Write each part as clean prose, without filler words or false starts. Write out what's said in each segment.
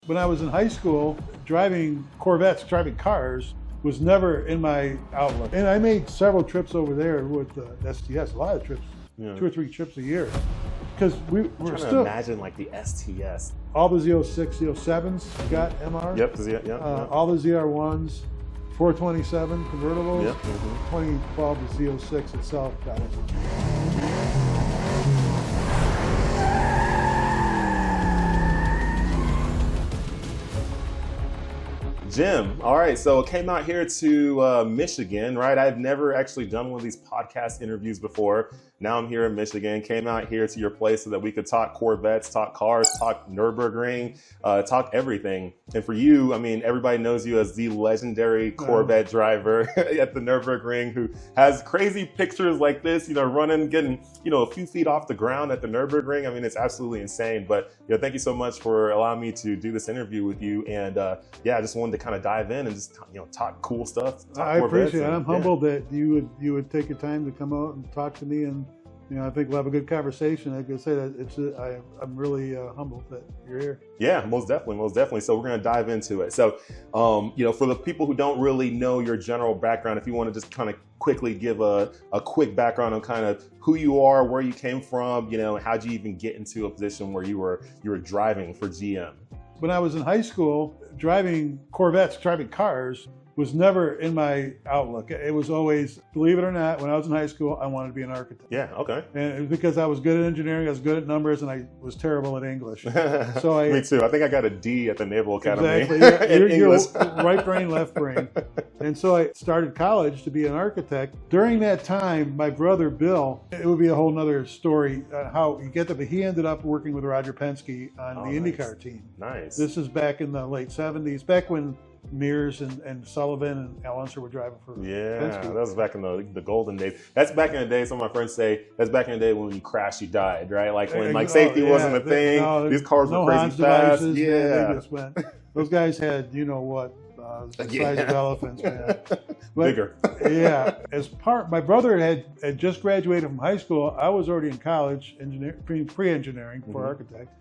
When I was in high school, driving Corvettes, driving cars, was never in my outlook. And I made several trips over there with STS, a lot of trips, 2 or 3 trips a year. Because we're trying still to imagine like the STS. All the Z06, Z07s got MR. Yep, all the ZR1s, 427 convertibles. Yep. 2012, the Z06 itself got it. Jim, all right, so came out here to Michigan, right? I've never actually done one of these podcast interviews before. Now I'm here in Michigan, came out here to your place so that we could talk Corvettes, talk cars, talk Nurburgring, talk everything. And for you, I mean, everybody knows you as the legendary Corvette driver at the Nurburgring who has crazy pictures like this, you know, running, getting, you know, a few feet off the ground at the Nurburgring. I mean, it's absolutely insane. But, you know, thank you so much for allowing me to do this interview with you. And yeah, I just wanted to kind of dive in and just, you know, talk cool stuff. I appreciate it. I'm humbled that you would take your time to come out and talk to me, and you know, I think we'll have a good conversation. Like I say, that I'm really humbled that you're here. Yeah, most definitely. So we're going to dive into it. So, you know, for the people who don't really know your general background, if you want to just kind of quickly give a quick background on kind of who you are, where you came from, you know, how'd you even get into a position where you were driving for GM? When I was in high school, driving Corvettes, driving cars, was never in my outlook. It was always, believe it or not, when I was in high school, I wanted to be an architect. Yeah, okay. And it was because I was good at engineering, I was good at numbers, and I was terrible at English. So Me too. I think I got a D at the Naval Academy. Exactly. You're right brain, left brain. And so I started college to be an architect. During that time, my brother Bill, it would be a whole nother story how you get there, but he ended up working with Roger Penske on the IndyCar team. Nice. This is back in the late 70s, back when Mears and Sullivan and Al Unser were driving for Penske. That was back in the golden days. That's back in the day, some of my friends say, that's back in the day when you crashed, you died, right? Like when like safety wasn't a thing. These cars were crazy fast. Devices, they just went. Those guys had, you know what, the size of elephants, man. But, bigger. Yeah. My brother had just graduated from high school. I was already in college, pre-engineering for architect.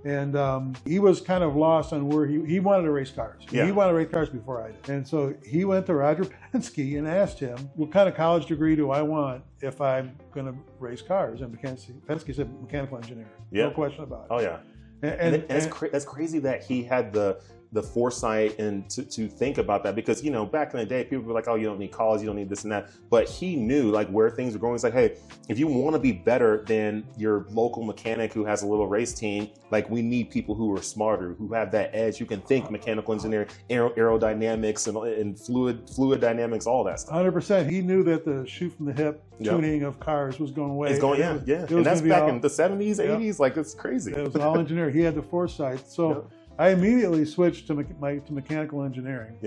And he was kind of lost on where he wanted to race cars. Yeah. He wanted to race cars before I did. And so he went to Roger Penske and asked him, what kind of college degree do I want if I'm going to race cars? And Penske said mechanical engineering. No question about it. Oh, yeah. And that's crazy that he had the foresight and to think about that, because, you know, back in the day, people were like, oh, you don't need college, you don't need this and that. But he knew like where things were going. It's like, hey, if you want to be better than your local mechanic who has a little race team, like we need people who are smarter, who have that edge, who can think mechanical engineering, aerodynamics and fluid dynamics, all that stuff. 100%. He knew that the shoot from the hip tuning of cars was going away. It's going, and that's back in the 70s, 80s. Like, it's crazy. It was all engineering. He had the foresight. So I immediately switched to mechanical engineering.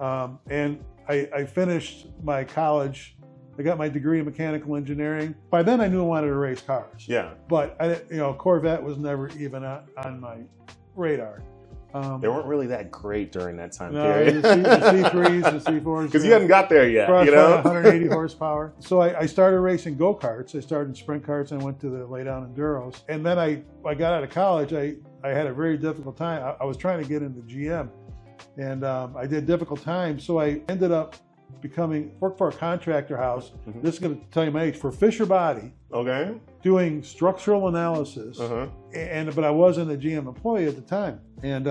And I finished my college. I got my degree in mechanical engineering. By then, I knew I wanted to race cars. But Corvette was never even on my radar. They weren't really that great during that time period. The C3s, the C4s. Because you hadn't got there yet, you know? 180 horsepower. So I started racing go-karts. I started in sprint karts and went to the lay-down enduros. And then I got out of college. I had a very difficult time. I was trying to get into GM. And I did difficult time. So I ended up worked for a contractor house. This is going to tell you my age, for Fisher Body. Okay. Doing structural analysis. But I wasn't a GM employee at the time. And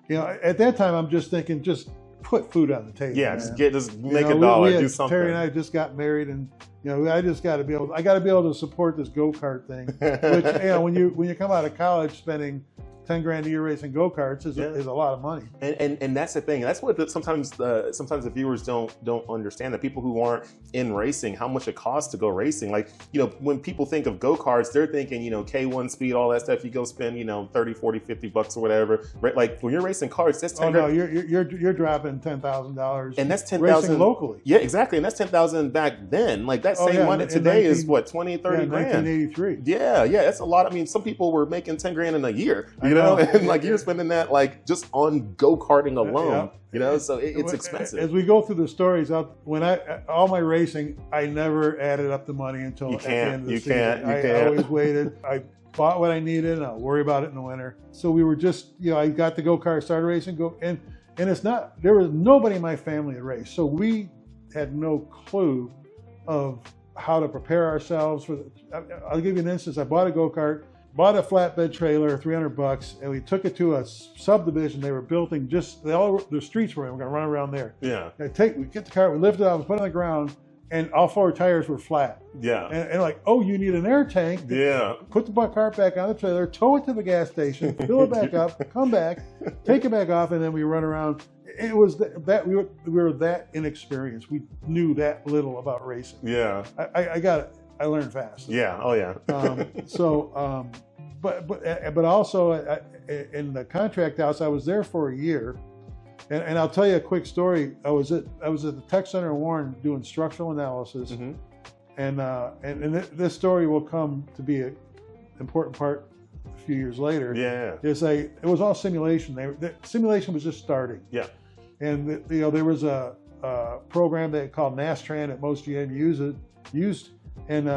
you know, at that time, I'm just thinking, just put food on the table. Yeah, just make a dollar, do something. Terry and I just got married, and you know, I got to be able to support this go-kart thing. Which, you know, when you come out of college spending 10 grand a year racing go-karts is a lot of money. And that's the thing. That's what sometimes the viewers don't understand, that people who aren't in racing, how much it costs to go racing. Like, you know, when people think of go-karts, they're thinking, you know, K1 speed, all that stuff. You go spend, you know, 30, 40, 50 bucks or whatever. Right? Like when you're racing cars, that's 10 grand. You're dropping $10,000. And that's 10,000 racing locally. Yeah, exactly. And that's 10,000 back then. Like that same money today is what, 20, 30 grand. 1983. Yeah, that's a lot. I mean, some people were making 10 grand in a year. You know, and like you're spending that like just on go-karting alone, you know, so it's expensive. As we go through the stories, all my racing, I never added up the money until at the end of the season. I always waited. bought what I needed, and I'll worry about it in the winter. So we were just, I got the go-kart, started racing, and it's not, there was nobody in my family that raced. So we had no clue of how to prepare ourselves for I'll give you an instance. I bought a go-kart, bought a flatbed trailer, $300, and we took it to a subdivision they were building. The streets were in. We're gonna run around there. Yeah. We get the car, we lift it up, we put it on the ground, and all 4 tires were flat. Yeah. And like, oh, you need an air tank. Yeah. Put the cart back on the trailer, tow it to the gas station, fill it back up, come back, take it back off, and then we run around. It was that we were that inexperienced. We knew that little about racing. Yeah. I got it. I learned fast. Yeah. Oh yeah. But also in the contract house, I was there for a year, and I'll tell you a quick story. I was at the Tech Center in Warren doing structural analysis, and this story will come to be an important part a few years later. Yeah. It was all simulation. The simulation was just starting. Yeah. And there was a program they called Nastran that most GM used, and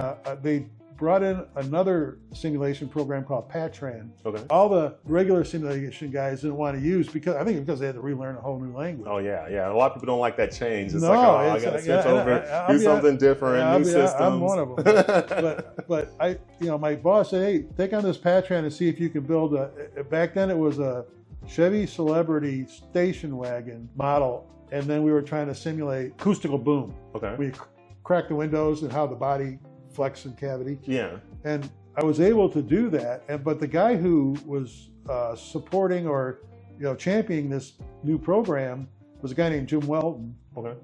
they brought in another simulation program called Patran. Okay. All the regular simulation guys didn't want to use because they had to relearn a whole new language. Oh yeah. A lot of people don't like that change. It's I got to switch over, do something different, new systems. I'm one of them. but my boss said, hey, take on this Patran and see if you can build back then it was a Chevy Celebrity station wagon model, and then we were trying to simulate acoustical boom. Okay. We cracked the windows and how the body flex and cavity. Yeah. And I was able to do that, but the guy who was supporting or championing this new program was a guy named Jim Welton. Okay.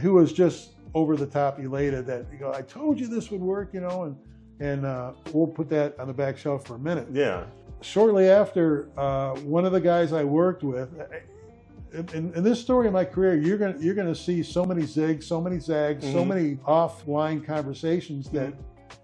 Who was just over the top elated that I told you this would work, and we'll put that on the back shelf for a minute. Yeah. Shortly after, one of the guys I worked with, in this story of my career, you're gonna see so many zigs, so many zags, so many offline conversations that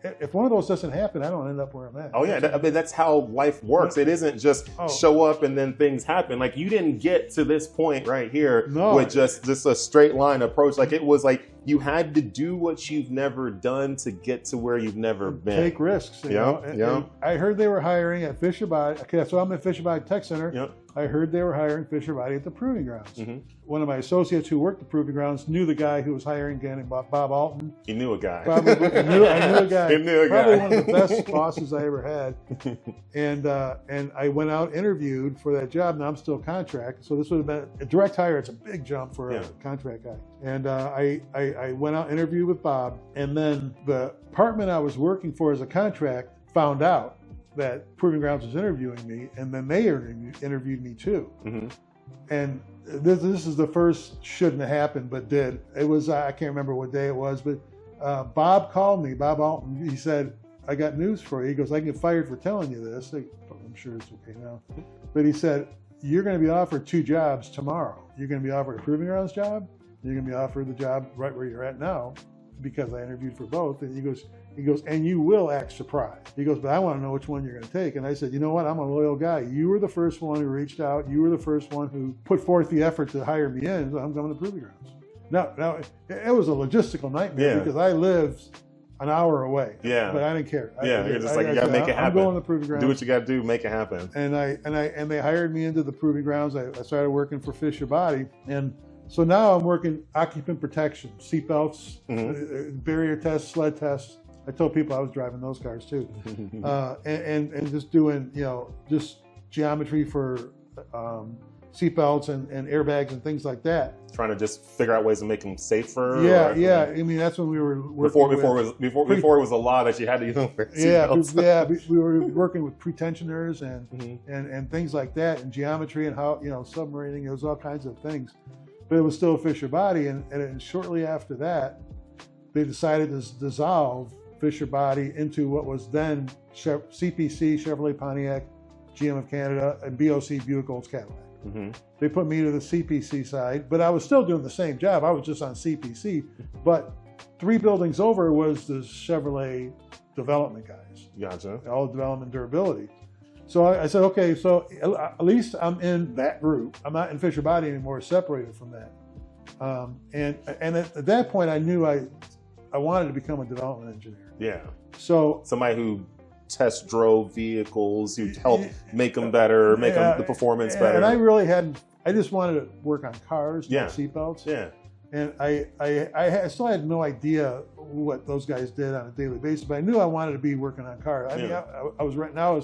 if one of those doesn't happen, I don't end up where I'm at. Oh yeah, that's how life works. It isn't just show up and then things happen. Like you didn't get to this point right here with just a straight line approach. Like it was like you had to do what you've never done to get to where you've never been. Take risks. And I heard they were hiring at Fisher Body. Okay, so I'm at Fisher Body Tech Center. Yep. I heard they were hiring Fisher Body at the Proving Grounds. One of my associates who worked at the Proving Grounds knew the guy who was hiring, a guy named Bob Alton. He knew a guy. I knew a guy. He knew a guy. Probably one of the best bosses I ever had. And I went out, interviewed for that job. Now I'm still contract, so this would have been a direct hire. It's a big jump for a contract guy. And I went out, interviewed with Bob, and then the department I was working for as a contract found out that Proving Grounds was interviewing me, and then they interviewed me too. And this is the first shouldn't have happened, but did. It was, I can't remember what day it was, but Bob called me, Bob Alton. He said, I got news for you. He goes, I can get fired for telling you this. I'm sure it's okay now. But he said, you're going to be offered 2 jobs tomorrow. You're going to be offered a Proving Grounds job. You're going to be offered the job right where you're at now, because I interviewed for both. And he goes, and you will act surprised. He goes, but I want to know which one you're going to take. And I said, you know what? I'm a loyal guy. You were the first one who reached out. You were the first one who put forth the effort to hire me in. So I'm going to Proving Grounds. Now, it was a logistical nightmare because I lived an hour away. Yeah. But I didn't care. You're just like, you got to make it happen. I'm going to Proving Grounds. Do what you got to do, make it happen. And they hired me into the Proving Grounds. I started working for Fisher Body. And so now I'm working occupant protection, seatbelts, barrier tests, sled tests. I told people I was driving those cars too. And just doing, just geometry for seatbelts and airbags and things like that. Trying to just figure out ways to make them safer. Yeah. I mean, that's when we were working before it was a law that you had to use them for seatbelts. We were working with pretensioners and things like that, and geometry and how, submarining. It was all kinds of things. But it was still Fisher Body, and shortly after that, they decided to dissolve Fisher Body into what was then CPC, Chevrolet Pontiac, GM of Canada, and BOC, Buick Olds Cadillac. They put me to the CPC side, but I was still doing the same job. I was just on CPC, but 3 buildings over was the Chevrolet development guys. Gotcha. All development durability. So I said, okay, so at least I'm in that group. I'm not in Fisher Body anymore, separated from that. And at that point, I knew I wanted to become a development engineer. Yeah. So somebody who test drove vehicles. You help make them better, make them the performance better. And I really hadn't. I just wanted to work on cars, yeah, seatbelts. Yeah. And I still had no idea what those guys did on a daily basis, but I knew I wanted to be working on cars. I mean, I was right now.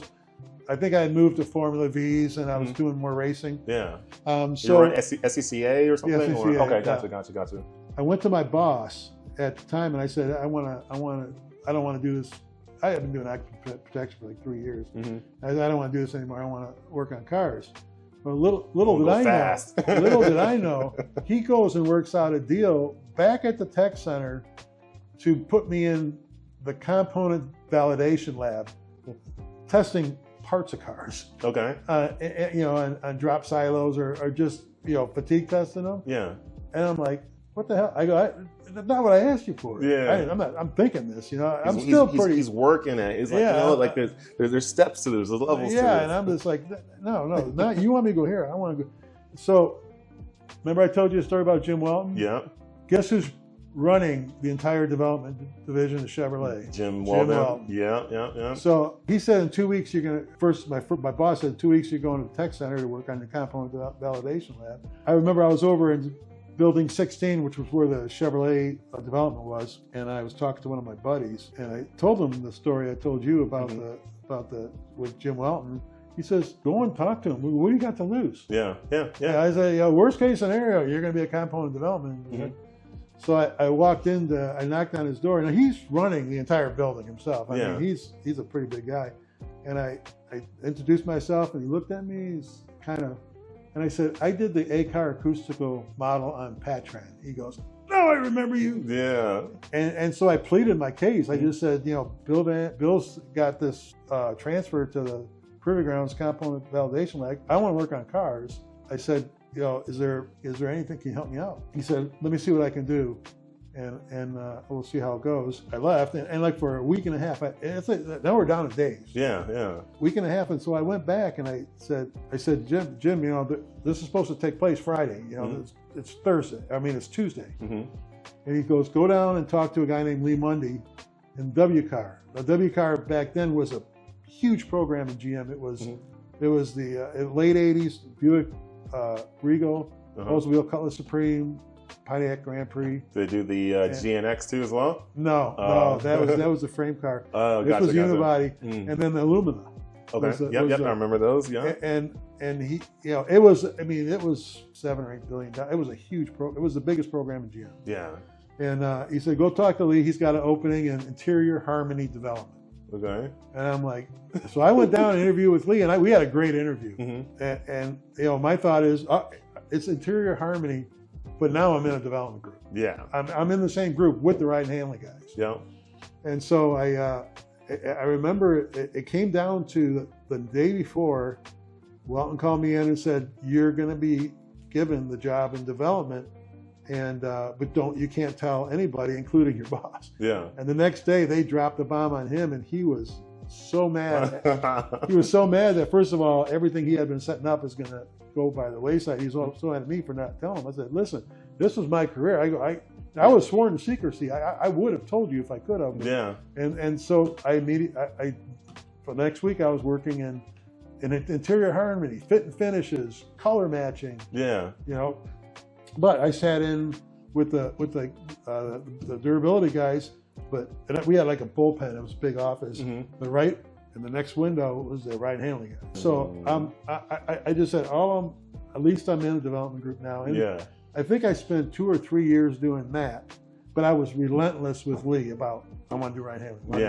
I think I had moved to Formula V's and I was doing more racing. Yeah. So you were in SCCA or something? Yeah, SCCA, okay, gotcha. I went to my boss at the time and I said, I don't want to do this. I had been doing active protection for like 3 years. I don't want to do this anymore. I want to work on cars. But little did I know, he goes and works out a deal back at the tech center to put me in the component validation lab, testing parts of cars. Okay. And drop silos or just fatigue testing them. Yeah. And I'm like, what the hell? I go, that's not what I asked you for. Yeah. I'm thinking this. He's working at it. He's like, there's steps to this. There's levels to this. Yeah, and I'm just like, no, not you want me to go here. I want to go. So, remember I told you a story about Jim Welton? Yeah. Guess who's running the entire development division of Chevrolet? Jim Welton. Yeah. So he said in 2 weeks my boss said 2 weeks you're going to the tech center to work on the component validation lab. I remember I was over in Building 16, which was where the Chevrolet development was, and I was talking to one of my buddies, and I told him the story I told you about with Jim Welton. He says, "Go and talk to him. What do you got to lose?" Yeah. I said, "Worst case scenario, you're going to be a component development." So I walked in, I knocked on his door, and he's running the entire building himself. I mean, he's a pretty big guy, and I introduced myself, and he looked at me. He's kind of. And I said, I did the A-Car acoustical model on Patran. He goes, no, I remember you. Yeah. And so I pleaded my case. I just said, Bill's got this transfer to the Privy Grounds component validation lab. I want to work on cars. I said, is there anything, can you help me out? He said, let me see what I can do. And we'll see how it goes. I left, and like for a week and a half, now we're down to days. Yeah. Week and a half, and so I went back and I said, Jim, this is supposed to take place Friday. It's Thursday. I mean, it's Tuesday. And he goes, go down and talk to a guy named Lee Mundy in W-Car. Now, W-Car back then was a huge program in GM. It was the late '80s Buick Regal, Oldsmobile Cutlass Supreme, Pontiac Grand Prix. Did they do the GNX too as well? No, that was the frame car. This was unibody, and then the Alumina. Okay. Yep. I remember those. Yeah. And he, it was. I mean, it was $7 or $8 billion. It was a huge It was the biggest program in GM. Yeah. And he said, go talk to Lee. He's got an opening in interior harmony development. Okay. And I'm like, so I went down and interviewed with Lee, and we had a great interview. And my thought is, it's interior harmony. But now I'm in a development group. Yeah. I'm in the same group with the ride and handling guys. Yeah. And so I remember it came down to the day before, Welton called me in and said, you're going to be given the job in development, but you can't tell anybody, including your boss. Yeah. And the next day they dropped the bomb on him, and he was so mad. He was so mad that, first of all, everything he had been setting up is going to go by the wayside. He's so mad at me for not telling him. I said, listen, this was my career. I was sworn to secrecy. I would have told you if I could have. Yeah. And so I for the next week I was working in interior harmony, fit and finishes, color matching. Yeah. But I sat in with the durability guys, and we had like a bullpen. It was a big office. The right and the next window was the ride handling guy. So I just said, at least I'm in a development group now. And I think I spent 2 or 3 years doing that, but I was relentless with Lee about, I want to do ride handling, I want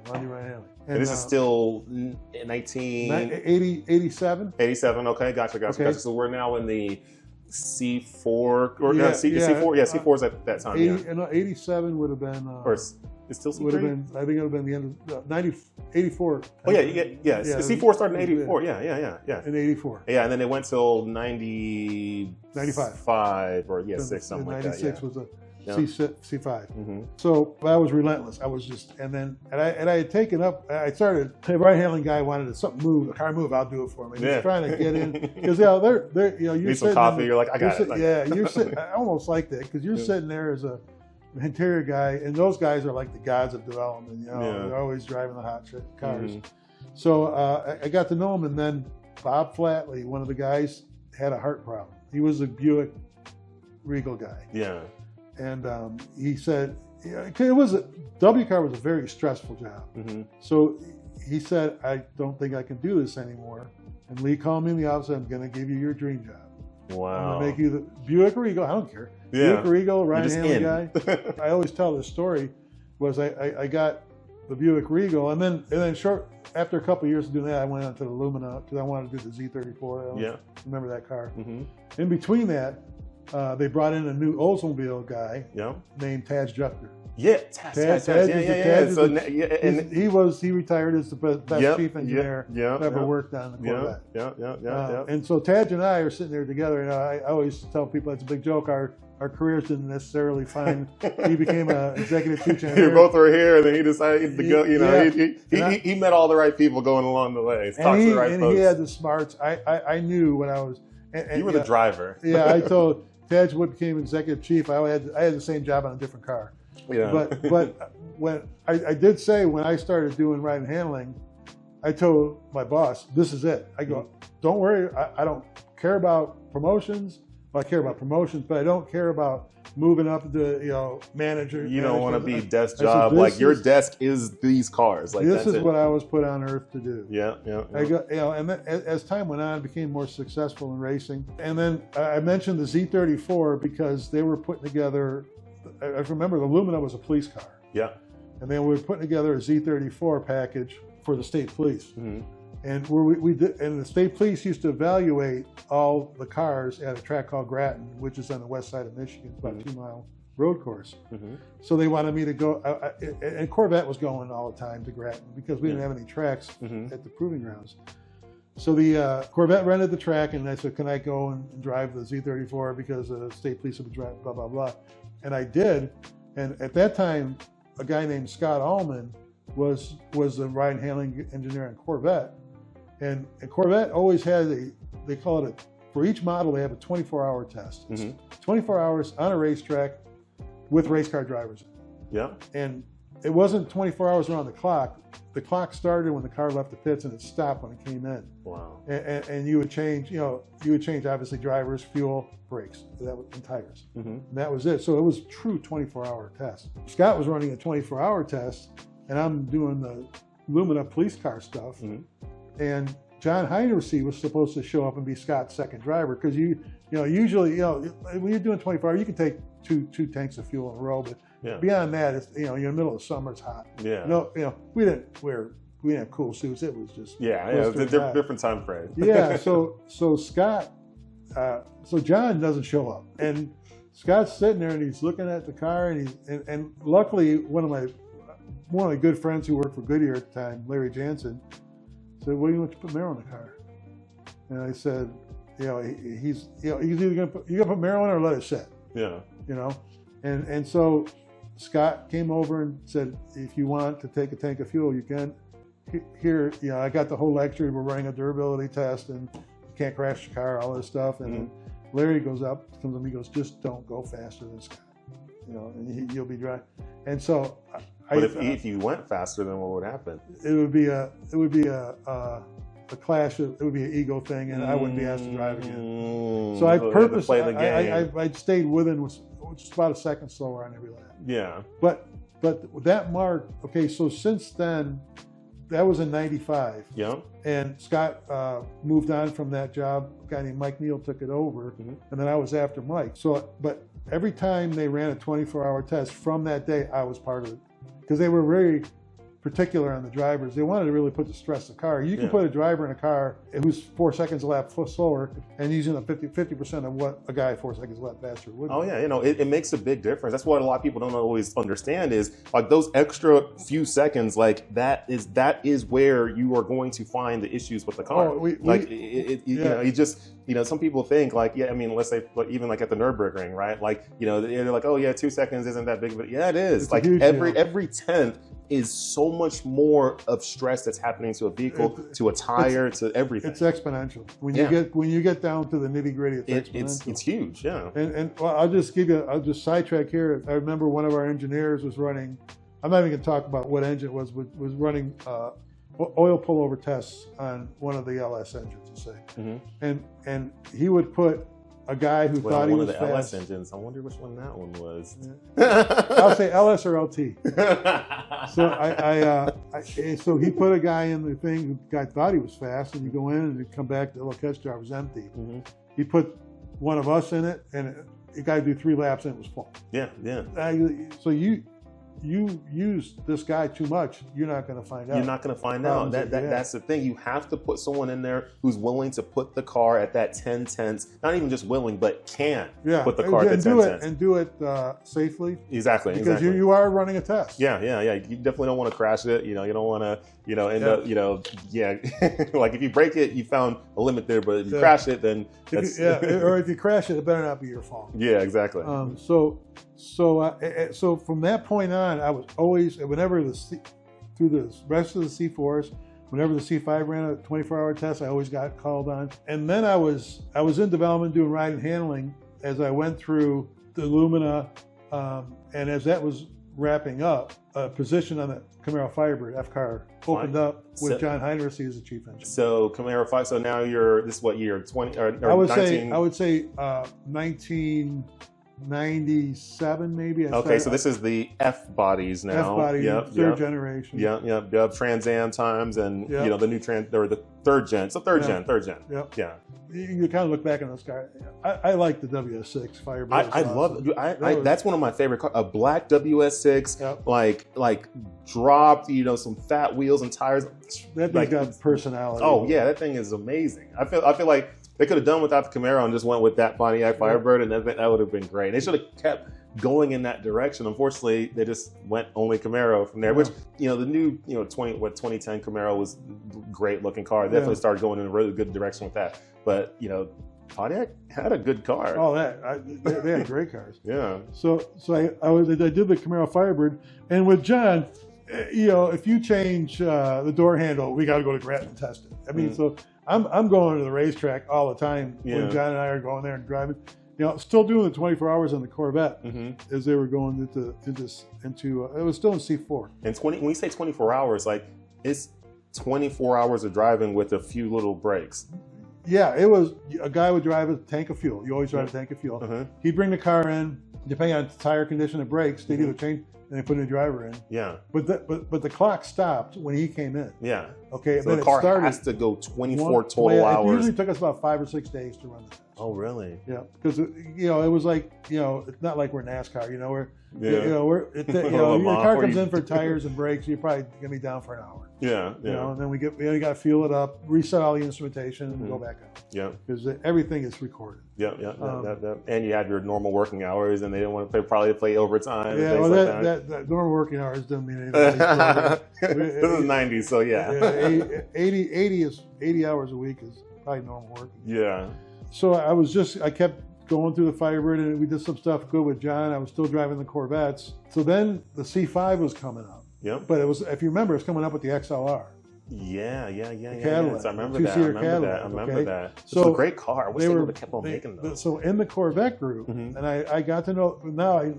to do ride handling. And this is still 1987. 87, okay, gotcha. So we're now in the C4, or C4, C4 is at that time. 87 would have been, or it's still C3? Would have been, I think it would have been the end of 84. Oh yeah. C4 started in 84. Yeah. In 84. Yeah, and then it went till 95 or 6, something like that. 96 was a C5. So I was relentless. I was just, and I had taken up. I started. The ride handling guy wanted a car move. I'll do it for him. And he's trying to get in because they're you're need some coffee. You're like, I got it. You're sitting. I almost like that because you're sitting there as a interior guy, and those guys are like the gods of development. You know, Yeah. they're always driving the hot shit cars. Mhm. So I got to know him, and then Bob Flatley, one of the guys, had a heart problem. He was a Buick Regal guy, Yeah. and he said, it was W car was a very stressful job. Mm-hmm. So he said, I don't think I can do this anymore. And Lee called me in the office. I'm going to give you your dream job. I'm Wow. going to make you the Buick Regal. I don't care. Yeah. Buick Regal, Ryan just Hanley in. guy. I always tell this story. Was I got the Buick Regal, and then short after a couple of years of doing that, I went on to the Lumina because I wanted to do the Z34. Yeah. Remember that car? Mm-hmm. In between that, they brought in a new Oldsmobile guy Yeah. named Taj Jucker. Yeah. Taj Yeah. is Yeah. the- So Taj is yeah, and He retired as the best Yep, chief engineer yep, ever yep. worked on the Corvette. Yeah. And so Taj and I are sitting there together, and I always tell people it's a big joke. Our careers didn't necessarily find. He became an executive chief engineer. You both were here, and then he decided to go. You know, Yeah. he met all the right people going along the way. Talked to the right and folks. he had the smarts. I knew when I was. And, You were the driver. Yeah, I told Taj what became executive chief. I had the same job on a different car. Yeah. But when I did say when I started doing ride and handling, I told my boss, this is it. I go, don't worry, I don't care about promotions. Well, I care about promotions, but I don't care about moving up to manager. You don't want to be desk I said, job. Like your is- desk is these cars. Like This that's is it. what I was put on earth to do. Yeah. I got, and then as time went on, I became more successful in racing. And then I mentioned the Z34 because they were putting together. I remember the Lumina was a police car, Yeah. and they were putting together a Z34 package for the state police. Mm-hmm. And where we did, and the state police used to evaluate all the cars at a track called Grattan, which is on the west side of Michigan, about a 2-mile road course. Mm-hmm. So they wanted me to go, and Corvette was going all the time to Grattan because we didn't have any tracks at the proving grounds. So the Corvette rented the track, and I said, can I go and drive the Z34 because the state police would drive, blah, blah, blah. And I did. And at that time, a guy named Scott Allman was the ride and handling engineer on Corvette. And Corvette always has they call it for each model, they have a 24-hour test. It's 24 hours on a racetrack with race car drivers. Yeah. And it wasn't 24 hours around the clock. The clock started when the car left the pits, and it stopped when it came in. Wow. And you would change, obviously drivers, fuel, brakes, and tires. And that was it. So it was true 24-hour test. Scott was running a 24-hour test, and I'm doing the Lumina police car stuff. And John Heinersee was supposed to show up and be Scott's second driver because usually when you're doing 24 hours, you can take two tanks of fuel in a row, but beyond that, it's you're in the middle of the summer, it's hot. Yeah. We didn't have cool suits. It was just It's a different time frame. Yeah. So Scott, so John doesn't show up, and Scott's sitting there and he's looking at the car, and luckily one of my good friends who worked for Goodyear at the time, Larry Jansen, said, "What do you want to put Mero in the car?" And I said, he's either gonna put Mero in or let it sit. Yeah. And so Scott came over and said, if you want to take a tank of fuel, you can. Here, I got the whole lecture. We're running a durability test, and you can't crash the car, all this stuff. And then Larry comes up to me, goes, just don't go faster than Scott, and you'll be dry. And so, But if you went faster, then what would happen? It would be a clash. It would be an ego thing, and I wouldn't be asked to drive again. So I purposely, I stayed within just about a second slower on every lap. Yeah. But that mark, okay, so since then, that was in '95. Yeah. And Scott moved on from that job. A guy named Mike Neal took it over, and then I was after Mike. So, but every time they ran a 24-hour test from that day, I was part of it because they were very particular on the drivers. They wanted to really put the stress of the car. You can put a driver in a car who's 4 seconds a lap slower and using a 50% of what a guy 4 seconds a lap faster would. Oh yeah, it makes a big difference. That's what a lot of people don't always understand is like those extra few seconds, like that is where you are going to find the issues with the car. Some people think like, let's say like, even like at the Nurburgring, right? Like, they're like, oh yeah, 2 seconds isn't that big, but yeah, it is. It's like huge every 10th is so much more of stress that's happening to a vehicle, to a tire, to everything. It's exponential. When you get down to the nitty gritty, it's huge. Yeah. And well, I'll just sidetrack here. I remember one of our engineers was running. I'm not even going to talk about what engine it was running oil pullover tests on one of the LS engines, to say, and he would put a guy who thought he was fast. One of the LS engines. I wonder which one that one was. Yeah. I'll say LS or LT. So so he put a guy in the thing. The guy thought he was fast, and you go in and you come back. The little catch jar was empty. He put one of us in it, and the guy do 3 laps, and it was full. Yeah. So you use this guy too much, you're not going to find out. You're not going to find out. That's the thing. You have to put someone in there who's willing to put the car at that 10 tenths. Not even just willing, but can put the car at that 10 tenths. And do it safely. Exactly. Because you are running a test. Yeah. You definitely don't want to crash it. You don't want to, end up, like if you break it, you found a limit there, but if you crash it, then that's... or if you crash it, it better not be your fault. Yeah, exactly. So from that point on, I was always, whenever through the rest of the C4s, whenever the C5 ran a 24-hour test, I always got called on. And then I was in development doing ride and handling as I went through the Lumina, and as that was wrapping up, a position on the Camaro Firebird F-Car opened up with John Heinrichs as the chief engineer. So Camaro Fire. So now this is what year? 20 or I would 19? I would say 1997 maybe. Okay, so this is the F bodies now. F body, third generation. Yep. Trans Am times, and the new or the third gen. So third gen. Yep. Yeah. You kind of look back on those cars. I like the WS6 Firebird. I love it. That's one of my favorite cars. A black WS6, like dropped, some fat wheels and tires. That thing's got personality. Oh yeah, that thing is amazing. I feel like they could have done without the Camaro and just went with that Pontiac Firebird, and that would have been great. They should have kept going in that direction. Unfortunately, they just went only Camaro from there, which, the new, 2010 Camaro was a great looking car. They definitely started going in a really good direction with that. But, Pontiac had a good car. Oh, they had great cars. Yeah. So I did the Camaro Firebird, and with John, if you change the door handle, we got to go to Grattan and test it. I mean, so I'm going to the racetrack all the time when John and I are going there and driving. Still doing the 24 hours on the Corvette as they were going into it was still in C4. And when we say 24 hours, like it's 24 hours of driving with a few little breaks. Yeah, it was a guy would drive a tank of fuel. You always drive a tank of fuel. He'd bring the car in, depending on the tire condition and brakes, they'd either change and they put a new driver in. Yeah. But the clock stopped when he came in. Yeah. Okay. So the car has to go 24 total hours. It usually took us about 5 or 6 days to run the test. Oh, really? Yeah. Because it was like it's not like we're NASCAR. Your car comes in for tires and brakes. You're probably gonna be down for an hour. Yeah. And then we got to fuel it up, reset all the instrumentation, and go back out. Yeah. Because everything is recorded. Yeah. And you have your normal working hours, and they didn't want to probably play overtime. Yeah. Well, that normal working hours doesn't mean anything. This is 90s, so yeah. 80 hours a week is probably normal working. Yeah. So I kept going through the Firebird, and we did some stuff good with John. I was still driving the Corvettes. So then the C5 was coming up. Yep. But it was, if you remember, it's coming up with the XLR. Yeah. Cadillac. So I remember that. It's a great car. I wish they would have kept on making those. So in the Corvette group, and I got to know, now I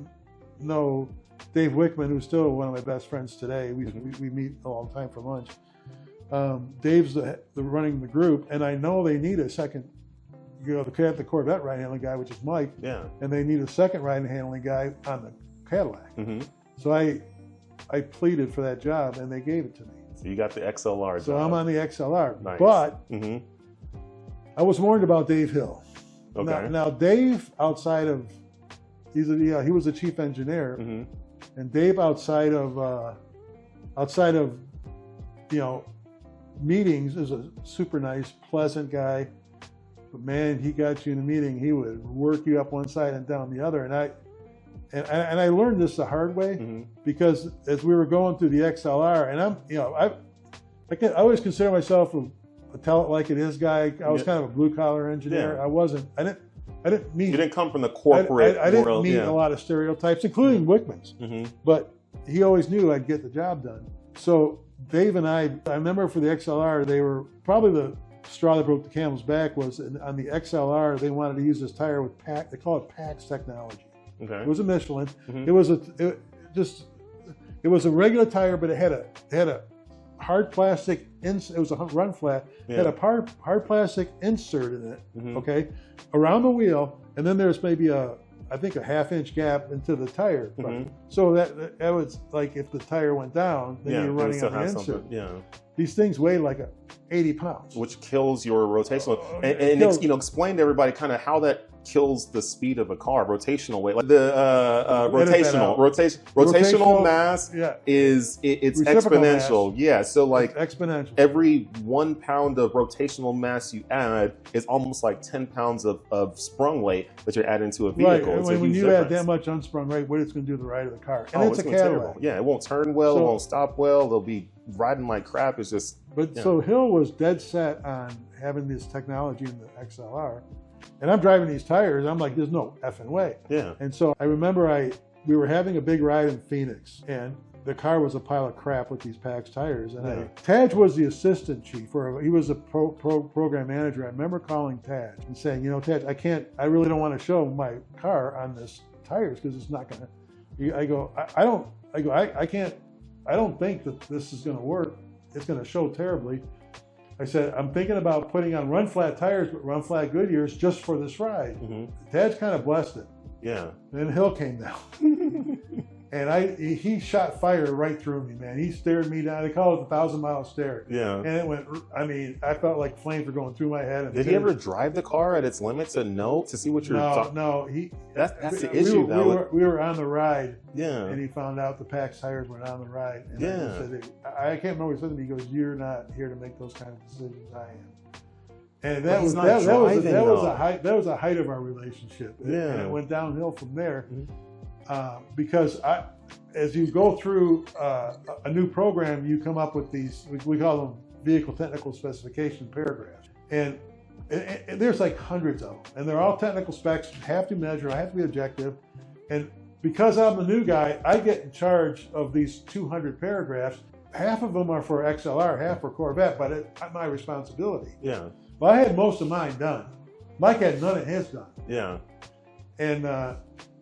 know Dave Wickman, who's still one of my best friends today. We meet all the time for lunch. Dave's running the group, and I know they need a second. They have the Corvette ride handling guy, which is Mike. Yeah. And they need a second ride handling guy on the Cadillac. So I pleaded for that job, and they gave it to me. So you got the XLR job. So I'm on the XLR. Nice. But I was warned about Dave Hill. Okay. Now Dave, outside of he was the chief engineer, and Dave outside of meetings is a super nice, pleasant guy. But man, he got you in a meeting, he would work you up one side and down the other. And I learned this the hard way because as we were going through the XLR, and I always consider myself a tell it like it is guy. I was kind of a blue collar engineer. Yeah. I didn't meet. You didn't come from the corporate I didn't world. meet a lot of stereotypes, including Wickman's. But he always knew I'd get the job done. So Dave and I remember for the XLR, they were probably the straw that broke the camel's back was on the XLR, they wanted to use this tire with they call it PAX technology. Okay. It was a Michelin. It was it was a regular tire, but it had a hard plastic, it was a run flat, had a hard plastic insert in it, okay, around the wheel, and then there's maybe I think a half-inch gap into the tire. So that was like if the tire went down, then you're running on the insert. These things weigh like 80 pounds. Which kills your rotational. And explain to everybody kind of how that kills the speed of a car, rotational weight. Like the rotational mass it's exponential. Mass. So like exponential. Every 1 pound of rotational mass you add is almost like 10 pounds of sprung weight that you're adding to a vehicle. Right. When you add that much unsprung weight, what it's going to do to the ride of the car. And it's a Cadillac. Yeah, it won't turn well, it won't stop well, they'll be riding like crap. It's just so Hill was dead set on having this technology in the XLR. And I'm driving these tires, I'm like, there's no effing way. And so I remember we were having a big ride in Phoenix, and the car was a pile of crap with these PAX tires. And Taj was the assistant chief, or he was a program manager. I remember calling Taj and saying, Taj, I really don't want to show my car on this tires because it's not gonna. I don't think that this is gonna work. It's gonna show terribly. I said, I'm thinking about putting on run flat tires, but run flat Goodyears just for this ride. Tad's kind of blessed it. And then Hill came down. And he shot fire right through me, man. He stared me down. They call it the 1,000-mile stare. And it went, I felt like flames were going through my head. And did he ever drive the car at its limits and to see what you're talking? No. That's the issue, though. We were on the ride. And he found out the PAX tires were on the ride. And he said, I can't remember what he said to me. He goes, you're not here to make those kind of decisions. I am. And that was a height of our relationship. And it went downhill from there. Because as you go through a new program, you come up with these, we call them vehicle technical specification paragraphs. And there's like hundreds of them. And they're all technical specs, have to measure, I have to be objective. And because I'm the new guy, I get in charge of these 200 paragraphs. Half of them are for XLR, half for Corvette, but it's my responsibility. Well, I had most of mine done. Mike had none of his done.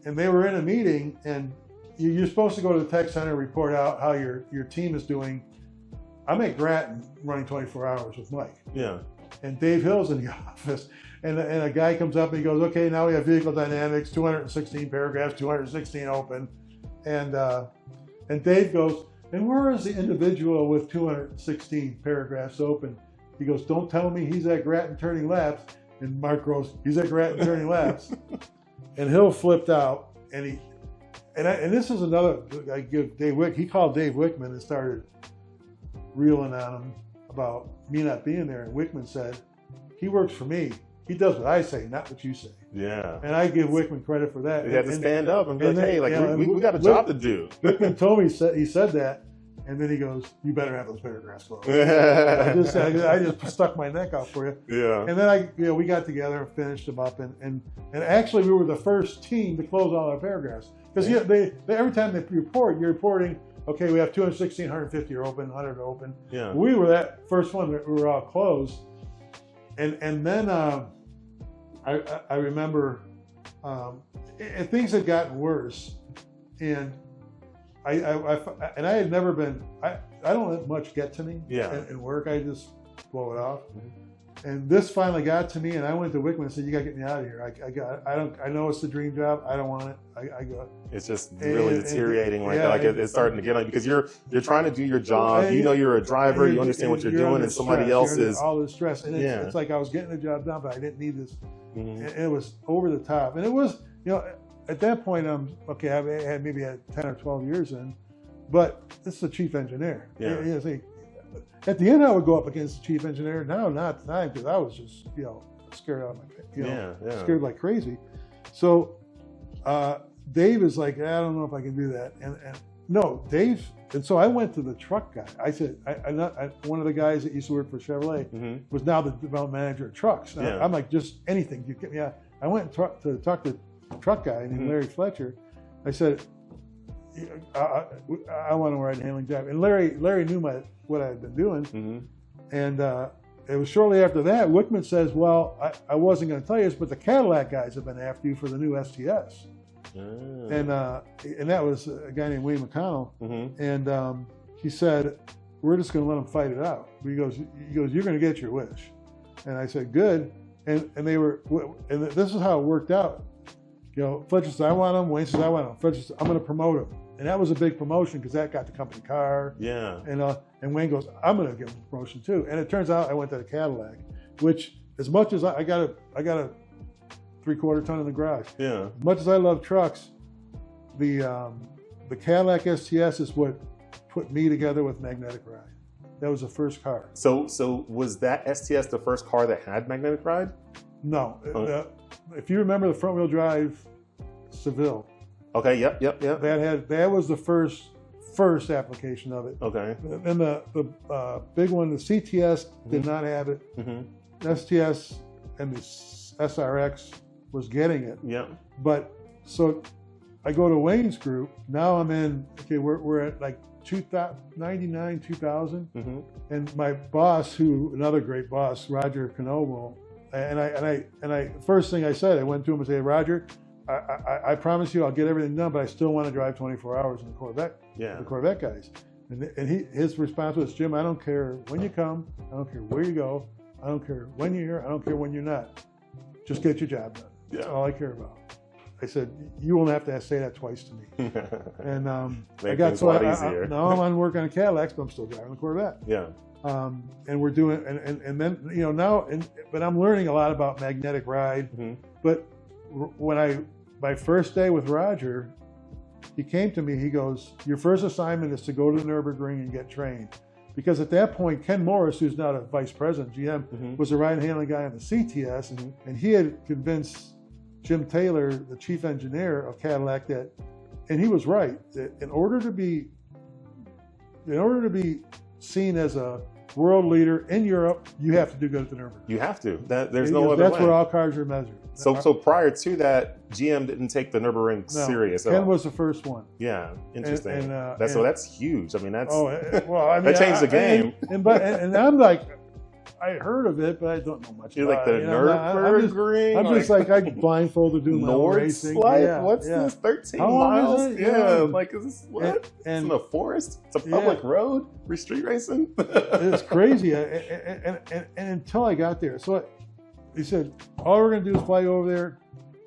And they were in a meeting, and you're supposed to go to the tech center, report out how your team is doing. I'm at Grattan running 24 hours with Mike. And Dave Hill's in the office, and a guy comes up and he goes, okay, now we have vehicle dynamics, 216 paragraphs, 216 open. And Dave goes, and where is the individual with 216 paragraphs open? He goes, don't tell me he's at Grattan turning laps. And Mark goes, he's at Grattan turning laps. And Hill flipped out, and this is another, I give Dave Wick, he called Dave Wickman and started reeling on him about me not being there. And Wickman said, he works for me. He does what I say, not what you say. And I give Wickman credit for that. He had to stand up and be like, hey, we got a job to do. Wickman told me, he said that, and then he goes, you better have those paragraphs closed. I just stuck my neck out for you. And then we got together and finished them up, and actually we were the first team to close all our paragraphs. Because they every time they report, you're reporting, okay, we have 216, 150 are open, 100 are open. We were that first one that we were all closed. And then I remember things had gotten worse, and I had never been, I don't let much get to me in work. I just blow it off. And this finally got to me, and I went to Wickman and said, you gotta get me out of here. I know it's the dream job. I don't want it. I go. It's just really deteriorating it's starting to get on you because you're trying to do your job. You're a driver, you understand what you're doing, and somebody else is. All this stress. And it's like I was getting the job done, but I didn't need this. And it was over the top. And it was, at that point, okay, I had maybe 10 or 12 years in, but this is the chief engineer. At the end, I would go up against the chief engineer. Now, not the time, because I was just, scared out of my, scared like crazy. So Dave is like, I don't know if I can do that. And no, Dave. And so I went to the truck guy. I said, one of the guys that used to work for Chevrolet was now the development manager of trucks. I'm like, just anything. You get me out. I went to talk to the truck guy named Larry Fletcher. I said, I want to ride a handling job. And Larry knew what I had been doing. Mm-hmm. And it was shortly after that, Wickman says, well, I wasn't going to tell you this, but the Cadillac guys have been after you for the new STS. And that was a guy named William McConnell. Mm-hmm. And he said, we're just going to let them fight it out. He goes, you're going to get your wish. And I said, good. And this is how it worked out. You know, Fletcher says, I want him. Wayne says, I want him. Fletcher says, I'm going to promote him. And that was a big promotion because that got the company car. Yeah. And Wayne goes, I'm going to give him a promotion too. And it turns out I went to the Cadillac, which as much as I got a 3/4 ton in the garage. Yeah. As much as I love trucks, the Cadillac STS is what put me together with Magnetic Ride. That was the first car. So was that STS the first car that had magnetic ride? No. If you remember the front wheel drive Seville. Okay. Yep. That was the first application of it. Okay. And the big one, the CTS did not have it. Mm-hmm. STS and the SRX was getting it. Yeah. But so I go to Wayne's group. Now I'm in. Okay, we're at like 99, 2000, mm-hmm. and my boss, another great boss, Roger Knoble, and I first thing I said, I went to him and said, Roger, I promise you I'll get everything done, but I still want to drive 24 hours in the Corvette. Yeah. The Corvette guys, and his response was, Jim, I don't care when you come, I don't care where you go, I don't care when you're here, I don't care when you're not, just get your job done. That's all I care about. I said, you won't have to say that twice to me. And I got so easier. Now I'm on work on a Cadillac, but I'm still driving the Corvette. Yeah. And we're doing, and then but I'm learning a lot about magnetic ride. Mm-hmm. But when my first day with Roger, he came to me. He goes, your first assignment is to go to the Nurburgring and get trained, because at that point Ken Morris, who's now a vice president GM, mm-hmm. was a ride and handling guy on the CTS, mm-hmm. and he had convinced Jim Taylor, the chief engineer of Cadillac, and he was right. That in order to be seen as a world leader in Europe, you have to do good at the Nurburgring. You have to. There's no other way. That's where all cars are measured. So prior to that, GM didn't take the Nurburgring serious at all. Ken was the first one. Yeah, interesting. So that's huge. I mean, that's that changed the game. And I'm like, I heard of it, but I don't know much You're about like the Nurburgring? I'm just like I blindfolded doing my own racing. What's this? 13 miles? Yeah. Like, is this what? It's in a forest? It's a public road? We're street racing? It's crazy. And until I got there. So he said, all we're going to do is fly you over there.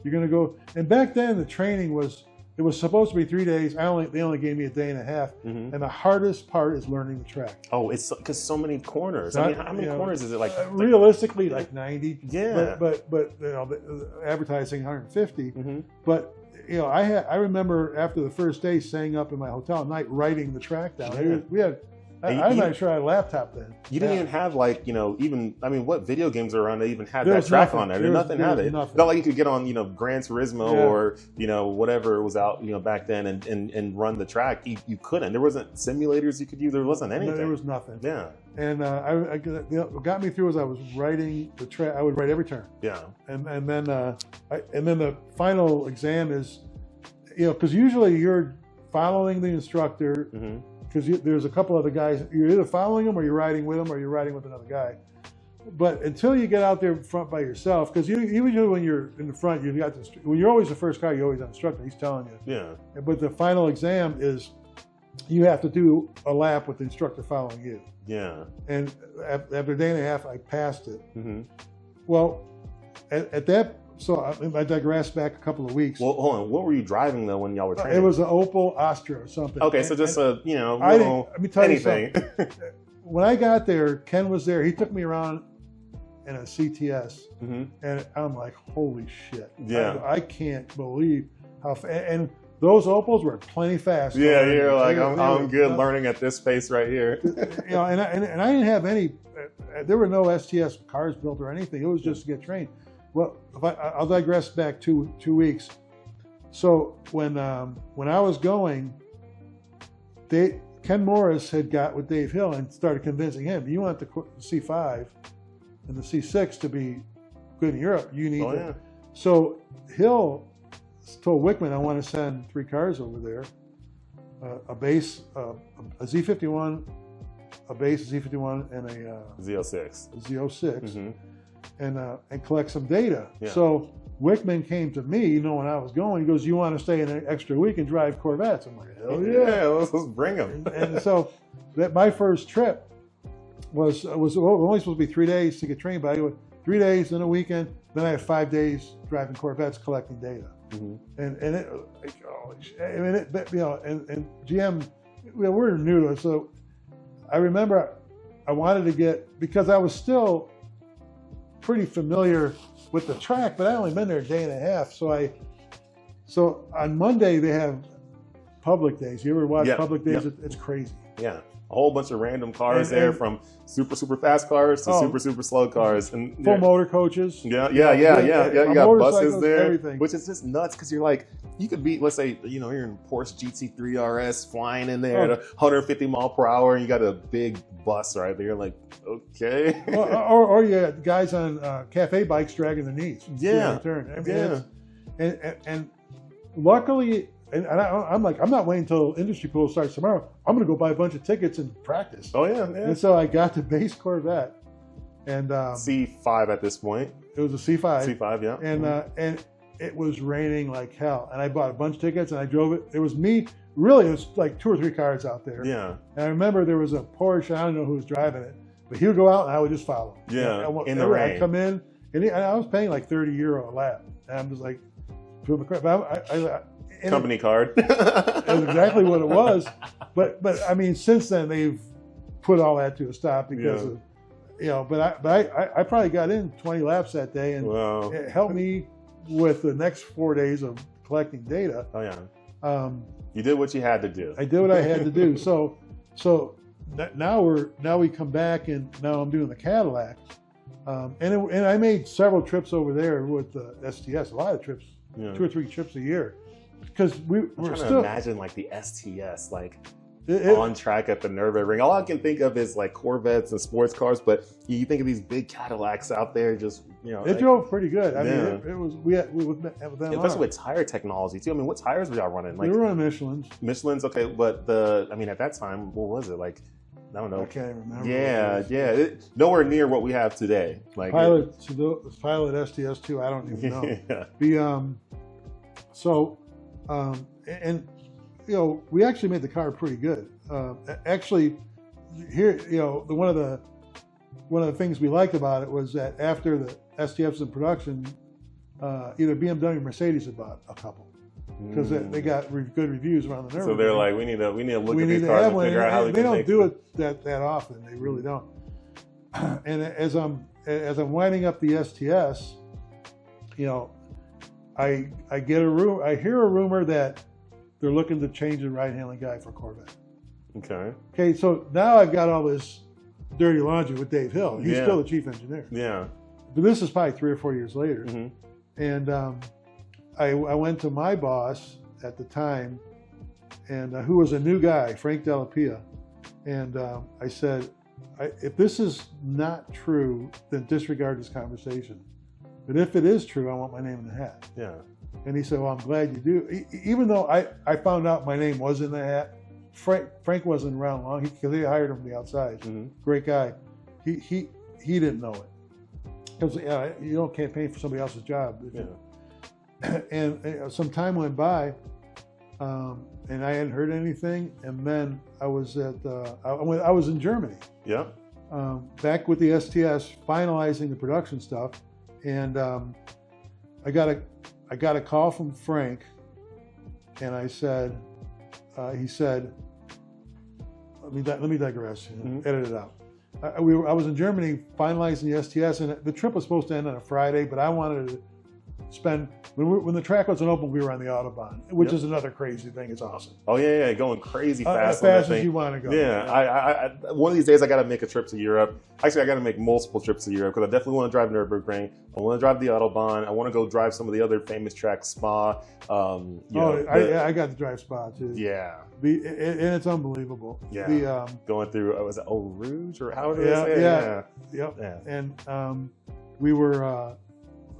You're going to go. And back then, the training was, it was supposed to be 3 days. They only gave me a day and a half. Mm-hmm. And the hardest part is learning the track. Oh, it's because so many corners. I mean, how many corners is it? Like realistically, like 90. Yeah. But the advertising 150. Mm-hmm. But I remember after the first day, staying up in my hotel at night, writing the track down. Yeah. I'm not sure I had a laptop then. You didn't even have what video games are around that even had that track on there? Nothing had it. Not like you could get on, Gran Turismo or, whatever was out, back then and run the track. You couldn't. There wasn't simulators you could use. There wasn't anything. There was nothing. Yeah. And what got me through was I was writing the track. I would write every turn. Yeah. And then the final exam is, because usually you're following the instructor. Mm-hmm. Because there's a couple other guys, you're either following them or you're riding with them or you're riding with another guy. But until you get out there in front by yourself, because usually when you're in the front, when you're always the first car, you're always an instructor. He's telling you. Yeah. But the final exam is you have to do a lap with the instructor following you. Yeah. And after a day and a half, I passed it. Mm-hmm. Well, at that. So I digressed back a couple of weeks. Well, hold on. What were you driving though when y'all were training? It was an Opel Astra or something. Okay, so just let me tell anything. You something. When I got there, Ken was there. He took me around in a CTS, mm-hmm. and I'm like, holy shit! Yeah, I can't believe how. And those Opels were plenty fast. Yeah, you're like, I'm good learning at this pace right here. And I didn't have any. There were no STS cars built or anything. It was just to get trained. Well, I'll digress back two weeks. So when I was going, Ken Morris had got with Dave Hill and started convincing him, you want the C5 and the C6 to be good in Europe, you need to. So Hill told Wickman, I want to send 3 cars over there. a base, a Z51, a base Z51, and a Z06. Z06, and collect some data. Yeah. So Wickman came to me, knowing I was going. He goes, "You want to stay an extra week and drive Corvettes?" I'm like, "Hell yeah, let's bring them." and so that my first trip was only supposed to be 3 days to get trained, but I went 3 days, then a weekend, then I had 5 days driving Corvettes collecting data. And it, I mean, and GM, we're new to it, so I remember I wanted to get, because I was still pretty familiar with the track, but I only been there a day and a half. So on Monday they have public days. You ever watch public days? It's crazy. Yeah. A whole bunch of random cars there, from super fast cars to super slow cars, and full motor coaches. Yeah. You got buses there, everything. Which is just nuts, because you're like, you could be, let's say, you're in Porsche GT3 RS flying in there at 150 mile per hour, and you got a big bus right there. You're like, okay. or you got guys on cafe bikes dragging their knees. Yeah. I mean, and luckily. And I'm like, I'm not waiting until industry pool starts tomorrow. I'm going to go buy a bunch of tickets and practice. Oh, yeah. And so I got the base Corvette. And C5 at this point. It was a C5. C5, yeah. And it was raining like hell. And I bought a bunch of tickets and I drove it. It was me. Really, it was like 2 or 3 cars out there. Yeah. And I remember there was a Porsche. I don't know who was driving it. But he would go out and I would just follow. Yeah, in the rain. I'd come in. And I was paying like €30 a lap. And I'm just like, company card. That's exactly what it was. But I mean, since then they've put all that to a stop because of, but I probably got in 20 laps that day, and it helped me with the next 4 days of collecting data. Oh yeah. You did what you had to do. I did what I had to do. So now we come back, and now I'm doing the Cadillac, and I made several trips over there with the STS. A lot of trips, 2 or 3 trips a year. Because we're trying still to imagine like the STS, like on track at the Nurburgring. All I can think of is like Corvettes and sports cars, but you think of these big Cadillacs out there, just it drove pretty good. I mean, it was we with them, especially with tire technology too. I mean, what tires were y'all running? Like, we were running Michelins. Michelins, okay, but I mean, at that time, what was it like? I don't know. I can't remember. Yeah. Nowhere near what we have today. Like Pilot STS2. I don't even know. And we actually made the car pretty good. Actually, here, one of the things we liked about it was that after the STFs was in production, either BMW or Mercedes had bought a couple because they got good reviews around the Nurburgring. So they're like, we need to look at these cars and figure out how they don't do it that often. They really don't. And as I'm winding up the STS, I hear a rumor that they're looking to change the right-handling guide for Corvette. Okay, so now I've got all this dirty laundry with Dave Hill. He's still the chief engineer. Yeah. But this is probably 3 or 4 years later. And I went to my boss at the time, and who was a new guy, Frank Dellapia. And I said, if this is not true, then disregard this conversation. But if it is true, I want my name in the hat. Yeah. And he said, well, I'm glad you do. Even though I found out my name was in the hat, Frank wasn't around long because they hired him from the outside. Great guy. He didn't know it. Because you don't campaign for somebody else's job. And some time went by, and I hadn't heard anything. And then I was I was in Germany. Yeah. Back with the STS, finalizing the production stuff. And I got a call from Frank, and I said, he said, let me digress. Edit it out. I was in Germany finalizing the STS, and the trip was supposed to end on a Friday, but I wanted to spend, when the track wasn't open, we were on the Autobahn, which is another crazy thing. It's awesome. Oh yeah, going crazy fast. As fast as you want to go. Yeah, I one of these days I got to make a trip to Europe. Actually, I got to make multiple trips to Europe because I definitely want to drive Nurburgring. I want to drive the Autobahn. I want to go drive some of the other famous tracks, Spa. I got to drive Spa too. Yeah. And it's unbelievable. Yeah. Going through, was it Eau Rouge or how do I say it? Yeah. And we were.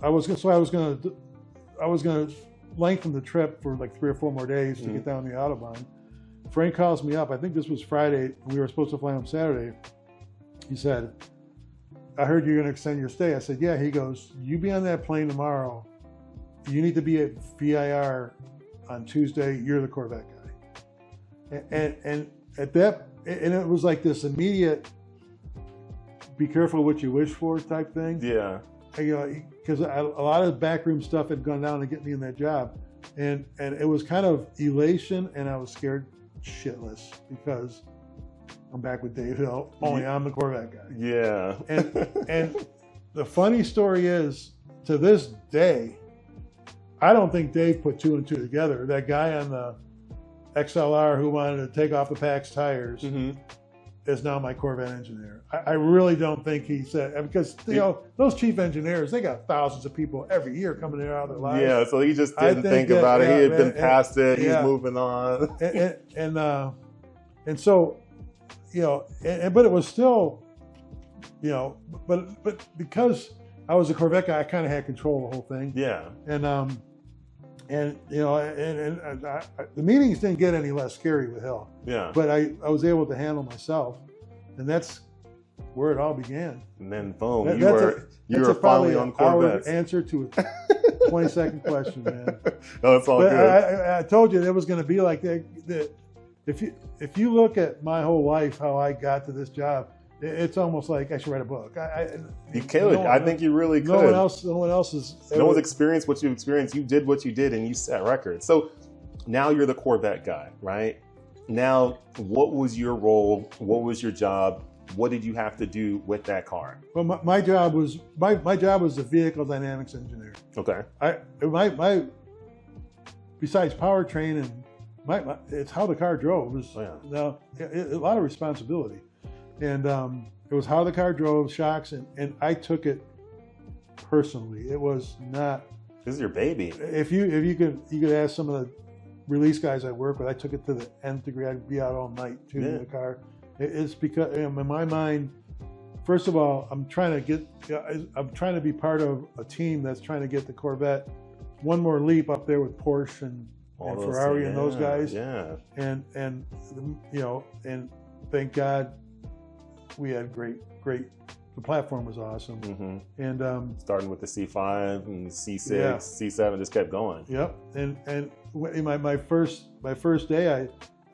I was gonna lengthen the trip for like 3 or 4 more days to get down the Autobahn, Frank calls me up. I think this was Friday, and we were supposed to fly home Saturday. He said, I heard you're going to extend your stay. I said, yeah. He goes, you be on that plane tomorrow. You need to be at VIR on Tuesday. You're the Corvette guy. And at that, and it was like this immediate, be careful what you wish for type thing. Yeah. You know, because a lot of backroom stuff had gone down to get me in that job. And it was kind of elation, and I was scared shitless because I'm back with Dave Hill, only I'm the Corvette guy. Yeah. And the funny story is, to this day, I don't think Dave put 2 and 2 together. That guy on the XLR who wanted to take off the Pax tires is now my Corvette engineer. I really don't think he said, because you know, those chief engineers, they got thousands of people every year coming in and out of their lives. Yeah, so he just didn't think about it. He had been past it. He's moving on. And so, you know, but it was still, you know, but because I was a Corvette guy, I kind of had control of the whole thing. Yeah. And you know, the meetings didn't get any less scary with Hill. Yeah. But I was able to handle myself, and that's where it all began. And then boom, you were finally on Corvettes. Answer to a 20-second question, man. No, it's all but good. I told you it was going to be like that. If you look at my whole life, how I got to this job, it's almost like I should write a book. You could. I think you really could. No one else is. No one's experienced what you experienced. You did what you did, and you set records. So now you're the Corvette guy, right? Now, what was your role? What was your job? What did you have to do with that car? Well, my job was the vehicle dynamics engineer. Okay. My besides powertrain and it's how the car drove. It was a lot of responsibility. And it was how the car drove, shocks, and I took it personally. It was not. This is your baby. If you could ask some of the release guys I work with, I took it to the nth degree. I'd be out all night tuning the car. It's because in my mind, first of all, I'm trying to be part of a team that's trying to get the Corvette one more leap up there with Porsche and Ferrari and those guys. Yeah. And you know, and thank God. We had great. The platform was awesome, and starting with the C5 and C6, C7, just kept going. Yep, and in my first day,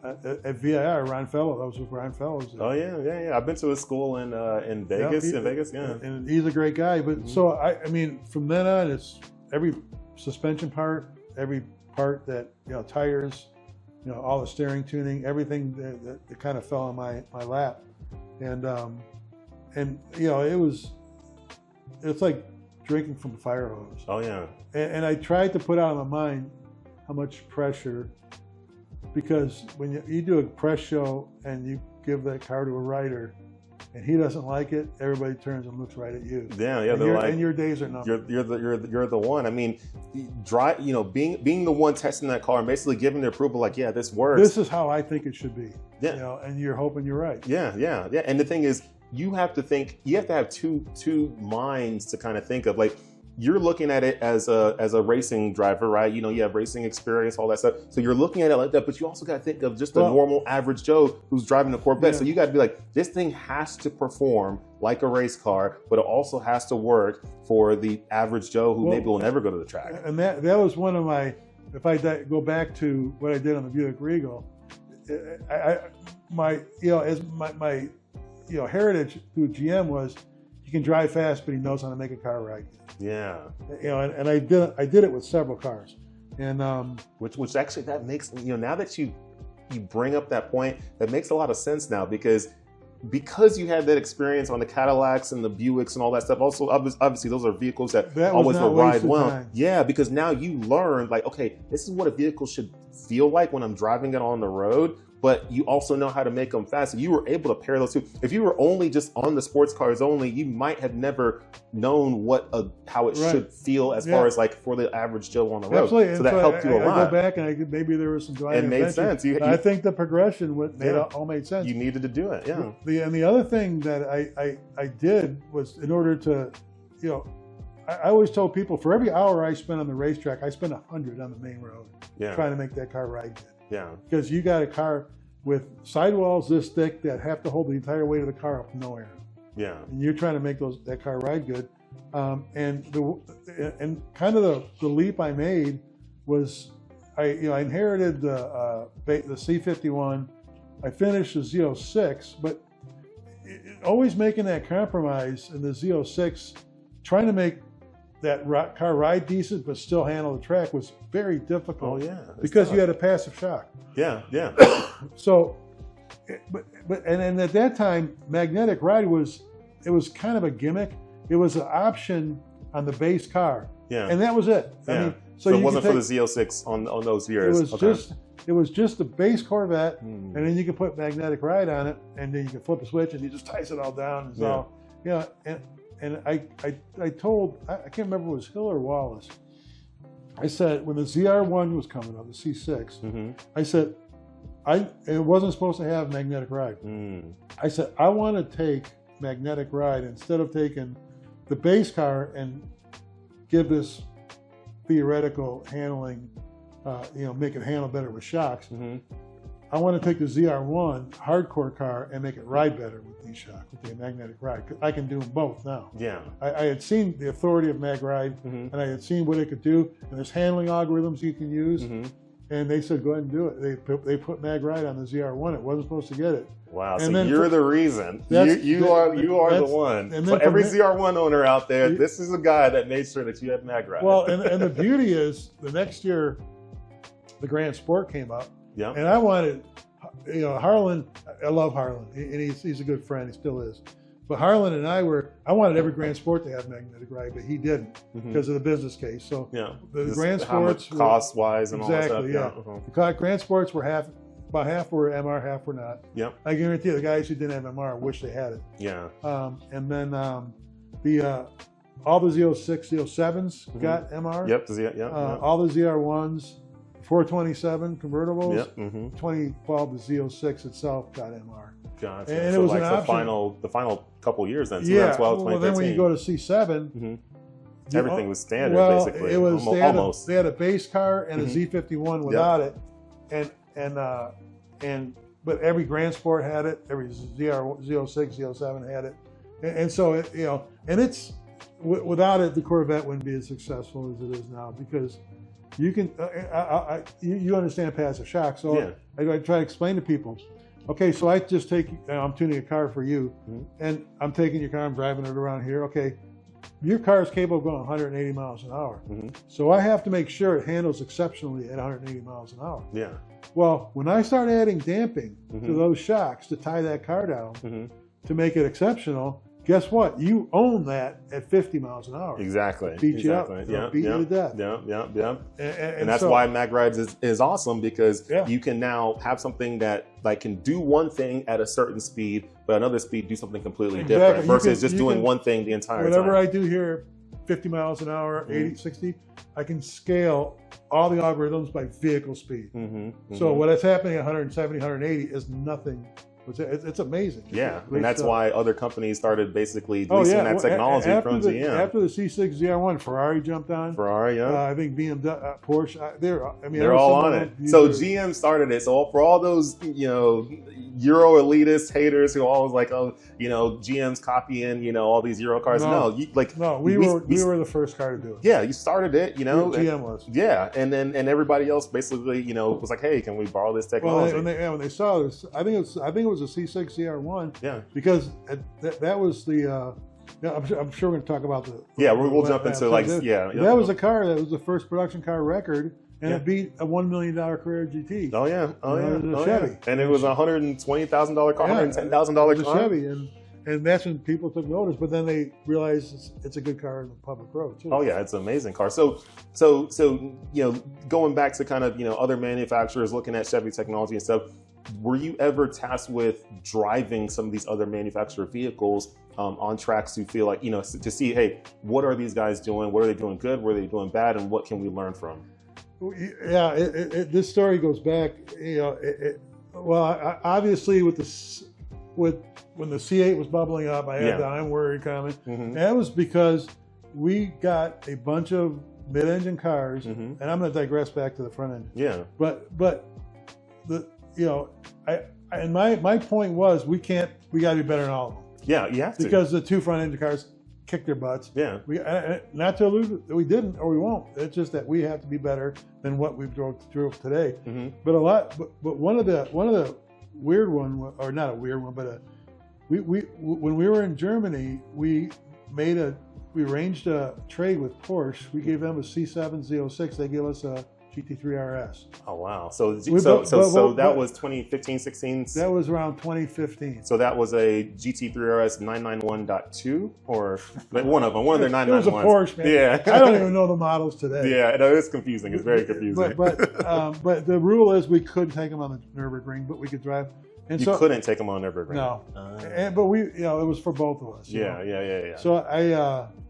at VIR, Ron Fellow. That was with Ron Fellows. Oh yeah. I've been to his school in Vegas. And he's a great guy. But so I mean, from then on, it's every suspension part, every part that tires, all the steering tuning, everything that kind of fell on my lap. And it's like drinking from a fire hose. Oh yeah. And I tried to put out of my mind how much pressure, because when you do a press show and you give that car to a rider and he doesn't like it, everybody turns and looks right at you. Yeah. And your days are numbered. You're the one. I mean, being the one testing that car and basically giving the approval, like, yeah, this works. This is how I think it should be. Yeah. And you're hoping you're right. Yeah. And the thing is, you have to have two minds to kind of think of. Like, you're looking at it as a racing driver, right? You have racing experience, all that stuff. So you're looking at it like that, but you also got to think of just a normal average Joe who's driving a Corvette. Yeah. So you got to be like, this thing has to perform like a race car, but it also has to work for the average Joe who maybe will never go to the track. And that was one of my, if I go back to what I did on the Buick Regal, my heritage through GM was, he can drive fast, but he knows how to make a car right. Yeah. And I did it with several cars. And which actually, that makes, now that you bring up that point, that makes a lot of sense now, because you had that experience on the Cadillacs and the Buicks and all that stuff. Also, obviously those are vehicles that always will ride well. Time. Yeah, because now you learn, like, okay, this is what a vehicle should feel like when I'm driving it on the road. But you also know how to make them fast. You were able to pair those two. If you were only just on the sports cars only, you might have never known how it should feel as far as like for the average Joe on the road. Absolutely. So that helped you a lot. I go back and maybe there was some driving. It made sense. I think the progression all made sense. You needed to do it. Yeah. And the other thing that I did was, in order to, I always told people, for every hour I spent on the racetrack, I spent 100 on the main road trying to make that car ride good. Yeah. Because you got a car, with sidewalls this thick that have to hold the entire weight of the car up no air. Yeah. And you're trying to make that car ride good. And kind of the leap I made was I inherited the C51. I finished the Z06, but always making that compromise in the Z06, trying to make that car ride decent but still handle the track was very difficult. Oh yeah, because you had a passive shock. Yeah, yeah. So, and at that time, magnetic ride was kind of a gimmick. It was an option on the base car. Yeah. And that was it. Yeah. I mean, so it wasn't for the Z06 on those years. It was just a base Corvette, and then you could put magnetic ride on it, and then you could flip a switch, and you just tighten it all down. And all, and I told, I can't remember if it was Hill or Wallace. I said when the ZR1 was coming up, the C6, I said it wasn't supposed to have magnetic ride. I said I want to take magnetic ride instead of taking the base car and give this theoretical handling, make it handle better with shocks. I want to take the ZR1 hardcore car and make it ride better with these shocks, with the magnetic ride. I can do them both now. Yeah. I had seen the authority of mag ride, and I had seen what it could do, and there's handling algorithms you can use. And they said, go ahead and do it. They put mag ride on the ZR1. It wasn't supposed to get it. Wow, and so you're the reason. You are the one. And for every ZR1 owner out there, this is a guy that made sure that you had mag ride. Well, and the beauty is, the next year, the Grand Sport came up. Yeah. And I wanted, Harlan, I love Harlan, and he's a good friend, he still is. But Harlan and I wanted every Grand Sport to have magnetic ride, but he didn't because of the business case. So the Grand Sports, cost-wise and all that stuff. The Grand Sports were about half were MR, half were not. Yep. I guarantee the guys who didn't have MR wish they had it. Yeah. And then all the Z06, Z07s got MR. Yep. All the ZR1s, 427 convertibles. Yep. 2012, the Z06 itself got MR. Gotcha. And so it was like an the final couple years then. 2012, 2013. Well, then when you go to C7, everything was standard basically. It was almost. They had a base car and a Z51 without it, but every Grand Sport had it. Every Z06, Z07 had it, and so it's without it, the Corvette wouldn't be as successful as it is now because you can you understand passive shock. So I try to explain to people. Okay, so I just I'm tuning a car for you, and I'm taking your car, I'm driving it around here. Okay, your car is capable of going 180 miles an hour. So I have to make sure it handles exceptionally at 180 miles an hour. Yeah. Well, when I start adding damping to those shocks to tie that car down to make it exceptional, guess what? You own that at 50 miles an hour. Exactly. Beat you up. Beat you to death. Yeah. And that's why mag rides is awesome because you can now have something that can do one thing at a certain speed, but another speed do something completely different versus just doing one thing the entire time. Whatever I do here, 50 miles an hour, 80, 60, I can scale all the algorithms by vehicle speed. So what's happening at 170, 180 is nothing. It's amazing. Yeah, and that's why other companies started basically leasing that technology from GM. After the C6 ZR1, Ferrari jumped on. Ferrari, I think BMW, Porsche. They're all on it. So GM started it. So for all those Euro elitist haters who always GM's copying all these Euro cars. We were the first car to do it. Yeah, you started it. GM was. Yeah, and everybody else basically was like, hey, can we borrow this technology? Well, when they saw this, I think it was a C6 ZR1. Yeah. Because that was the. I'm sure we're going to talk about the. Yeah, we'll jump into That was a car that was the first production car record, and it beat a $1 million Carrera GT. Oh yeah, it was a Chevy, and it was a $120,000 car, $110,000 car. Chevy, and that's when people took notice. But then they realized it's a good car in the public road too. Oh yeah, it's an amazing car. So going back to kind of other manufacturers looking at Chevy technology and stuff. Were you ever tasked with driving some of these other manufacturer vehicles on tracks to feel like, to see, hey, what are these guys doing? What are they doing good? What are they doing bad? And what can we learn from? Yeah, this story goes back, obviously when the C8 was bubbling up, I had the I'm worried comment. And that was because we got a bunch of mid-engine cars, and I'm going to digress back to the front engine. Yeah. But you know, and my point was we got to be better than all of them. Yeah, you have to. Because the two front engine cars kick their butts. Yeah. Not to allude that we didn't or we won't. It's just that we have to be better than what we drove today. Mm-hmm. But one of the weird one, or not a weird one, but when we were in Germany, we arranged a trade with Porsche. We gave them a C7 Z06. They gave us a GT3 RS. Oh wow! So that was 2015, 16. That was around 2015. So that was a GT3 RS 991.2 or one of them, one of their 991s. It was a Porsche, man. Yeah, I don't even know the models today. Yeah, no, it's confusing. It's very confusing. But the rule is we couldn't take them on the Nurburgring, but we could drive. And you couldn't take them on Nurburgring. No, but we, you know, it was for both of us. Yeah. So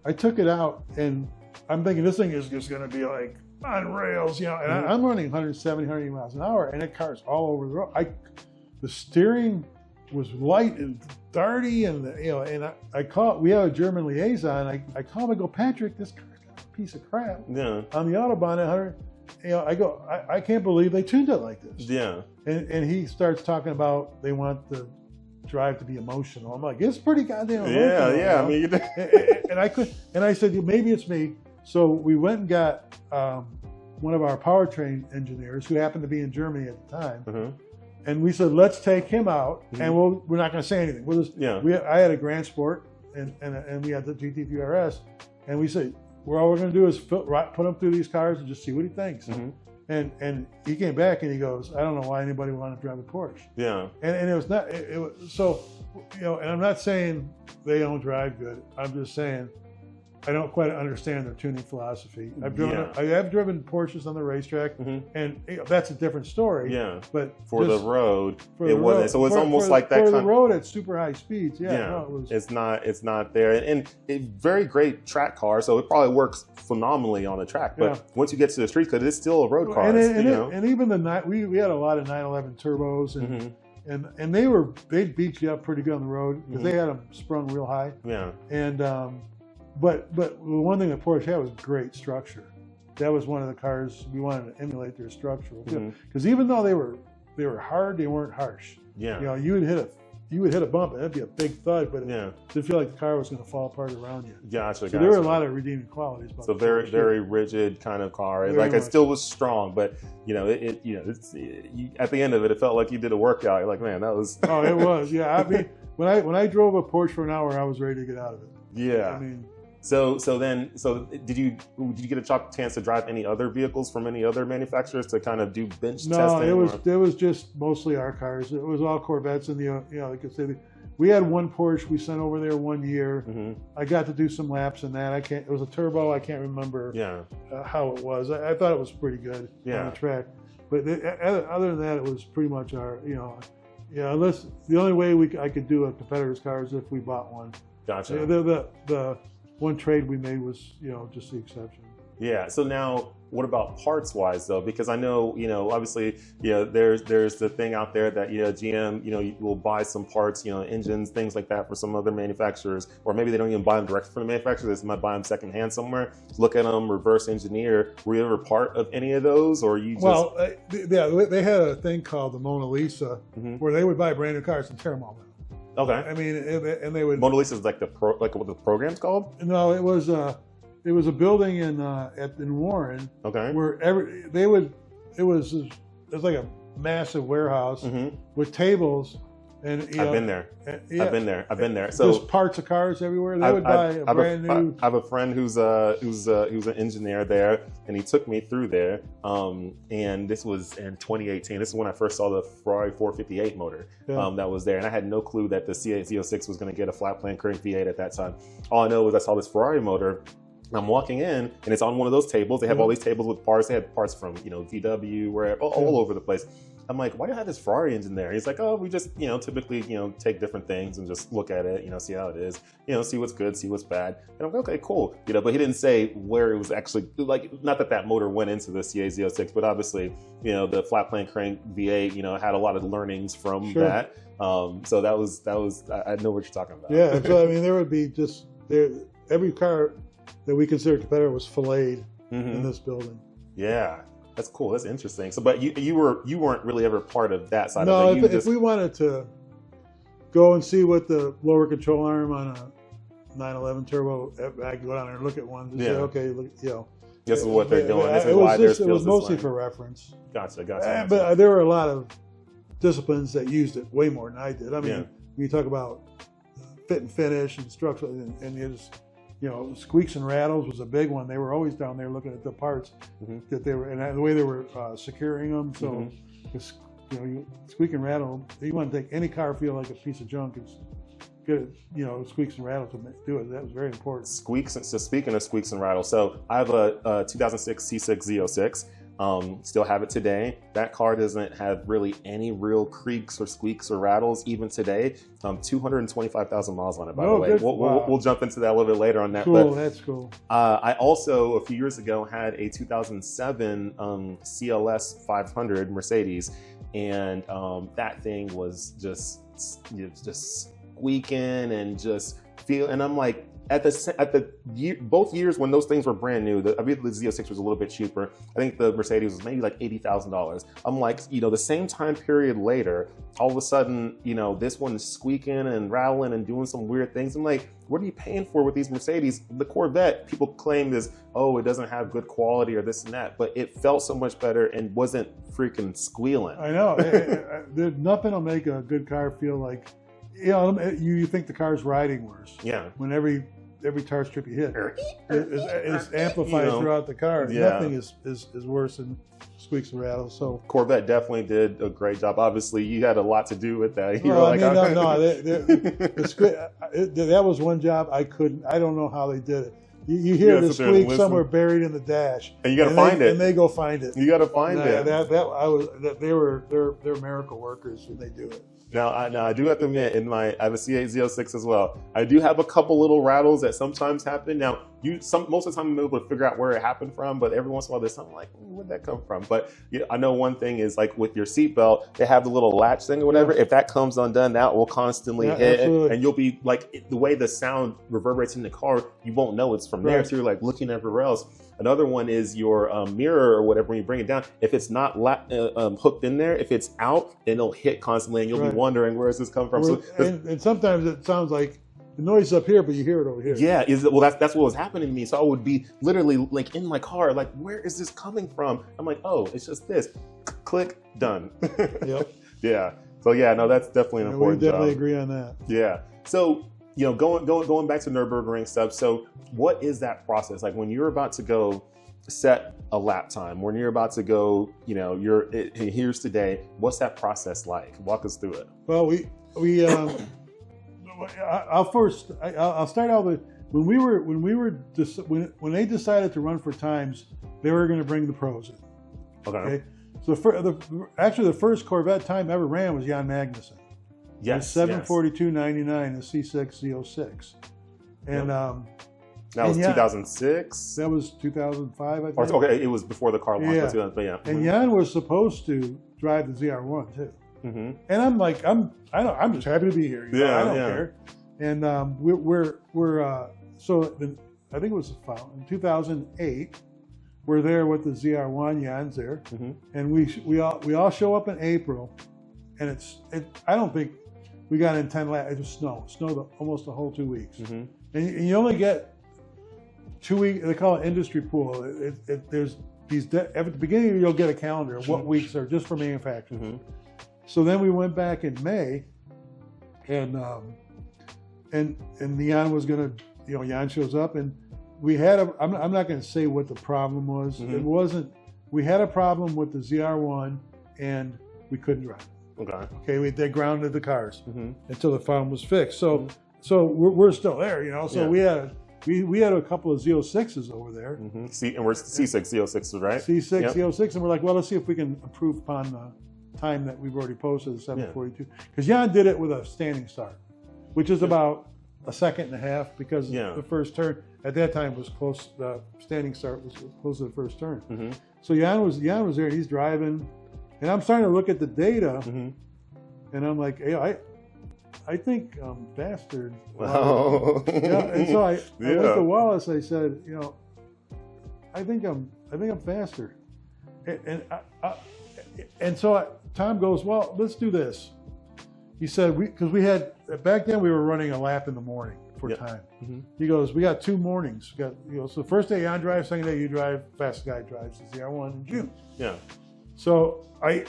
I took it out, and I'm thinking this thing is just going to be like on rails, you know. And I'm running 170, 180 miles an hour, and that car's all over the road. The steering was light and darty, and you know, and I call. We have a German liaison. I call him. I go, Patrick, this car's got a piece of crap. Yeah. On the Autobahn at 100. You know, I go, I can't believe they tuned it like this. Yeah. And he starts talking about they want the drive to be emotional. I'm like, it's pretty goddamn emotional. Yeah. I mean, and I said, maybe it's me. So we went and got one of our powertrain engineers who happened to be in Germany at the time. And we said, let's take him out, and we're not going to say anything. We'll just, I had a Grand Sport, and we had the GT3 RS, and we said, all we're going to do is put him through these cars and just see what he thinks. And he came back and he goes, I don't know why anybody wanted to drive a Porsche. Yeah. And it was not, it was, so, you know, and I'm not saying they don't drive good. I'm just saying I don't quite understand their tuning philosophy. I have driven Porsches on the racetrack, and you know, that's a different story. Yeah. But for the road, it wasn't. So it's almost like that for kind the road at super high speeds. Yeah. No, it's not there, and a very great track car. So it probably works phenomenally on the track. But once you get to the street, because it's still a road car. And even we had a lot of 911 turbos and they'd beat you up pretty good on the road because they had them sprung real high. Yeah. And but the one thing that Porsche had was great structure. That was one of the cars we wanted to emulate their structural. Because even though they were hard, they weren't harsh. Yeah. You know, you would hit a bump and that'd be a big thud, but it didn't feel like the car was going to fall apart around you. Gotcha. So there were a lot of redeeming qualities. So very rigid kind of car. Like it still was strong, but you know, at the end of it, it felt like you did a workout. You're like, man, that was. Oh, it was. Yeah. I mean, when I drove a Porsche for an hour, I was ready to get out of it. Yeah. I mean. So did you get a chance to drive any other vehicles from any other manufacturers to kind of do bench testing? No, it was just mostly our cars. It was all Corvettes, and you know, like I said, we had one Porsche we sent over there one year. I got to do some laps in that. It was a turbo. I can't remember how it was. I thought it was pretty good on the track, but other than that, it was pretty much our unless the only way I could do a competitor's car is if we bought one. Gotcha. The one trade we made was, you know, just the exception. Yeah. So now, what about parts wise though? Because I know, you know, obviously, you know, there's the thing out there that, you know, GM, you know, you will buy some parts, you know, engines, things like that for some other manufacturers, or maybe they don't even buy them directly from the manufacturer. They might buy them secondhand somewhere, look at them, reverse engineer. Were you ever part of any of those, or you just? Well, they had a thing called the Mona Lisa, where they would buy brand new cars and tear them all down. Okay. I mean, and they would. Mona Lisa is like what the program's called? No, it was a building in Warren. Okay. Where it was like a massive warehouse with tables. And I've been there. I've been there. So just parts of cars everywhere. They would buy a brand new. I have a friend who's an engineer there, and he took me through there. And this was in 2018. This is when I first saw the Ferrari 458 motor that was there, and I had no clue that the C8Z06 was going to get a flat plane crank V8 at that time. All I know was I saw this Ferrari motor. I'm walking in, and it's on one of those tables. They have all these tables with parts. They had parts from, you know, VW, where all over the place. I'm like, why do you have this Ferrari engine there? He's like, oh, we just, you know, typically, you know, take different things and just look at it, you know, see how it is, you know, see what's good, see what's bad. And I'm like, okay, cool. You know, but he didn't say where it was actually, like, not that motor went into the CA06, but obviously, you know, the flat plane crank V8, you know, had a lot of learnings from that. So that was, I know what you're talking about. Yeah, so I mean, there would be every car that we consider competitor was filleted in this building. Yeah. That's cool. That's interesting. So, but you weren't really ever part of that side no, of it. No, if we wanted to go and see what the lower control arm on a 911 turbo, I could go down there and look at one and say, okay, look, you know. This is what they're doing. This is why it was mostly for reference. Gotcha. But there were a lot of disciplines that used it way more than I did. I mean, when you talk about fit and finish and structural, and you just, you know, squeaks and rattles was a big one. They were always down there looking at the parts that they were, and the way they were securing them. So, you know, you squeak and rattle. You want to take any car feel like a piece of junk. It's get it, you know, squeaks and rattles to do it. That was very important. Squeaks. So speaking of squeaks and rattles, so I have a 2006 C6 Z06. Still have it today. That car doesn't have really any real creaks or squeaks or rattles even today. 225,000 miles on it, by the way. We'll jump into that a little bit later on that. Cool, that's cool. I also, a few years ago, had a 2007 CLS 500 Mercedes, and that thing was just squeaking and just and I'm like, both years when those things were brand new, I believe the Z06 was a little bit cheaper. I think the Mercedes was maybe like $80,000. I'm like, you know, the same time period later, all of a sudden, you know, this one is squeaking and rattling and doing some weird things. I'm like, what are you paying for with these Mercedes? The Corvette, people claim is, oh, it doesn't have good quality or this and that, but it felt so much better and wasn't freaking squealing. I know. There's nothing will make a good car feel like, you know, you think the car's riding worse. Yeah. When every tar strip you hit is amplified, you know, throughout the car. Yeah. Nothing is worse than squeaks and rattles. So Corvette definitely did a great job. Obviously, you had a lot to do with that. You well, were like, that was one job I couldn't. I don't know how they did it. You hear the squeak somewhere buried in the dash, and you got to find it. And they go find it. You got to find it. They're miracle workers when they do it. Now I do have to admit, I have a C8 Z06 as well. I do have a couple little rattles that sometimes happen. Now, most of the time I'm able to figure out where it happened from, but every once in a while there's something like, where'd that come from? But I know one thing is, like with your seatbelt, they have the little latch thing or whatever. Yeah. If that comes undone, that will constantly hit, and you'll be like, the way the sound reverberates in the car, you won't know it's from there. So you're like looking everywhere else. Another one is your mirror or whatever, when you bring it down, if it's not hooked in there, if it's out, then it'll hit constantly and you'll be wondering, where does this come from? And sometimes it sounds like the noise is up here, but you hear it over here. Yeah, well, that's what was happening to me. So I would be literally like in my car, like, where is this coming from? I'm like, oh, it's just this. Click, done. Yep. Yeah. So yeah, no, that's definitely an important job. We definitely agree on that. Yeah. So, you know, going back to Nurburgring stuff. So what is that process? Like when you're about to go set a lap time, when you're about to go, you know, here's today, what's that process like? Walk us through it. Well, I'll start out with when they decided to run for times, they were going to bring the pros in. Okay. So actually the first Corvette time ever ran was Jan Magnesium. Yes. 7:42.99, a C6 Z06, and that was 2006. That was 2005, I think. Okay, it was before the car launch. Yeah. But yeah. And Jan was supposed to drive the ZR1 too. And I'm like, I'm just happy to be here. You know? I don't care. And I think it was in 2008. We're there with the ZR1. Jan's there, and we all show up in April, and I don't think we got in 10 laps. It was snowed almost the whole 2 weeks, and you only get 2 weeks. They call it industry pool. There's these at the beginning you'll get a calendar of what weeks are just for manufacturers. So then we went back in May, and Jan was gonna, Jan shows up, and we had I'm not going to say what the problem was. It wasn't. We had a problem with the ZR1, and we couldn't drive. Okay. They grounded the cars until the problem was fixed. So we're still there, So we had a couple of Z06s over there. And we're C6 Z06s, right? C6 Z06, and we're like, well, let's see if we can improve upon the time that we've already posted, the 7:42. Because Jan did it with a standing start, which is about a second and a half, because the first turn at that time was close. The standing start was close to the first turn. So Jan was there, and he's driving, and I'm starting to look at the data, and I'm like, hey, I think I'm faster. Wow. And so I went to Wallace. I said, I think I'm faster. And so Tom goes, well, let's do this. He said, because we had, back then we were running a lap in the morning for time. He goes, we got 2 mornings. So the first day Jan drives, second day you drive, fastest guy drives the ZR1 in June. Yeah. So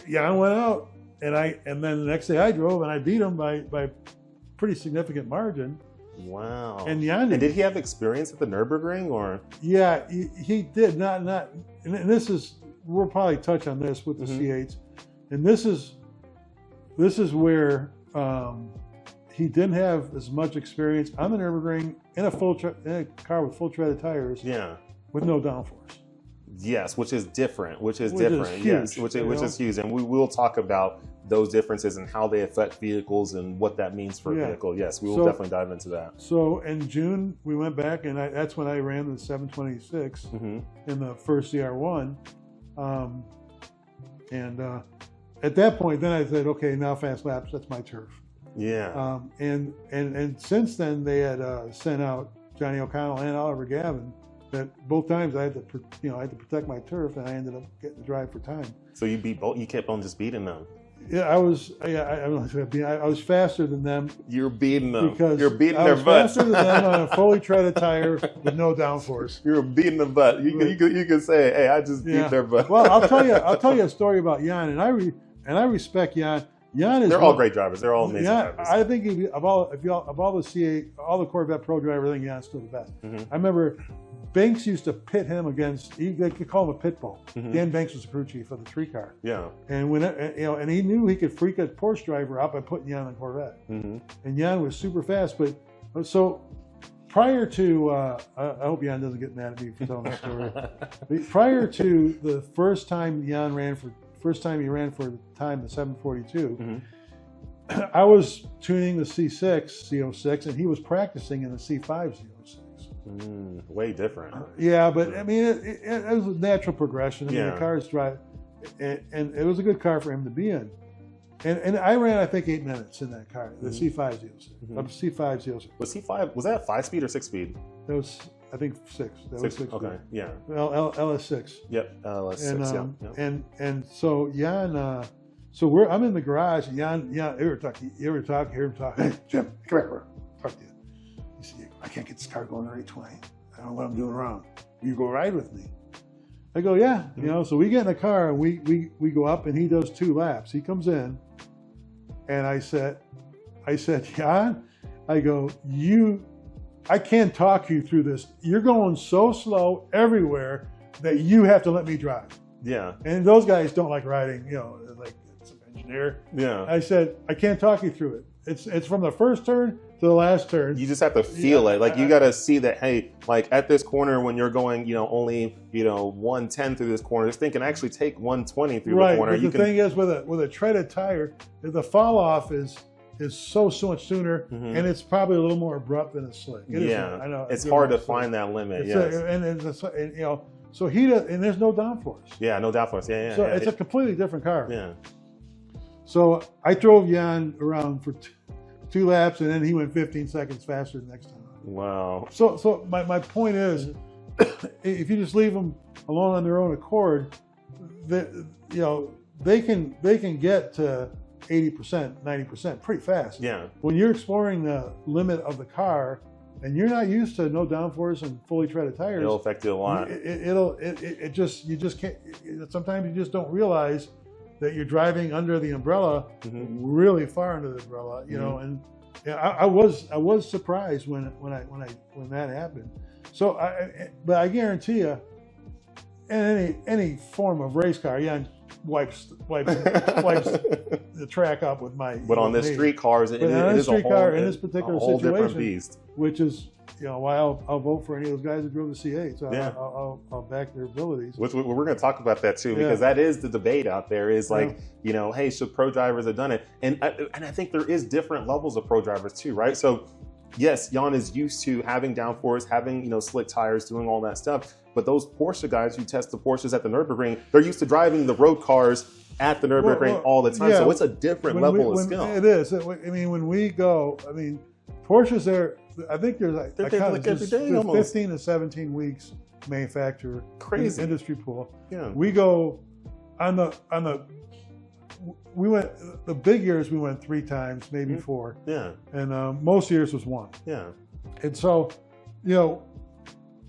Jan went out, and then the next day I drove, and I beat him by pretty significant margin. Wow. And Jan did he have experience at the Nurburgring, or? Yeah, he did. Not. And this is, we'll probably touch on this with the C8s, and this is where he didn't have as much experience on the Nurburgring in a car with full treaded tires. Yeah. With no downforce. Yes, which is different. Which is huge, yes, which is huge, and we will talk about those differences and how they affect vehicles and what that means for a vehicle. Yes, we will definitely dive into that. So in June we went back, and that's when I ran the 726 in the first ZR1, and at that point, then I said, okay, now fast laps, that's my turf. Yeah. And since then they had sent out Johnny O'Connell and Oliver Gavin. That both times I had to protect my turf, and I ended up getting to drive for time. So you beat both? You kept on just beating them? Yeah, I was faster than them. You're beating them. Because you're beating their butts. I was faster than them on a fully treaded tire with no downforce. You're beating the butt. You can say, hey, I just beat their butt. Well, I'll tell you a story about Jan, and I respect Jan. They're all great drivers. They're all amazing drivers. I think of all the C8, all the Corvette Pro driver, I think Jan's still the best. I remember Banks used to pit him against. They could call him a pit bull. Dan Banks was the crew chief of the 3-car. Yeah. And and he knew he could freak a Porsche driver out by putting Jan on a Corvette. And Jan was super fast. But so prior to, I hope Jan doesn't get mad at me for telling that story. Prior to the first time he ran for the time, the 742. I was tuning the C6 Z06, and he was practicing in the C5 Z06. Way different. Yeah, but I mean, it was a natural progression. I mean, the cars drive, and it was a good car for him to be in. And I ran, I think, 8 minutes in that car, the C5 Z06. C5 Z06. Was C5? Was that 5-speed or 6-speed? That was, I think, 6. That was 6. Okay. Yeah. LS6. Yep. LS6. And so Jan. I'm in the garage, and Jan, you ever talk? Hey, Jim, come here, bro. Talk to you. He said, I can't get this car going at 820. I don't know what I'm doing wrong. You go ride with me. I go, yeah. So we get in the car, and we go up, and he does 2 laps. He comes in, and I said, Jan, I go, I can't talk you through this. You're going so slow everywhere that you have to let me drive. Yeah. And those guys don't like riding, like some engineer. Yeah. I said, I can't talk you through it. It's from the first turn to the last turn. You just have to feel it. Like, you got to see that, hey, like at this corner when you're going, only, 110 through this corner, just thinking actually take 120 through the corner. But the thing is, with a treaded tire, the fall off is so much sooner, and it's probably a little more abrupt than a slick. I know. It's hard to find that limit. Yes. So he does, and there's no downforce. Yeah, no downforce. Yeah. So it's a completely different car. Yeah. So I drove Jan around for 2 laps, and then he went 15 seconds faster the next time. Wow. So my point is, if you just leave them alone on their own accord, they can get to 80%, 90% pretty fast. Yeah. When you're exploring the limit of the car, and you're not used to no downforce and fully treaded tires, it'll affect you a lot. You just can't. Sometimes you just don't realize that you're driving under the umbrella, really far under the umbrella, And I was surprised when that happened. So, but I guarantee you, in any form of race car, wipes the track up with my. But on the street cars, it is a whole, in this particular situation, which is why I'll vote for any of those guys that drove the C8. So I'll back their abilities. We're going to talk about that too, because that is the debate out there. Is like, hey, should pro drivers have done it? And I think there is different levels of pro drivers too, right? So yes, Jan is used to having downforce, having slick tires, doing all that stuff. But those Porsche guys who test the Porsches at the Nurburgring, they're used to driving the road cars at the Nurburgring all the time. So it's a different level of skill. It is. I mean, when we go, Porsches there, I think there's like 15 to 17 weeks manufacturer. Crazy. Industry pool. Yeah. We go on the we went the big years we went 3 times, maybe 4. Yeah. And most years was 1. Yeah. And so, you know,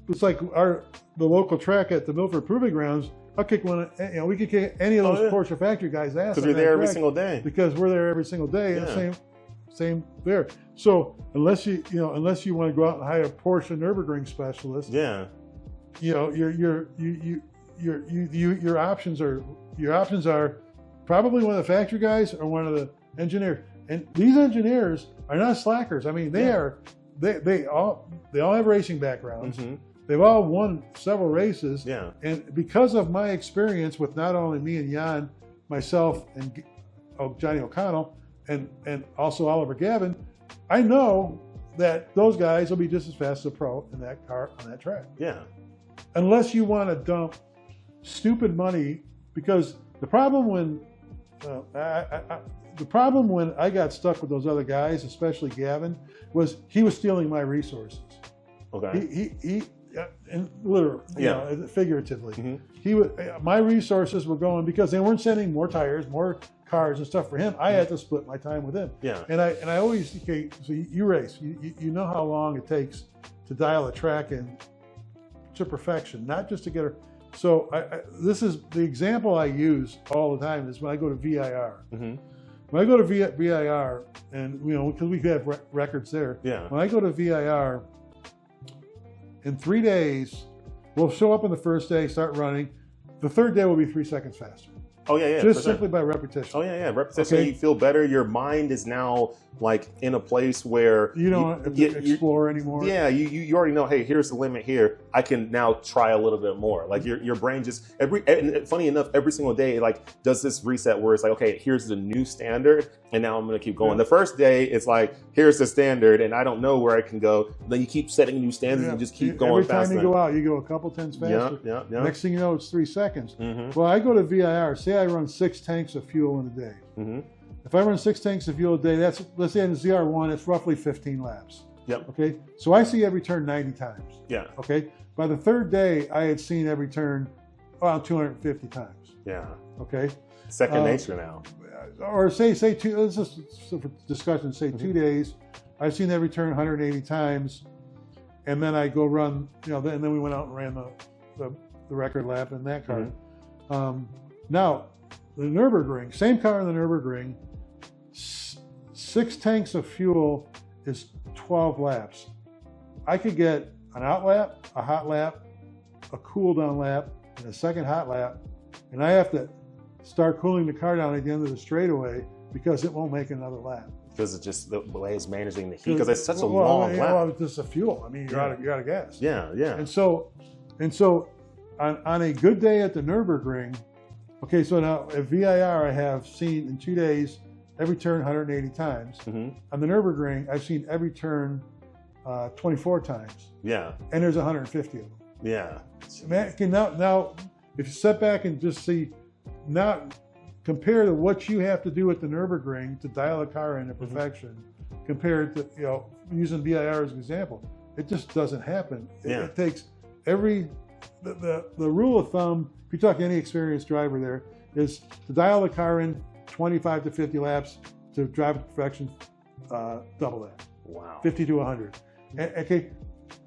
it's like the local track at the Milford Proving Grounds. I'll kick one. You know, we could kick any of those Porsche factory guys' ass because you're there every single day. Because we're there every single day, and same there. So unless you want to go out and hire a Porsche Nurburgring specialist, yeah, you know, your options are probably one of the factory guys or one of the engineers. And these engineers are not slackers. I mean, they all have racing backgrounds. Mm-hmm. They've all won several races. Yeah. And because of my experience with not only me and Jan, myself and Johnny O'Connell, and also Oliver Gavin, I know that those guys will be just as fast as a pro in that car on that track. Yeah. Unless you want to dump stupid money, because the problem when I got stuck with those other guys, especially Gavin, was he was stealing my resources. Okay. He and literally, you know, figuratively, mm-hmm. My resources were going because they weren't sending more tires, more cars and stuff for him. I had to split my time with him. Yeah. And I always, okay, so you race, you know how long it takes to dial a track in to perfection, not just to get her. So this is the example I use all the time is when I go to VIR. Mm-hmm. When I go to VIR, and you know, because we have records there. Yeah. When I go to VIR, in 3 days, we'll show up on the first day, start running. The third day will be 3 seconds faster. Oh yeah. Just simply by repetition. Oh yeah. Repetition. Okay. You feel better. Your mind is now like in a place where you don't have to explore anymore. Yeah, you already know. Hey, here's the limit here. I can now try a little bit more. Like your brain just funny enough, every single day it like does this reset where it's like, okay, here's the new standard, and now I'm gonna keep going. Yeah. The first day it's like, here's the standard, and I don't know where I can go. Then you keep setting new standards and just keep going faster. Every time you go out, you go a couple tenths faster. Yeah. Next thing you know, it's 3 seconds. Mm-hmm. Well, I go to VIR. Say I run 6 tanks of fuel in a day. Mm-hmm. If I run 6 tanks of fuel a day, that's, let's say in the ZR1, it's roughly 15 laps. Yep. Okay. So I see every turn 90 times. Yeah. Okay. By the third day, I had seen every turn around 250 times. Yeah. Okay. Second nature now. Or say 2. Let's just for discussion. Say 2 days. I've seen every turn 180 times, and then I go run. You know, and then we went out and ran the record lap in that car. Mm-hmm. Now, the Nurburgring, same car in the Nurburgring, 6 tanks of fuel is 12 laps. I could get an out lap, a hot lap, a cool down lap, and a second hot lap, and I have to start cooling the car down at the end of the straightaway because it won't make another lap. Because it's just the way it's managing the heat. Because it's such a long lap. Well, it's just the fuel. I mean, you're out of gas. Yeah. And so, on a good day at the Nurburgring. Okay, so now at VIR, I have seen in 2 days every turn 180 times. Mm-hmm. On the Nurburgring, I've seen every turn 24 times. Yeah. And there's 150 of them. Yeah. Man, okay, now, if you step back and just see, now compare to what you have to do at the Nurburgring to dial a car into perfection, compared to, you know, using VIR as an example, it just doesn't happen. Yeah. It takes the rule of thumb. If you talk to any experienced driver there, is to dial the car in 25 to 50 laps to drive to perfection, double that. Wow. 50 to 100. Okay,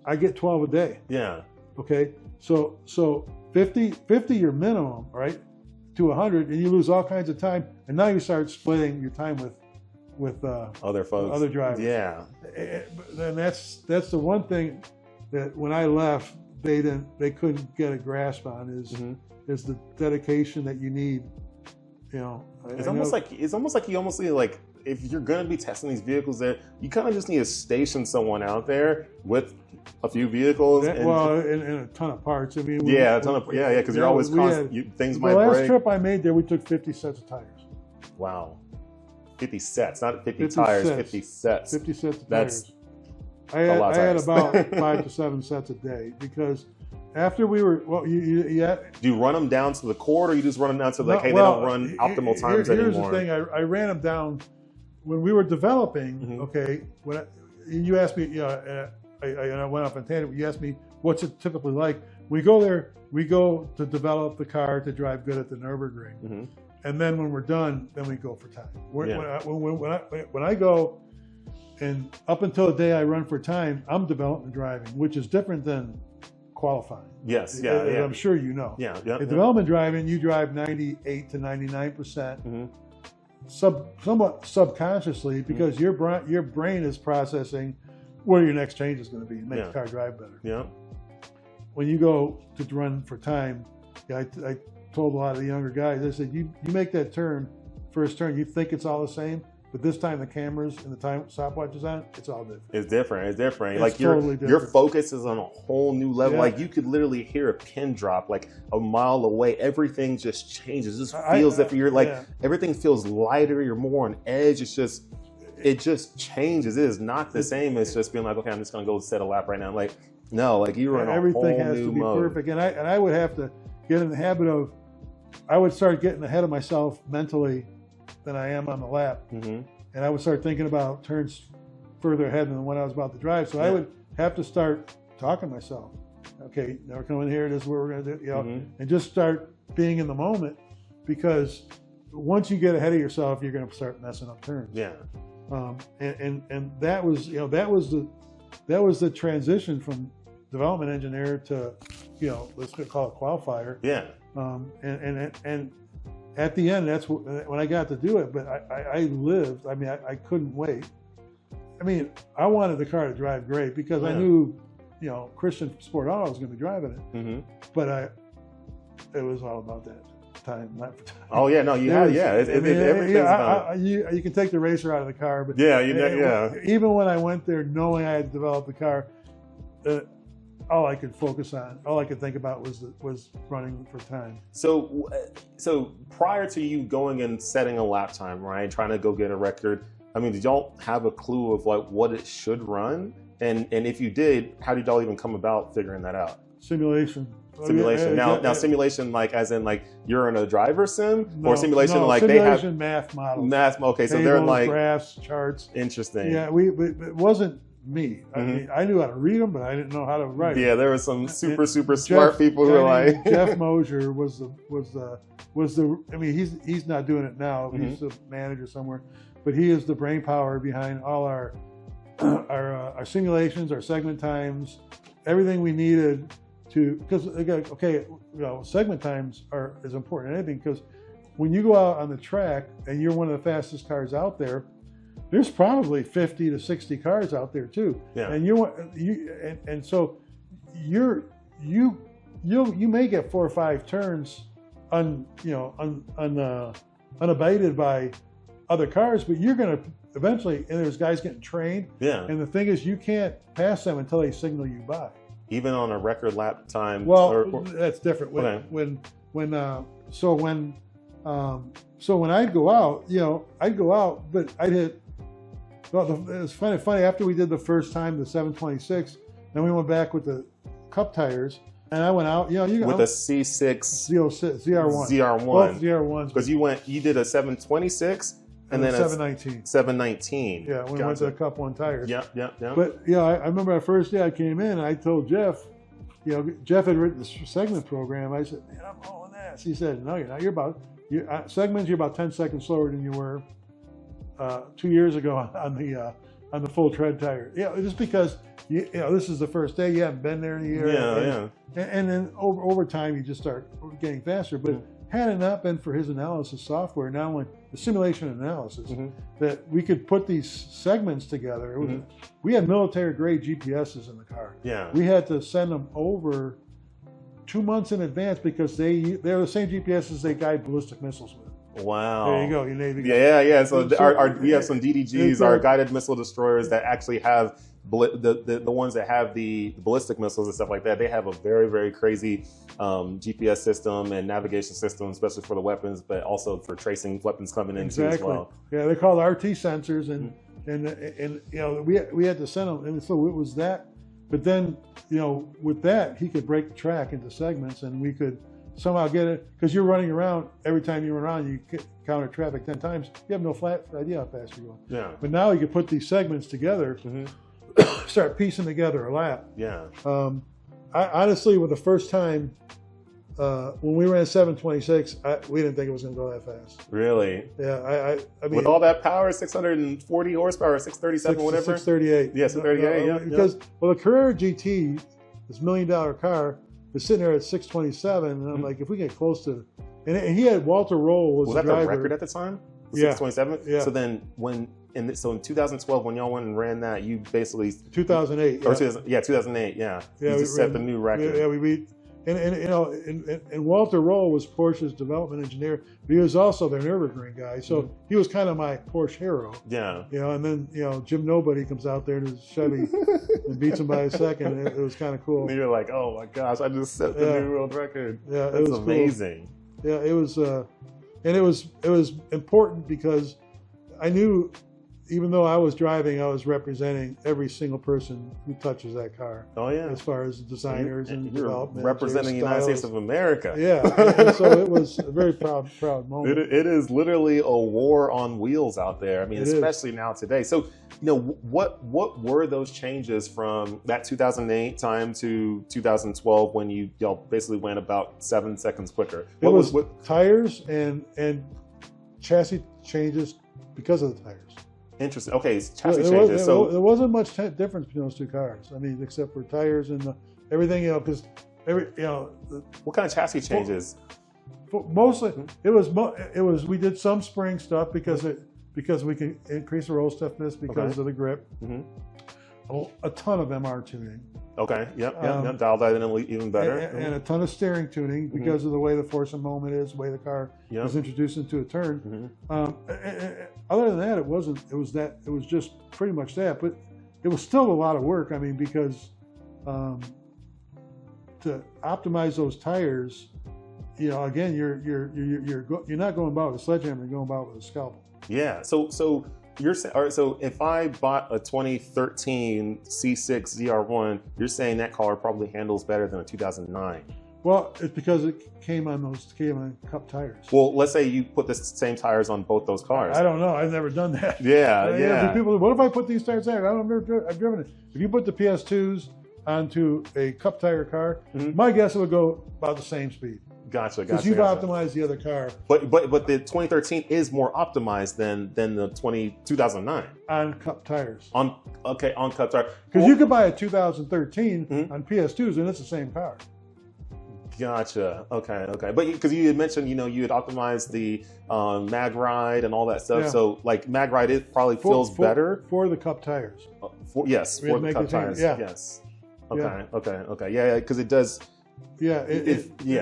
I get 12 a day. Yeah. Okay, so 50 your minimum, right, to 100, and you lose all kinds of time, and now you start splitting your time with other folks, other drivers. Yeah. And that's the one thing that when I left, they couldn't get a grasp on is the dedication that you need. You know, it's almost like you almost need, like, if you're going to be testing these vehicles there, you kind of just need to station someone out there with a few vehicles. And a ton of parts. I mean, because you're always constant. Things might break. The last trip I made there, we took 50 sets of tires. Wow. 50 sets, not 50 tires, sets. 50 sets. 50 sets of tires. I had about 5 to 7 sets a day because after we were, well, do you run them down to the court, or you just run them down to they don't run optimal times anymore? Here's the thing, I ran them down when we were developing. Okay, when you asked me, I went off on tangent. You asked me what's it typically like. we go there. We go to develop the car to drive good at the Nurburgring, and then when we're done, then we go for time. When I go, and up until the day I run for time, I'm development driving, which is different than qualifying. Yes, I'm sure you know. In development driving, you drive 98 to 99%, somewhat subconsciously, because your brain is processing what your next change is going to be and make the car drive better. When you go to run for time, I told a lot of the younger guys, I said, you make that turn, first turn, you think it's all the same, but this time the cameras and the time stopwatch is on, it's all different. It's different. It's different. It's like totally different. Your focus is on a whole new level. Like you could literally hear a pin drop like a mile away. Everything just changes. It just feels if you're like everything feels lighter. You're more on edge. It just changes. It is not the same as just being like, okay, I'm just gonna go set a lap right now. Like no, like you're in a everything whole has new to be mode. perfect, and I would have to get in the habit of, I would start getting ahead of myself mentally than I am on the lap. And I would start thinking about turns further ahead than when I was about to drive. So I would have to start talking to myself. Okay, now we're coming here. This is what we're going to do. You know, and just start being in the moment, because once you get ahead of yourself, you're going to start messing up turns. And that was that was the transition from development engineer to let's call it qualifier. And at the end, that's when I got to do it. But I lived. I mean, I couldn't wait. I mean, I wanted the car to drive great because I knew, Christian Sport Auto was going to be driving it. But it was all about that time, not for time. Oh yeah, no, you had everything's you can take the racer out of the car, but even when I went there, knowing I had developed the car, all I could focus on, all I could think about was running for time. So prior to you going and setting a lap time, right, trying to go get a record, I mean, did y'all have a clue of like what it should run? And if you did, how did y'all even come about figuring that out? Simulation. Now simulation, like as in like you're in a driver sim, or simulation like simulation they have math models. Okay, so tables, they're like graphs, charts. Interesting. Yeah, it wasn't me. I mean, I knew how to read them, but I didn't know how to write them. Yeah, there were some super smart people who were like Jeff Mosier was the. I mean, he's not doing it now. He's the manager somewhere, but he is the brain power behind all our simulations, our segment times, everything we needed to. Because segment times are as important as anything, because when you go out on the track and you're one of the fastest cars out there, there's probably 50 to 60 cars out there too. And so you may get 4 or 5 turns unabated by other cars, but you're going to eventually, and there's guys getting trained. And the thing is, you can't pass them until they signal you by. Even on a record lap time. Well, that's different. So when I'd go out, but I'd hit. Well, it was funny. After we did the first time, the 726, then we went back with the cup tires, and I went out. With the C6 ZR1. ZR1. ZR1s. Because you did a 726 and then a 719. 719. Yeah, we went to the Cup 1 tires. Yeah. But I remember the first day I came in, and I told Jeff, Jeff had written this segment program. I said, man, I'm hauling ass. He said, no, you're not. Segments, you're about 10 seconds slower than you were 2 years ago on the full tread tire. Just because this is the first day, you haven't been there in a year. And then over time, you just start getting faster. But had it not been for his analysis software, not only the simulation analysis, that we could put these segments together. We had military grade GPSs in the car. We had to send them over 2 months in advance because they're the same GPSs they guide ballistic missiles with. Wow. There you go, you Navy guys. Yeah. So we have some DDGs, our guided missile destroyers, that actually have the ones that have the ballistic missiles and stuff like that. They have a very, very crazy GPS system and navigation system, especially for the weapons, but also for tracing weapons coming in too as well. Yeah, they're called RT sensors, and we had to send them, and so it was that. But then with that, he could break the track into segments, and we could somehow get it, because you're running around. Every time you run around, you counter traffic 10 times. You have no flat idea how fast you're going. But now you can put these segments together, start piecing together a lap. I honestly, with the first time, when we ran 726, we didn't think it was going to go that fast. Really? Yeah, I mean, with all that power, 640 horsepower, 637, whatever. 638. Yeah, 638. Yeah, because well, the Carrera GT, this $1 million car, is sitting there at 627, and I'm like, if we get close to, and he had Walter Roll was the that driver. the record at the time? Yeah. 627. Yeah. So then so in 2012, when y'all went and ran that, you basically 2008. Or 2008. Yeah. You just set the new record. Yeah, we beat. And you know, and Walter Roll was Porsche's development engineer, but he was also their Nurburgring guy. So he was kind of my Porsche hero. Yeah. You know, and then Jim Nobody comes out there in his Chevy and beats him by a second. It was kind of cool. And you're like, oh my gosh, I just set the new world record. Yeah, that's amazing. Cool. Yeah, it was, and it was important because I knew, even though I was driving, I was representing every single person who touches that car. Oh yeah. As far as designers and development, representing the United States of America. Yeah, and so it was a very proud moment. It is literally a war on wheels out there. I mean, especially now today. So, what were those changes from that 2008 time to 2012 when y'all basically went about 7 seconds quicker? What tires and chassis changes because of the tires. Interesting. Okay, chassis changes. There wasn't much difference between those two cars. I mean, except for tires and everything, because what kind of chassis changes? Mostly, it was. We did some spring stuff because we can increase the roll stiffness because of the grip. A ton of MR tuning. Okay. Yep. Dial that in even better. And a ton of steering tuning because of the way the force of moment is, the way the car was introduced into a turn. Other than that, it was just pretty much that. But it was still a lot of work. I mean, because to optimize those tires, again, you're not going about with a sledgehammer. You're going about with a scalpel. Yeah. So you're saying, all right, so if I bought a 2013 C6 ZR1, you're saying that car probably handles better than a 2009. Well, it's because it came on cup tires. Well, let's say you put the same tires on both those cars. I don't know. I've never done that. Yeah. People, what if I put these tires there? I've driven it. If you put the PS2s onto a cup tire car, my guess it would go about the same speed. Gotcha. Because you've optimized the other car. But the 2013 is more optimized than the 2009 on cup tires. On cup tires. Because you could buy a 2013 on PS2s and it's the same car. Gotcha. Okay. But because you had mentioned, you had optimized the mag ride and all that stuff. Yeah. So like mag ride, it probably feels better for the cup tires. For the cup tires. Yeah. Yes. Okay. Yeah. Because it does. Yeah.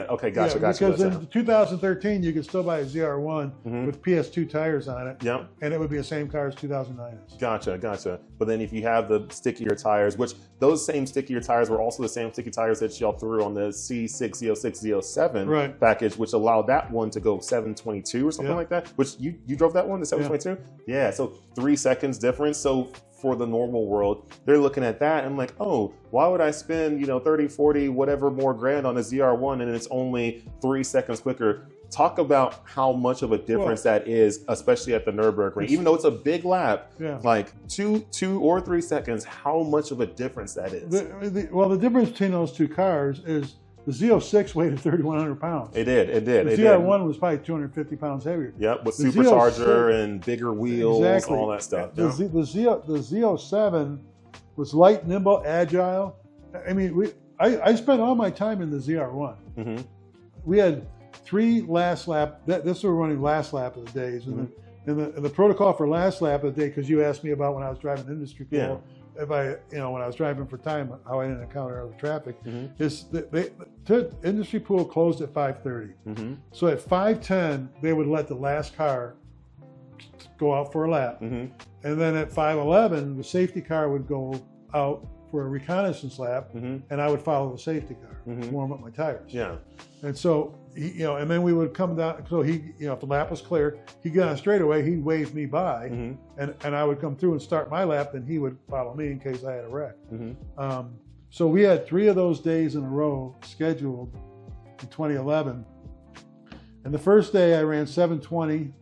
Okay. Gotcha. Because in 2013, you could still buy a ZR1 with PS2 tires on it. Yep. And it would be the same car as 2009 is. Gotcha. But then if you have the stickier tires, which those same stickier tires were also the same sticky tires that y'all threw on the C6 Z06 Z07 package, which allowed that one to go 722 or something like that. Which you drove that one, the 722? Yeah. So 3 seconds difference. So for the normal world, they're looking at that and like, oh, why would I spend 30, 40, whatever more grand on a ZR1 and it's only 3 seconds quicker? Talk about how much of a difference that is, especially at the Nurburgring. Even though it's a big lap, like 2 or 3 seconds, how much of a difference that is. The difference between those two cars is the Z06 weighed 3,100 pounds. It did. The ZR1 was probably 250 pounds heavier. Yep, with supercharger and bigger wheels and all that stuff. The Z07 was light, nimble, agile. I mean, I spent all my time in the ZR1. We had 3 last lap. This was running last lap of the days, and the protocol for last lap of the day, because you asked me about when I was driving industry pool. If I, when I was driving for time, how I didn't encounter other traffic, is the industry pool closed at 5:30. So at 5:10, they would let the last car go out for a lap, and then at 5:11, the safety car would go out for a reconnaissance lap, and I would follow the safety car, warm up my tires. Yeah. And so, and then we would come down. So if the lap was clear, he'd get on straightaway. He'd wave me by, and I would come through and start my lap. Then he would follow me in case I had a wreck. So we had 3 of those days in a row scheduled in 2011. And the first day I ran 720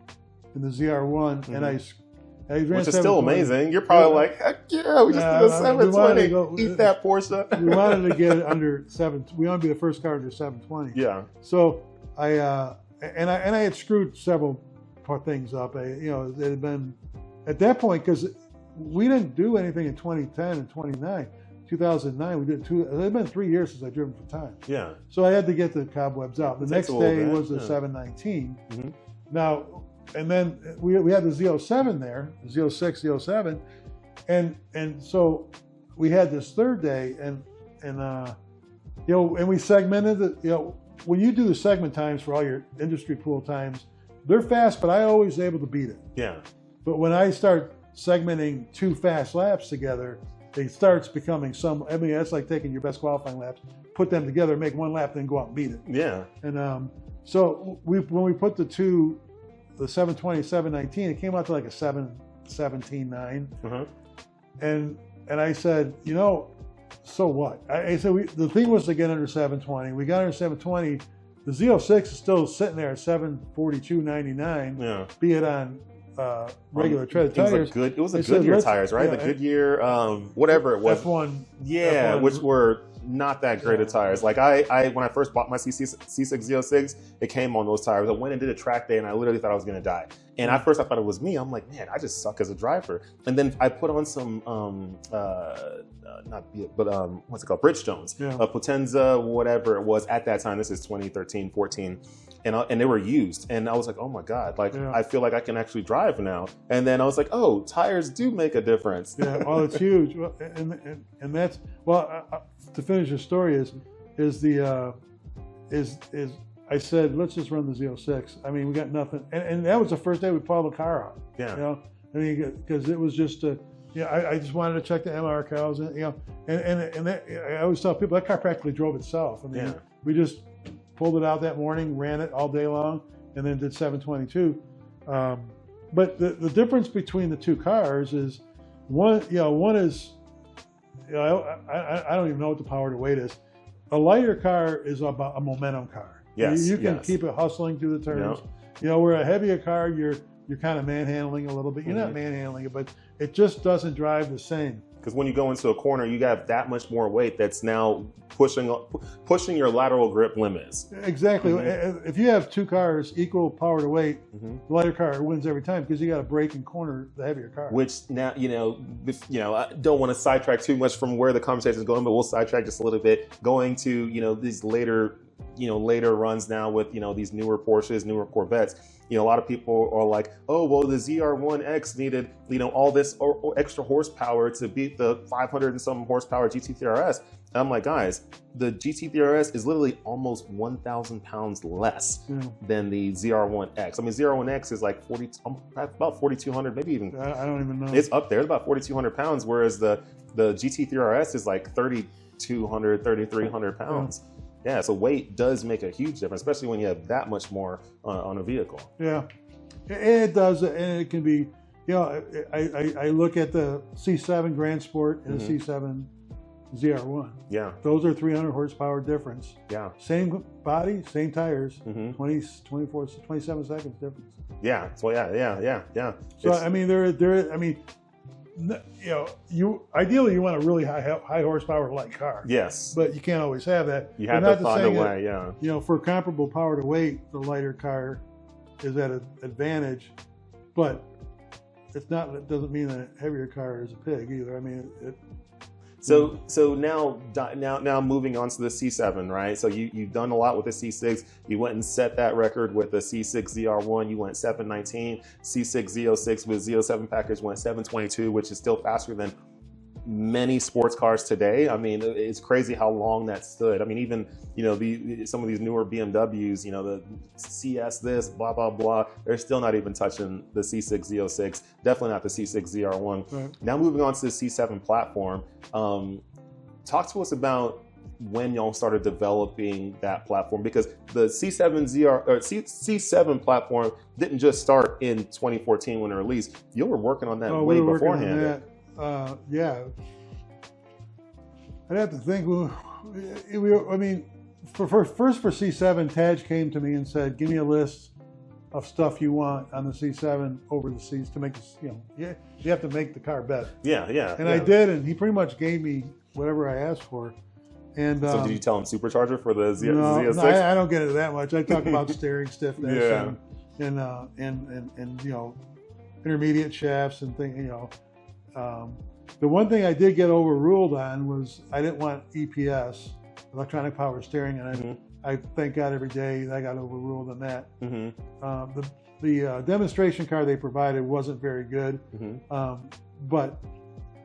in the ZR1, Which is still amazing. You're probably like, heck yeah, we just did a 720. Eat that Porsche. We wanted to get it under 7. We wanted to be the first car under 720. Yeah. So I had screwed several things up. It had been at that point, because we didn't do anything in 2010 and 2009. We did two. It had been 3 years since I driven for time. Yeah. So I had to get the cobwebs out. The next day was the 719. Mm-hmm. Now, and then we had the Z07 there, the Z06, Z07, and so we had this third day, and we segmented it. When you do the segment times for all your industry pool times, they're fast, but I always able to beat it. Yeah. But when I start segmenting 2 fast laps together, it starts becoming that's like taking your best qualifying laps, put them together, make 1 lap, then go out and beat it. Yeah. And so when we put the 720, 719, it came out to like a 717.9. Uh-huh. And I said, so what? I said, the thing was to get under 720. We got under 720. The Z06 is still sitting there at 742.99. Yeah. Be it on regular treaded tires. It was a Goodyear tires, right? The Goodyear, whatever it was. F1. Yeah, F1. Which were not that great of tires. Like I when I first bought my C6 Z06, it came on those tires. I went and did a track day, and I literally thought I was going to die. And at first I thought it was me. I'm like, man, I just suck as a driver. And then I put on some what's it called? Bridgestones, Potenza, whatever it was at that time. This is 2013, 14. And they were used, and I was like, oh my god, I feel like I can actually drive now. And then I was like, oh, tires do make a difference. Yeah, well, it's huge. And that's to finish the story is I said, let's just run the Z06. I mean, we got nothing, and that was the first day we pulled the car out. Yeah, I mean, because it was just I just wanted to check the MR cows, and I always tell people that car practically drove itself. I mean, we just pulled it out that morning, ran it all day long, and then did 722. But the difference between the 2 cars is one is, I don't even know what the power to weight is. A lighter car is about a momentum car. Yes, you can keep it hustling through the turns. Where a heavier car, you're kind of manhandling a little bit. You're not manhandling it, but it just doesn't drive the same. Because when you go into a corner, you have that much more weight that's now pushing your lateral grip limits. Exactly. If you have 2 cars equal power to weight, the lighter car wins every time because you got to brake and corner the heavier car. Which now, I don't want to sidetrack too much from where the conversation is going, but we'll sidetrack just a little bit. Going to these later runs now with these newer Porsches, newer Corvettes. A lot of people are like, oh, well, the ZR1X needed, all this extra horsepower to beat the 500 and some horsepower GT3RS. And I'm like, guys, the GT3RS is literally almost 1,000 pounds less than the ZR1X. I mean, ZR1X is like about 4,200, maybe even. I don't even know. It's up there. It's about 4,200 pounds, whereas the GT3RS is like 3,200, 3,300 pounds. Yeah, so weight does make a huge difference, especially when you have that much more on a vehicle. Yeah, it does, and it can be, I look at the C7 Grand Sport and the C7 ZR1. Yeah. Those are 300 horsepower difference. Yeah. Same body, same tires, 27 seconds difference. Yeah, so yeah. So, I mean, ideally you want a really high horsepower light car. Yes. But you can't always have that. You have to find a way, for comparable power to weight, the lighter car is at an advantage, but it doesn't mean that a heavier car is a pig either. I mean, So now moving on to the C7, right? So you've done a lot with the C6. You went and set that record with the C6 ZR1. You went 719. C6 Z06 with Z07 package went 722, which is still faster than many sports cars today. I mean, it's crazy how long that stood. I mean, even some of these newer BMWs, the CS this, blah blah blah, they're still not even touching the C6 Z06. Definitely not the C6 ZR1. Right. Now moving on to the C7 platform. Talk to us about when y'all started developing that platform, because the C7 platform didn't just start in 2014 when it released. You were working on that way beforehand. Yeah, I'd have to think. For C7, Taj came to me and said, give me a list of stuff you want on the C7 over the C's to make this, you have to make the car better. Yeah. And I did, and he pretty much gave me whatever I asked for. And so did you tell him supercharger for the Z06? No, I don't get into that much. I talk about steering stiffness and intermediate shafts and things. The one thing I did get overruled on was I didn't want EPS, electronic power steering, and I thank God every day that I got overruled on that. The demonstration car they provided wasn't very good, but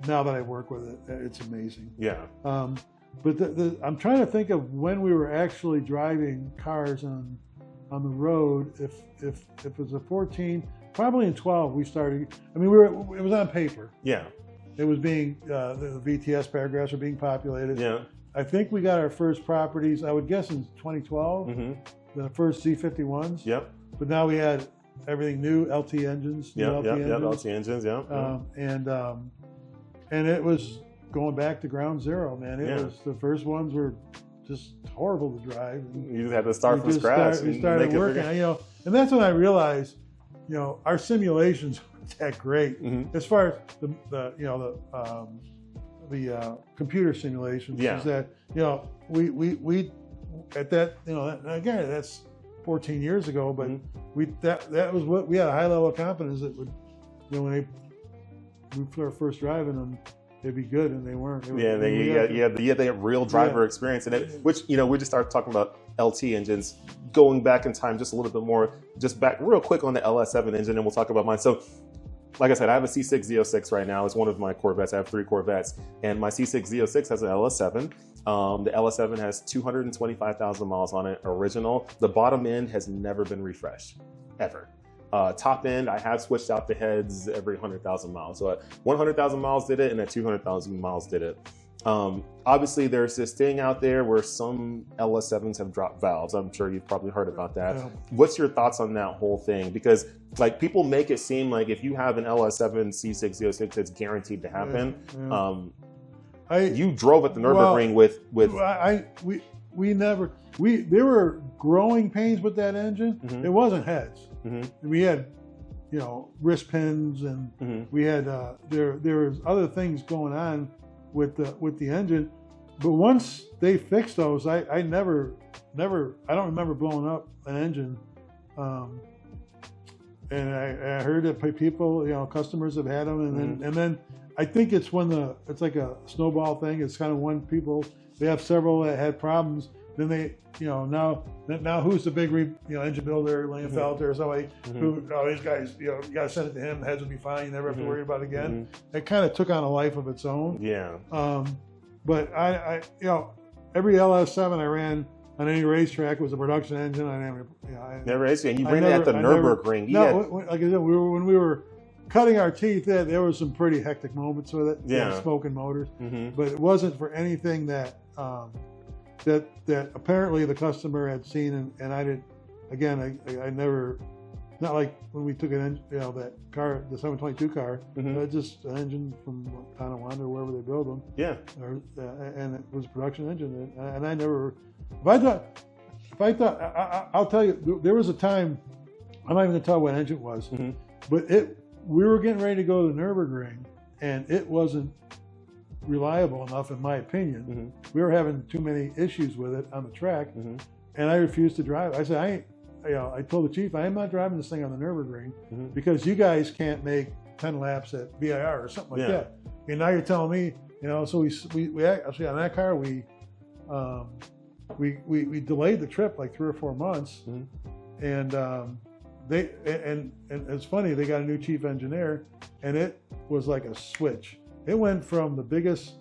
now that I work with it, it's amazing. Yeah. But I'm trying to think of when we were actually driving cars on the road. If it was a 14, probably in 12 we started. I mean, it was on paper. Yeah. It was being the VTS paragraphs are being populated. Yeah. I think we got our first properties, I would guess in 2012, the first Z51s. Yep. But now we had everything new, LT engines. LT engines, And it was going back to ground zero, man. It was, the first ones were just horrible to drive. You just had to start from scratch. We started working, and that's when I realized, our simulations weren't that great as far as the computer simulations. Yeah. Is that we at that again that's 14 years ago, but that was what we had a high level of confidence that would when we were first driving them. They'd be good, and they weren't. You had the real driver experience in it, which we just started talking about LT engines, going back in time just a little bit more, just back real quick on the LS7 engine, and we'll talk about mine. So, like I said, I have a C6 Z06 right now. It's one of my Corvettes. I have 3 Corvettes, and my C6 Z06 has an LS7. The LS7 has 225,000 miles on it, original. The bottom end has never been refreshed, ever. Top end, I have switched out the heads every 100,000 miles. So at 100,000 miles did it, and at 200,000 miles did it. Obviously, there's this thing out there where some LS7s have dropped valves. I'm sure you've probably heard about that. Yeah. What's your thoughts on that whole thing? Because people make it seem like if you have an LS7 C6 Z06, it's guaranteed to happen. You drove at the Nurburgring there were growing pains with that engine. It wasn't heads. We had, wrist pins, and we had there was other things going on with the engine. But once they fixed those, I don't remember blowing up an engine. And I heard that people, customers have had them, and then I think it's it's like a snowball thing. It's kind of when they have several that had problems. Then they, now who's the big engine builder, Langenfelter or somebody who, these guys, you got to send it to him. The heads will be fine. You never have to worry about it again. It kind of took on a life of its own. Yeah. But I every LS7 I ran on any racetrack was a production engine. Never raced, and you ran it at the Nurburgring. Like I said, when we were cutting our teeth, there were some pretty hectic moments with it. Yeah. Smoking motors, but it wasn't for anything that. That apparently the customer had seen, and I did. Again, I never, not like when we took that car, the 722 car, just an engine from Tonawanda or wherever they build them. Yeah. And it was a production engine, and I never. If I thought, I'll tell you, there was a time. I'm not even gonna tell what engine it was, but we were getting ready to go to the Nurburgring, and it wasn't reliable enough, in my opinion. We were having too many issues with it on the track, and I refused to drive. I said, I told the chief, I am not driving this thing on the Nurburgring because you guys can't make 10 laps at BIR or something like that. And now you're telling me, so we actually on that car we delayed the trip like 3 or 4 months, and it's funny, they got a new chief engineer, and it was like a switch. It went from the biggest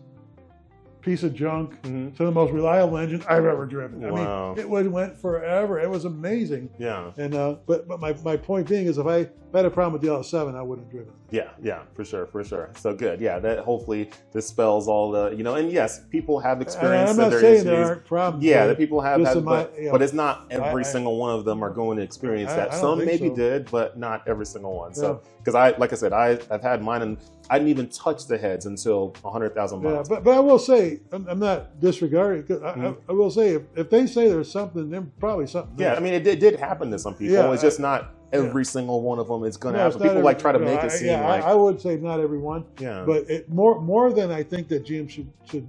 piece of junk to the most reliable engine I've ever driven. Wow. I mean, it went forever. It was amazing. Yeah. And but my point being is, if I had a problem with the LS7, I wouldn't have driven it. Yeah, for sure. So good. Yeah, that hopefully dispels all the, and yes, people have experienced I'm not saying there aren't problems. Yeah, that people have had, but it's not every single one of them are going to experience that. Some maybe did, but not every single one. So, because like I said, I've had mine, and I didn't even touch the heads until 100,000 miles. Yeah, but I will say, I'm not disregarding, because I will say, if they say there's something, there's probably something there. Yeah, I mean, it did happen to some people. It's just not every single one of them is going to have. People like try to make it seem like. I would say not every one. Yeah. But more than I think that GM should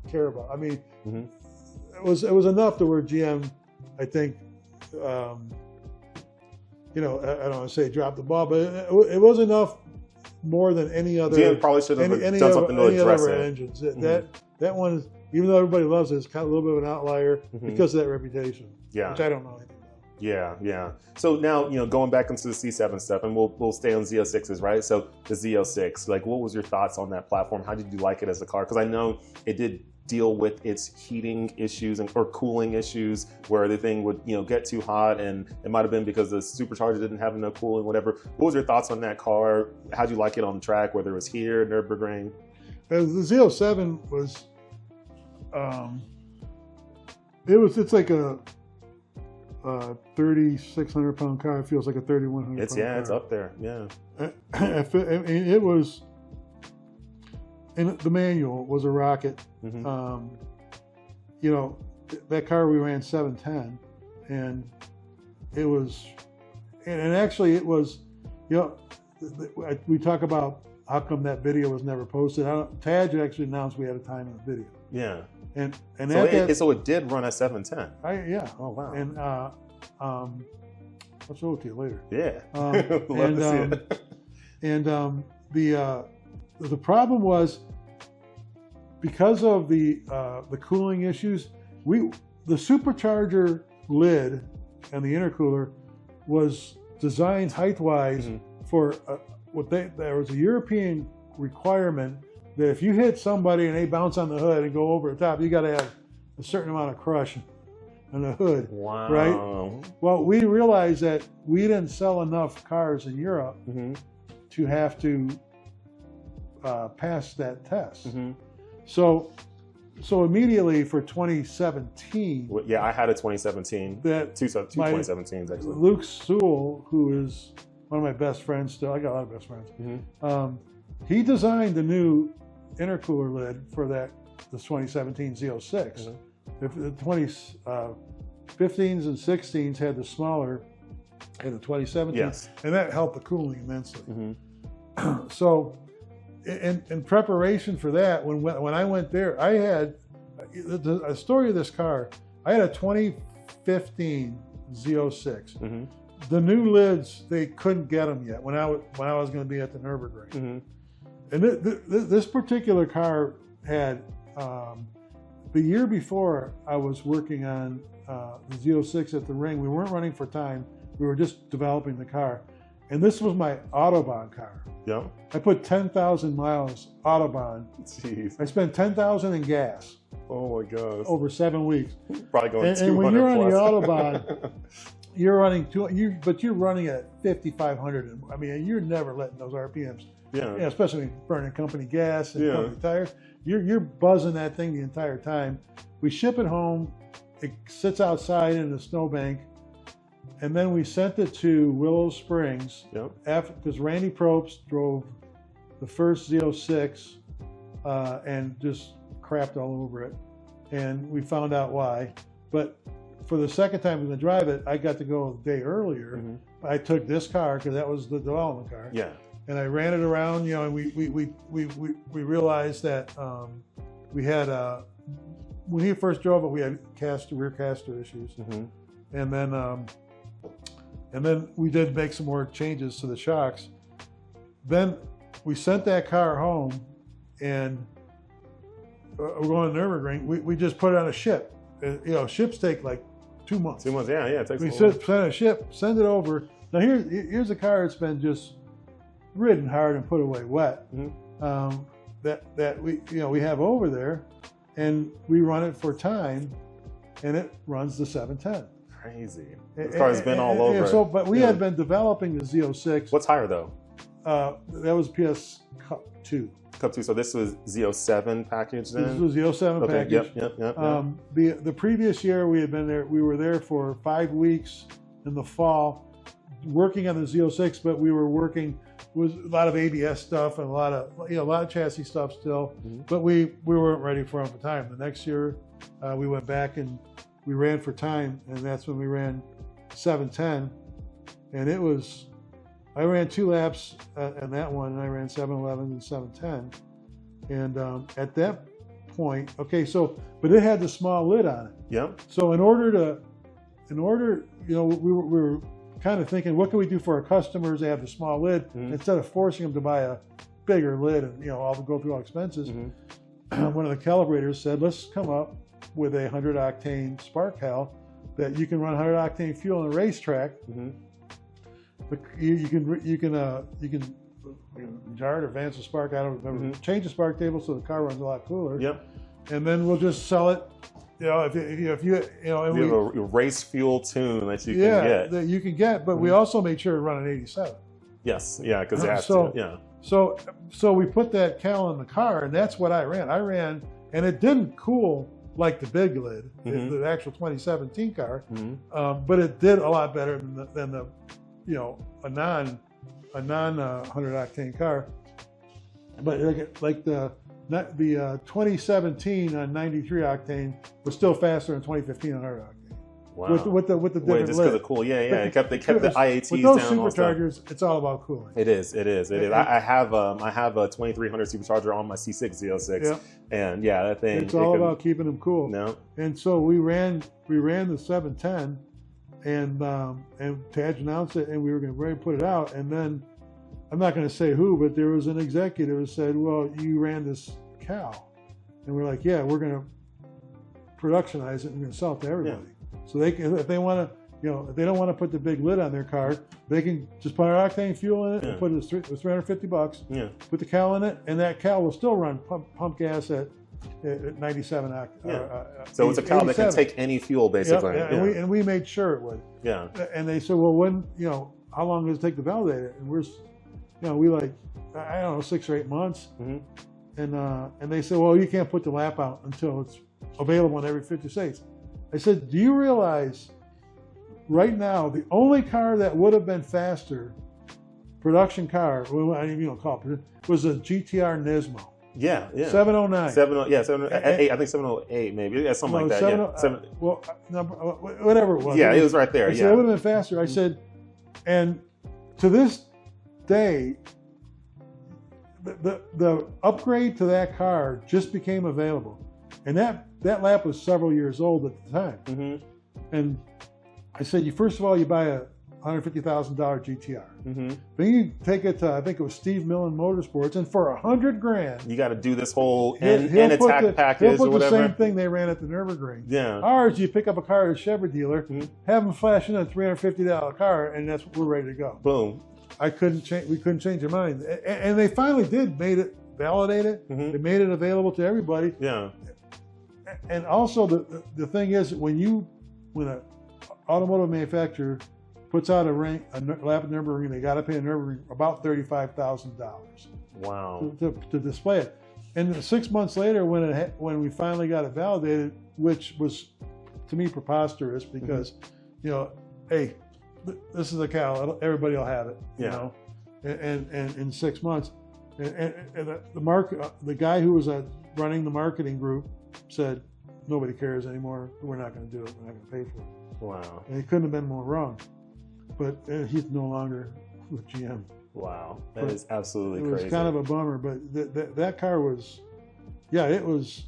care about. I mean, it was enough to where GM, I think, I don't want to say drop the ball, but it was enough more than any other. GM probably should have done something to address it. Engines. That one is, even though everybody loves it, it's kind of a little bit of an outlier because of that reputation. Yeah. Which I don't know anything about. Yeah. So now, going back into the C7 stuff, and we'll stay on Z06s, right? So the Z06, like, what was your thoughts on that platform? How did you like it as a car? Because I know it did deal with its heating issues or cooling issues, where the thing would get too hot, and it might have been because the supercharger didn't have enough cooling, whatever. What was your thoughts on that car? How'd you like it on the track, whether it was here, Nurburgring? The Z07 was, it's like a 3,600 pound car. It feels like a 3,100 pound car. It's up there. Yeah. It was. And the manual was a rocket. That car we ran 710, and it was, and actually it was, we talk about how come that video was never posted. Taj actually announced we had a time in the video. Yeah. And so it did run at 710. Yeah. Oh wow. And I'll show it to you later. Yeah. Love to see it. The problem was, because of the cooling issues, the supercharger lid and the intercooler was designed height-wise for there was a European requirement that if you hit somebody and they bounce on the hood and go over the top, you got to have a certain amount of crush on the hood. Wow. Right? Well, we realized that we didn't sell enough cars in Europe to have to pass that test. So immediately for 2017. Well, yeah, I had a 2017. Two 2017s actually. Luke Sewell, who is one of my best friends still, I got a lot of best friends. He designed the new intercooler lid for the 2017 Z06. The 2015s and 16s had the smaller, and the 2017, and that helped the cooling immensely. So, in preparation for that, when I went there, I had a story of this car. I had a 2015 Z06. The new lids, they couldn't get them yet when I was going to be at the Nurburgring. And this particular car had, the year before I was working on the Z06 at the ring. We weren't running for time. We were just developing the car. And this was my Autobahn car. Yeah. I put 10,000 miles Autobahn. Jeez. I spent 10,000 in gas. Oh my gosh. Over 7 weeks. Probably going 200 and when you're on plus. the Autobahn, you're running but you're running at 5,500. I mean, you're never letting those RPMs. Yeah. Especially when you're burning company gas and company tires. You're buzzing that thing the entire time. We ship it home. It sits outside in the snowbank. And then we sent it to Willow Springs because Randy Probst drove the first Z06 and just crapped all over it. And we found out why. But for the second time we were going to drive it, I got to go a day earlier. I took this car because that was the development car. Yeah. And I ran it around, and we realized that we had when he first drove it, we had rear caster issues. And then we did make some more changes to the shocks. Then we sent that car home, and we're going to Nurburgring. We just put it on a ship. Ships take like 2 months. 2 months, yeah. It takes we a while. send a ship, send it over. Now here's a car that's been just ridden hard and put away wet. That we have over there, and we run it for time, and it runs the 710. Crazy. This car's been all over. But we had been developing the Z06. What's higher though? That was PS Cup 2. Cup 2. So this was Z07 package then? This was the 07 package. Yep. The previous year we had been there. We were there for 5 weeks in the fall, working on the Z06. But we were working with a lot of ABS stuff and a lot of chassis stuff still. But we weren't ready for them for time. The next year we went back and we ran for time, and that's when we ran 710, and it was. I ran 2 laps in that one, and I ran 7:11 and 7:10. And at that point, okay, so but it had the small lid on it. Yep. So in order, you know, we were kind of thinking, what can we do for our customers? They have the small lid instead of forcing them to buy a bigger lid and go through all expenses. One of the calibrators said, let's come up with a 100 octane spark cal that you can run 100 octane fuel on a racetrack. But you can jar it or advance the spark. I don't remember. Change the spark table so the car runs a lot cooler. Yep. And then we'll just sell it. You know, if you and you have a race fuel tune that you can get. That you can get, but we also made sure to run an 87. Yes, yeah, because it has to. Yeah. So we put that cal in the car, and that's what I ran, and it didn't cool like the big lid, the actual 2017 car, but it did a lot better than the a non 100 octane car. But like the 2017 on 93 octane was still faster than 2015 on 100 octane. Wow. With the different just because lid. of cool. Yeah. They kept the IATs with those down. superchargers, it's all about cooling. It is. I have a 2300 supercharger on my C6 Z06, and that thing. It's all about keeping them cool. No. And so we ran the 710, and Taj announced it, and we were ready to put it out, and then I'm not going to say who, but there was an executive who said, "Well, you ran this cal," and we're like, "Yeah, we're going to productionize it and we're going to sell it to everybody." So they can, if they want to, if they don't want to put the big lid on their car, they can just put our octane fuel in it and put it $350. Put the cal in it, and that cal will still run pump gas at 97 octane. So it's a cal that can take any fuel, basically. And we made sure it would. Yeah. And they said, well, when how long does it take to validate it? And we're, we like, I don't know, 6 or 8 months. And they said, well, you can't put the lap out until it's available in every 50 states. I said, do you realize right now the only car that would have been faster, production car, I didn't even call it, was a GTR Nismo. Yeah. 709. 708, I think 708 maybe. Something like that. Well, whatever it was. Yeah, it was right there. I said, it would have been faster. I said, and to this day, the upgrade to that car just became available. And that lap was several years old at the time. And I said, first of all, you buy a $150,000 GTR. Then you take it to, I think it was Steve Millen Motorsports, and for $100,000, you got to do this whole attack package or whatever. He'll put the same thing they ran at the Nurburgring. Yeah. Ours, you pick up a car at a Chevy dealer, have them flash in a $350 car, and we're ready to go. Boom. We couldn't change our mind, and they finally did, validate it. They made it available to everybody. Yeah. And also the thing is, when an automotive manufacturer puts out a lap at Nurburgring, they got to pay a Nurburgring about $35,000. Wow. To display it. And 6 months later, when we finally got it validated, which was to me preposterous because, hey, this is a cal, everybody will have it. And in 6 months, and the guy who was running the marketing group said, nobody cares anymore. We're not going to do it. We're not going to pay for it. Wow. And he couldn't have been more wrong. But he's no longer with GM. Wow. That is absolutely crazy. It was kind of a bummer, but that car was, it was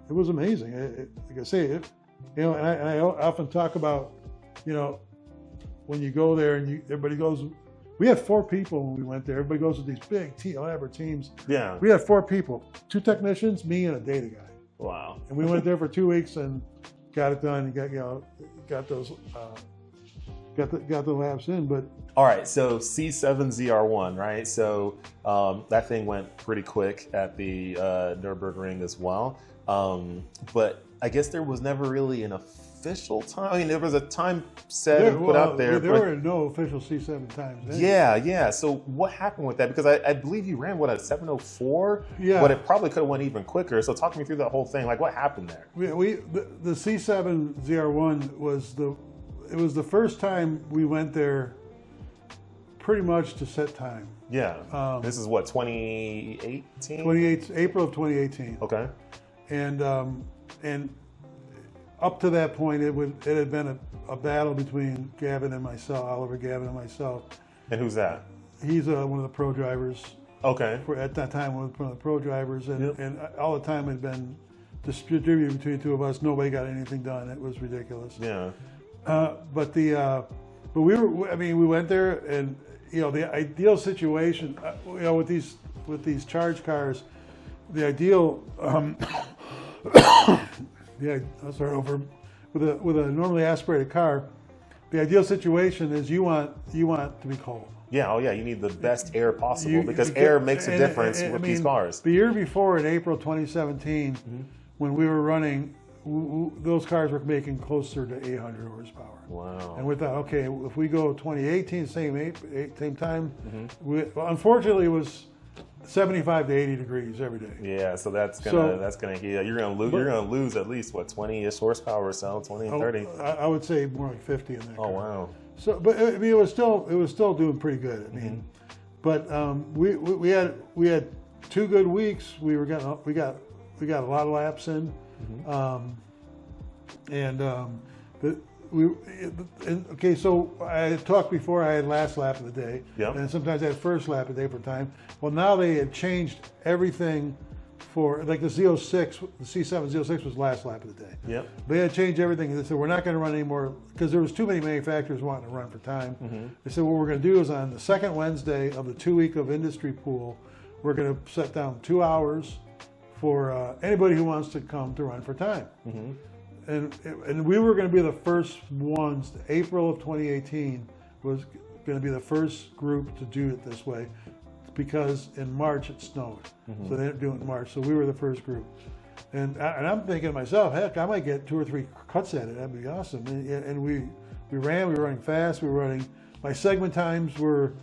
amazing. Like I say, and I often talk about, when you go there and everybody goes. We had 4 people when we went there. Everybody goes with these big elaborate teams. Yeah. We had 4 people, 2 technicians, me, and a data guy. Wow. And we went there for 2 weeks and got it done. And got the laps in. But all right, so C7 ZR1, right? So that thing went pretty quick at the Nurburgring as well. But I guess there was never really an official time. I mean, there was a time set and put out there. There were no official C7 times. Anyway. Yeah. So what happened with that? Because I believe you ran, a 704? Yeah. But it probably could have went even quicker. So talk me through that whole thing. Like, what happened there? The C7 ZR1 was the first time we went there pretty much to set time. Yeah. This is what, 2018? April of 2018. Okay. And up to that point, it had been a battle between Gavin and myself, Oliver Gavin and myself. And who's that? He's one of the pro drivers. Okay. At that time, one of the pro drivers, and all the time had been distributed between the two of us. Nobody got anything done. It was ridiculous. Yeah. But we went there, and the ideal situation, with these charge cars, the ideal, I'll start over. With a normally aspirated car, the ideal situation is you want to be cold. Yeah, oh yeah, you need the best air possible because air makes a difference with these cars. The year before, in April 2017, when we were running, those cars were making closer to 800 horsepower. Wow. And we thought, okay, if we go 2018, same time, unfortunately it was 75 to 80 degrees every day. Yeah, so that's gonna heat. You're gonna lose at least what 20-ish horsepower or so, 20, 30. I would say more like 50 in that car. Oh wow. So, but I mean, it was still doing pretty good. I mean, but we had 2 good weeks. We got a lot of laps in, okay. So I had talked before. I had last lap of the day, and sometimes I had first lap of the day for time. Well, now they had changed everything. For like the Z06, the C7 Z06 was last lap of the day. Yep. They had changed everything. They said we're not going to run anymore because there was too many manufacturers wanting to run for time. They said what we're going to do is on the second Wednesday of the 2-week of industry pool, we're going to set down 2 hours for anybody who wants to come to run for time. And we were going to be the first ones. April of 2018 was going to be the first group to do it this way. Because in March it snowed, so they didn't do it in March. So we were the first group, and I'm thinking to myself, heck, I might get 2 or 3 cuts at it. That'd be awesome. And we ran. We were running fast. We were running. My segment times were,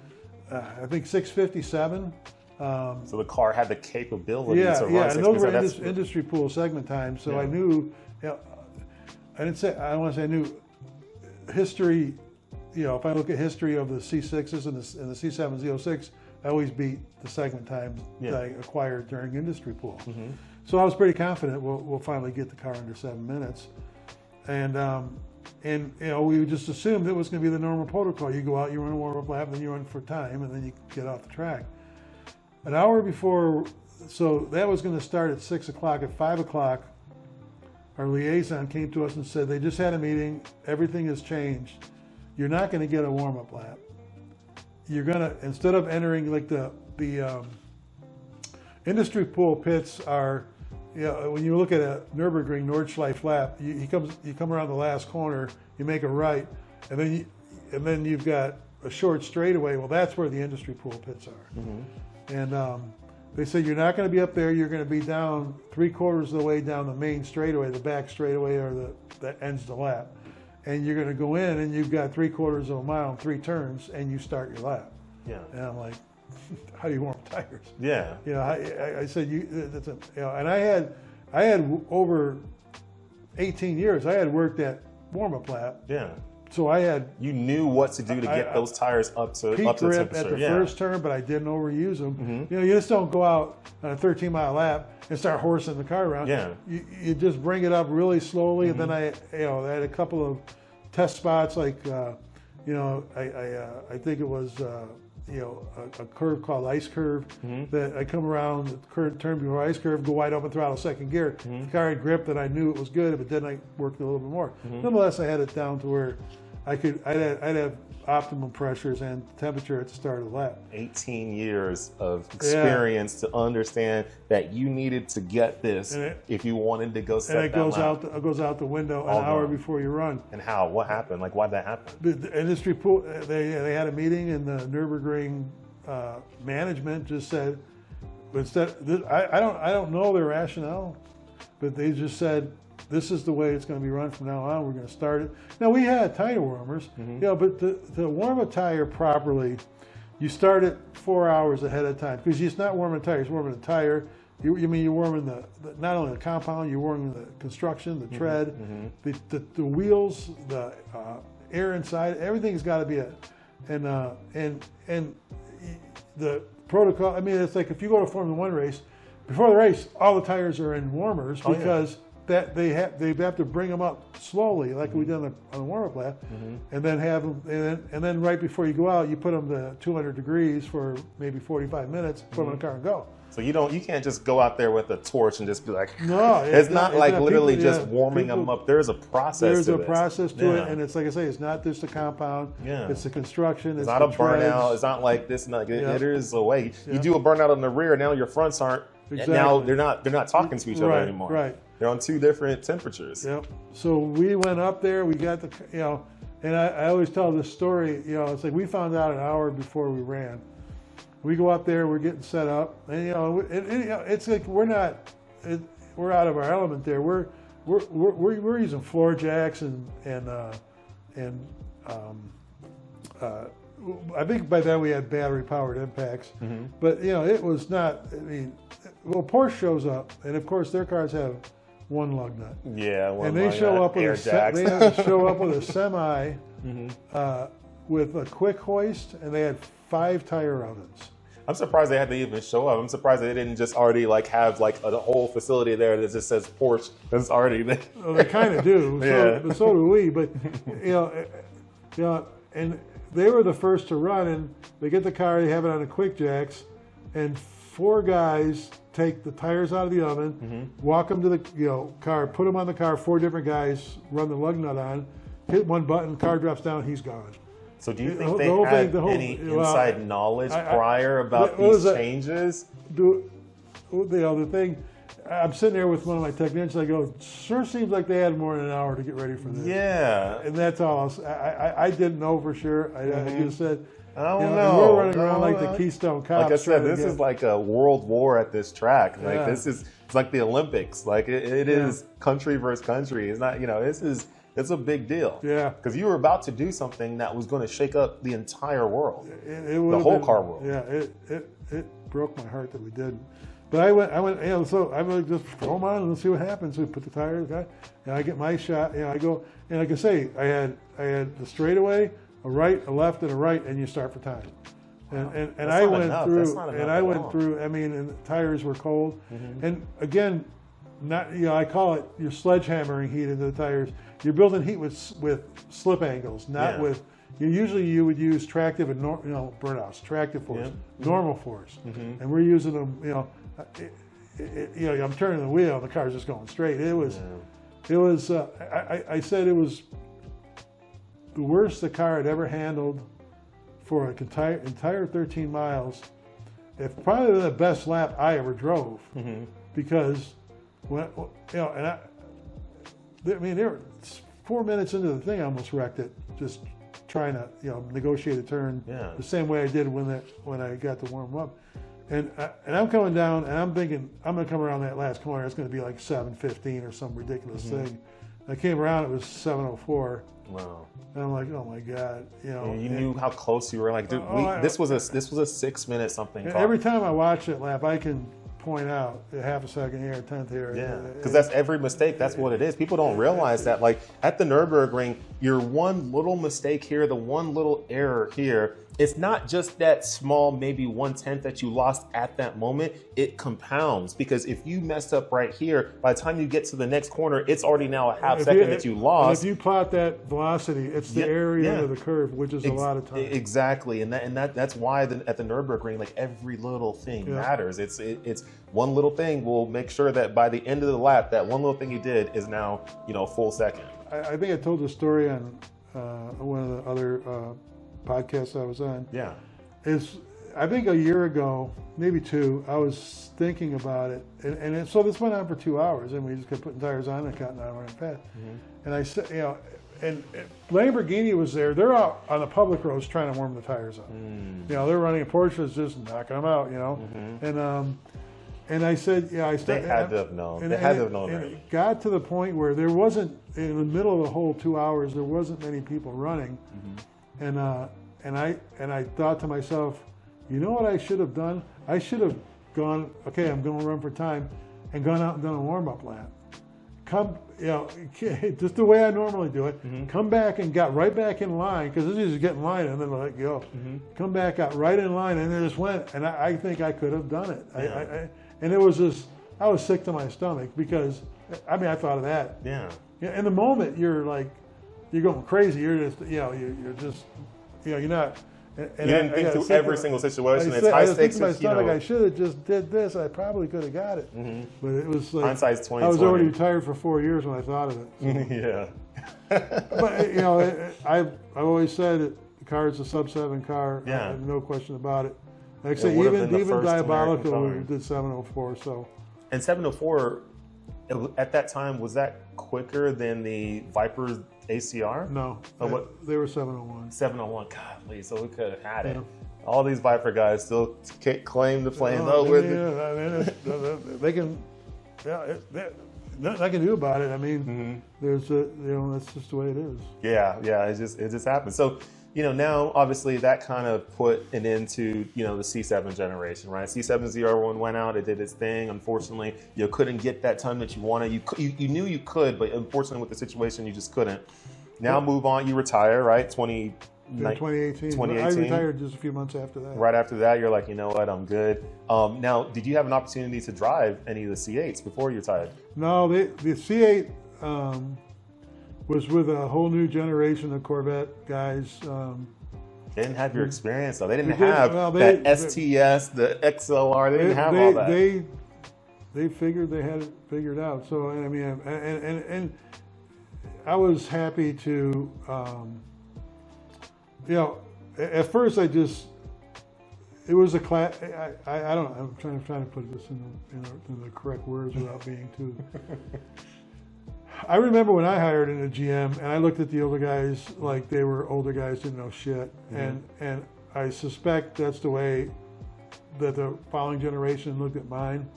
I think 6:57. So the car had the capability to run. Yeah, and those were industry pool segment times. So I knew. I don't want to say I knew history. If I look at history of the C6s and the C7 Z06. I always beat the segment times that I acquired during industry pool. So I was pretty confident we'll finally get the car under 7 minutes. And we just assumed it was going to be the normal protocol. You go out, you run a warm-up lap, then you run for time, and then you get off the track. An hour before, so that was going to start at 6 o'clock. At 5 o'clock, our liaison came to us and said, they just had a meeting, everything has changed. You're not going to get a warm-up lap. You're gonna, instead of entering like the industry pool pits are, when you look at a Nurburgring Nordschleife lap, you come around the last corner, you make a right, and then you've got a short straightaway. Well, that's where the industry pool pits are. And they said you're not going to be up there. You're going to be down 3/4 of the way down the main straightaway, the back straightaway, or that ends the lap. And you're going to go in, and you've got 3/4 of a mile, 3 turns, and you start your lap. Yeah. And I'm like, how do you warm tires? Yeah. I said, and I had over 18 years. I had worked at warm-up lap. Yeah. So you knew what to do to get those tires up to peak grip temperature. at the first turn, but I didn't overuse them. You just don't go out on a 13-mile lap and start horsing the car around. Yeah. You just bring it up really slowly, and then I had a couple of test spots, like I think it was a curve called ice curve that I come around the current turn before ice curve, go wide open throttle, second gear. The car had grip, and I knew it was good. If it didn't, I worked a little bit more. Nonetheless, I had it down to where I'd have optimum pressures and temperature at the start of the lap. 18 years of experience to understand that you needed to get this if you wanted to go set that lap. And it goes out the window an hour before you run. And how? What happened? Like, why'd that happen? The industry pool, they had a meeting, and the Nurburgring management just said, I don't know their rationale, but they just said, this is the way it's going to be run from now on. We're going to start it. Now, we had tire warmers, but to warm a tire properly, you start it 4 hours ahead of time, because it's not warming a tire, it's warming the tire. You're warming not only the compound, you're warming the construction, the tread, the wheels, the air inside. Everything's got to be and the protocol. I mean, it's like if you go to a Formula 1 race, before the race, all the tires are in warmers because that they have to bring them up slowly, like we did on the warm-up lap, and then have them, and then right before you go out, you put them to 200 degrees for maybe 45 minutes, put them in the car and go. So you can't just go out there with a torch and just be like, no, it's not like literally just warming them up. There's a process. There's a process to it, and it's like I say, it's not just a compound. Yeah. It's the construction. It's not a burnout. It's not like this. It is a way. You do a burnout on the rear. Now your fronts aren't. Exactly. Now they're not talking to each other anymore. Right. They're on two different temperatures. Yep. So we went up there. We got the and I always tell this story. It's like we found out an hour before we ran. We go up there, we're getting set up, and it's like we're out of our element there. We're using floor jacks and I think by then we had battery powered impacts, but it was not. I mean, well, Porsche shows up, and of course their cars have one lug nut. Yeah, and they show up with they have to show up with a semi with a quick hoist, and they had 5 tire ovens. I'm surprised they had to even show up. I'm surprised they didn't just already have a whole facility there that just says Porsche that's already there. Well, they kind of do. So do we. But and they were the first to run, and they get the car, they have it on the quick jacks, and 4 guys take the tires out of the oven, walk them to the car, put them on the car. 4 different guys run the lug nut on, hit one button, car drops down, he's gone. So do you think they had any inside knowledge prior about these changes? The thing, I'm sitting there with one of my technicians. I go, sure seems like they had more than an hour to get ready for this. Yeah. And that's all. I didn't know for sure. I just said, I don't know. We're running around like the Keystone Cops. Like I said, this is like a world war at this track. Like it's like the Olympics. Like it is country versus country. It's not, it's a big deal. Yeah. Because you were about to do something that was going to shake up the entire world. The whole car world. Yeah, it broke my heart that we didn't. But I went, so I'm like, just throw them on and let's see what happens. We put the tires on, and I get my shot. I go, and like I say, I had the straightaway, a right, a left, and a right, and you start for time. And I went through, I mean, and the tires were cold. And again, I call it you're sledgehammering heat into the tires. You're building heat with slip angles, not with. Usually you would use tractive and burnouts, tractive force, normal force, and we're using them. I'm turning the wheel, and the car's just going straight. It was. I said it was the worst the car had ever handled for an entire 13 miles. It's probably the best lap I ever drove, because when there were 4 minutes into the thing, I almost wrecked it, just trying to negotiate a turn the same way I did when I got to warm up. And I'm coming down, and I'm thinking I'm going to come around that last corner. It's going to be like 7:15 or some ridiculous thing. I came around, it was 7:04. Wow. And I'm like, oh my God, you knew how close you were. Like, dude, this was a 6-minute something. Every time I watch that lap, I can point out a half a second here, a tenth here. Yeah, because that's every mistake. That's what it is. People don't realize that. Like at the Nurburgring, your one little mistake here, the one little error here, it's not just that small, maybe 1/10 that you lost at that moment. It compounds, because if you messed up right here, by the time you get to the next corner, it's already now a half second that you lost. If you plot that velocity, it's the area of the curve, which is a lot of time. Exactly, and that's why at the Nurburgring, like every little thing matters. It's one little thing will make sure that by the end of the lap, that one little thing you did is now full second. I think I told the story on one of the other podcasts I was on. Yeah. I think a year ago, maybe 2, I was thinking about it, and so this went on for 2 hours, and we just kept putting tires on and cutting out running fast. And I said, and Lamborghini was there. They're out on the public roads trying to warm the tires up. They're running, a Porsche is just knocking them out. And I said, they had to have known. They had to have known. And it got to the point where there wasn't, in the middle of the whole 2 hours, there wasn't many people running. And I thought to myself, you know what I should have done? I should have gone, okay, I'm going to run for time, and gone out and done a warm-up lap. Come, just the way I normally do it. Come back and got right back in line, because this is get in line and then let go. Come back, got right in line, and then just went. And I think I could have done it. And it was just I was sick to my stomach because, I mean, I thought of that. Yeah. In the moment, you're like, you're going crazy. You're just, you're just, you're not. And you didn't think through every single situation. It's high stakes. I was thinking to my stomach, I should have just did this. I probably could have got it. But it was like, hindsight's 20/20. I was already retired for 4 years when I thought of it. So. Yeah. But I've always said the car is a Sub-7 car. Yeah. I have no question about it. Like I say, even Diabolical did 704. So. And 704 at that time, was that quicker than the Viper's ACR? No, they were 701. 701, golly, so we could have had it. All these Viper guys still claim the flames. They can, nothing I can do about it. I mean, there's that's just the way it is. Yeah, it just happens. So, now obviously that kind of put an end to, the C7 generation, right? C7 ZR1 went out, it did its thing. Unfortunately, you couldn't get that ton that you wanted. You knew you could, but unfortunately with the situation, you just couldn't. Now move on, you retire, right? 2018. I retired just a few months after that. Right after that, you're like, you know what, I'm good. Now, did you have an opportunity to drive any of the C8s before you retired? No, the C8 was with a whole new generation of Corvette guys. They didn't have your experience, though. They didn't have that STS, the XLR. They didn't have all that. They figured they had it figured out. So, I mean, and I was happy to, at first it was a class. I don't know. I'm trying to put this in the correct words without being too. I remember when I hired in a GM and I looked at the older guys like they were older guys, didn't know shit. And I suspect that's the way that the following generation looked at mine.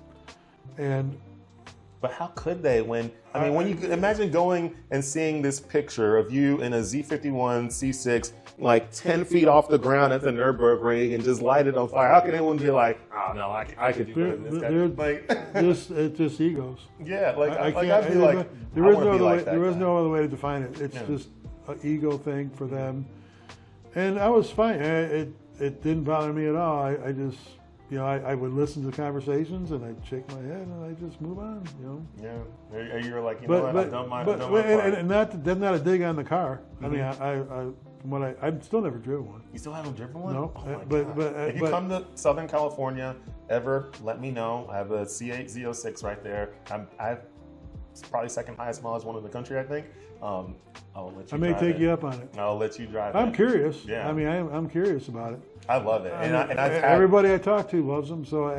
But how could they when you imagine going and seeing this picture of you in a Z51 C6 like 10 feet off the ground at the Nurburgring and just light it on fire. How can anyone be like, oh no, I could do better than this guy? It's just egos. Yeah, I'd be like, there is no other way to define it. It's just an ego thing for them. And I was fine. It didn't bother me at all. I just, I would listen to the conversations and I'd shake my head and I'd just move on, Yeah, you're like, I've done my part. And that's not a dig on the car. I mean, I've still never driven one. You still haven't driven one? No. Oh my God. If you come to Southern California ever, let me know. I have a C8 Z06 right there. It's probably second highest mileage one in the country, I think. I'll let you. I may take you up on it. I'll let you drive. I'm curious. Yeah. I mean, I'm curious about it. I love it, everybody I talk to loves them. So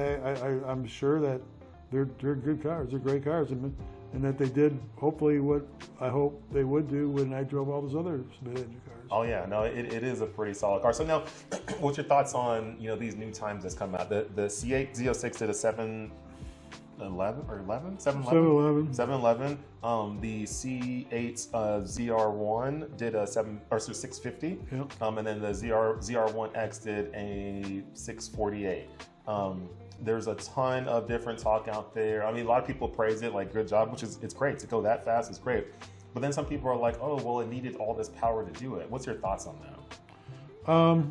I'm sure that they're good cars. They're great cars, and that they did hopefully what I hope they would do when I drove all those other mid-engine cars. Oh yeah, no, it is a pretty solid car. So now, what's your thoughts on these new times that's come out? The C8 Z06 did a 711 or 11? 711. The C8 ZR1 did a 650. Yep. And then the ZR1X did a 648. There's a ton of different talk out there. I mean, a lot of people praise it, like good job, it's great to go that fast. It's great. But then some people are like, oh, well, it needed all this power to do it. What's your thoughts on that?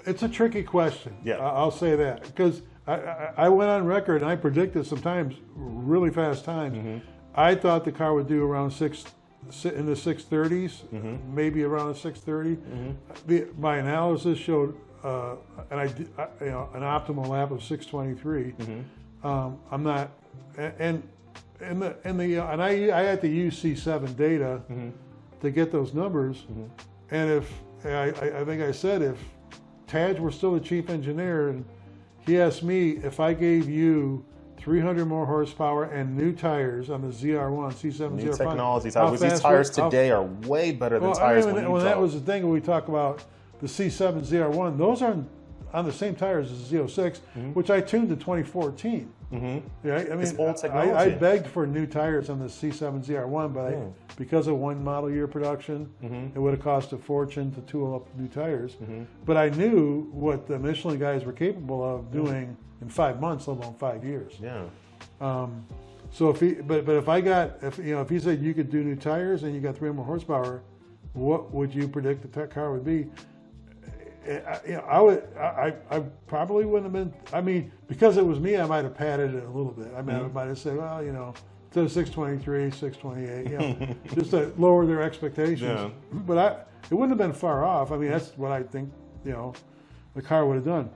It's a tricky question. Yeah, I'll say that because I went on record and I predicted sometimes really fast times. I thought the car would do around in the 630s, maybe around a 630. My analysis showed an optimal lap of 623. I'm not, and I had to use C7 data to get those numbers. And if I think I said if Taj were still the chief engineer and he asked me if I gave you 300 more horsepower and new tires on the ZR1, C7 new ZR1. Technology tires. These tires today are way better than tires when you that was the thing when we talk about the C7 ZR1. Those are on the same tires as the Z06, which I tuned to 2014. Yeah, I mean, it's old technology. I begged for new tires on the C7 ZR1, but because of one model year production, it would have cost a fortune to tool up new tires. But I knew what the Michelin guys were capable of doing in 5 months, let alone 5 years. Yeah. So if if he said you could do new tires and you got 300 more horsepower, what would you predict the car would be? I probably wouldn't have been. I mean, because it was me, I might have padded it a little bit. I mean, I might have said, well, instead of 623, 628, just to lower their expectations. Yeah. But it wouldn't have been far off. I mean, that's what I think, the car would have done.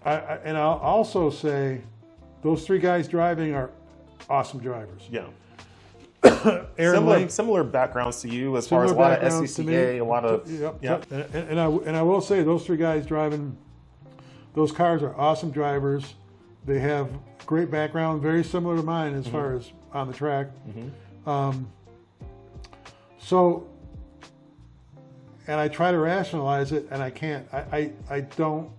And I'll also say, those three guys driving are awesome drivers. Yeah. Similar backgrounds to you as far as a lot of SCCA, a lot of And I will say, those three guys driving those cars are awesome drivers. They have great background, very similar to mine as far as on the track. And I try to rationalize it, and I can't. I don't.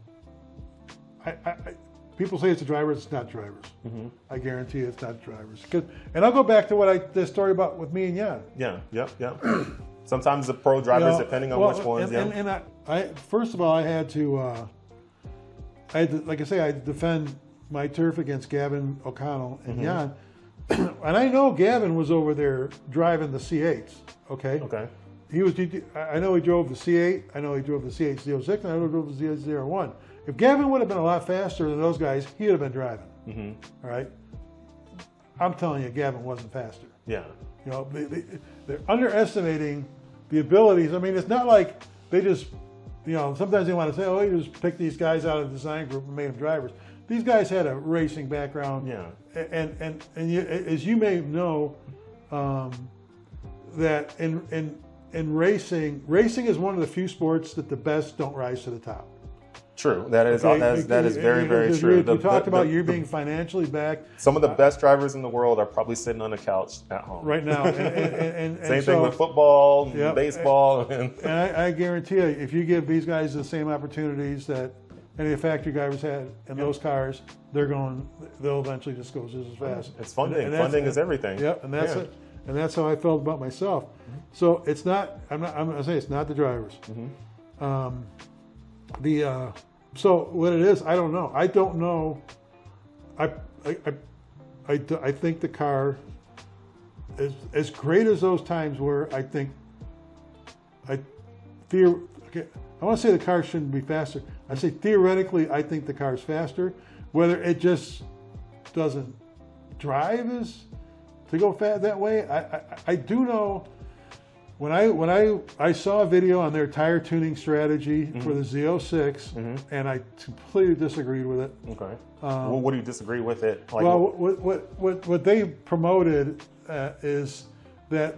People say it's the drivers. It's not drivers. I guarantee you, it's not drivers. And I'll go back to the story about with me and Jan. Yeah. Sometimes the pro drivers, depending on which ones. And I first of all, I had to, like I say, I had to defend my turf against Gavin O'Connell and Jan. And I know Gavin was over there driving the C8s. Okay. I know he drove the C8. I know he drove the C8 Z06, and I know he drove the ZR1. If Gavin would have been a lot faster than those guys, he would have been driving. All right. I'm telling you, Gavin wasn't faster. Yeah. They're underestimating the abilities. I mean, it's not like they just, sometimes they want to say, oh, you just picked these guys out of the design group and made them drivers. These guys had a racing background. Yeah. And as you may know, that in racing is one of the few sports that the best don't rise to the top. True. That is very, very true. We talked about you being financially backed. Some of the best drivers in the world are probably sitting on the couch at home right now. And same thing with football, baseball. And I guarantee you, if you give these guys the same opportunities that any of the factory drivers had in those cars, they'll eventually just go just as fast. It's funding. Funding is everything. Yep, and that's it. And that's how I felt about myself. So it's not. I'm gonna say it's not the drivers. So what it is, I don't know. I don't know. I think the car, as great as those times were, I want to say the car shouldn't be faster. I say theoretically, I think the car's faster. Whether it just doesn't drive to go fast that way, I do know. When I saw a video on their tire tuning strategy for the Z06, and I completely disagreed with it. Okay. Well, what do you disagree with it? Like, well, what they promoted is that,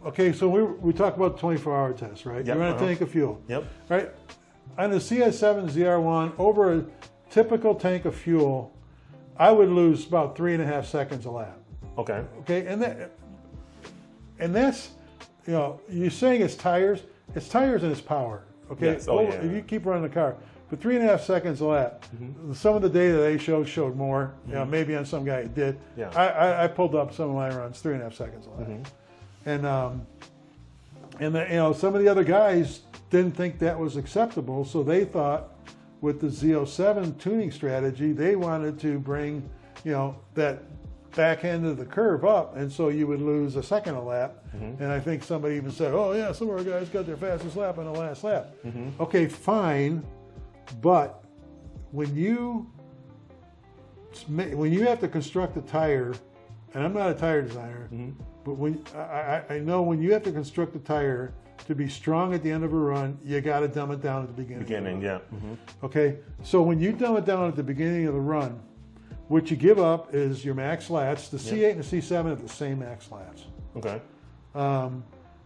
okay, so we talked about the 24-hour test, right? Yep. You're on a tank of fuel. Yep. Right? On the CS7 ZR1, over a typical tank of fuel, I would lose about 3.5 seconds a lap. Okay. Okay, and that's, you're saying it's tires and it's power. Okay, yes. If you keep running the car, but 3.5 seconds a lap. Some of the data they showed more. Maybe on some guy it did. Yeah. I pulled up some of my runs, 3.5 seconds a lap. And some of the other guys didn't think that was acceptable, so they thought with the Z07 tuning strategy, they wanted to bring that back end of the curve up, and so you would lose a second a lap. And I think somebody even said, oh yeah, some of our guys got their fastest lap on the last lap. Okay, fine, but when you have to construct a tire, and I'm not a tire designer, but when I know when you have to construct a tire to be strong at the end of a run, you got to dumb it down at the beginning. Okay, so when you dumb it down at the beginning of the run, what you give up is your max laps. The C8 and the C7 have the same max laps. Okay.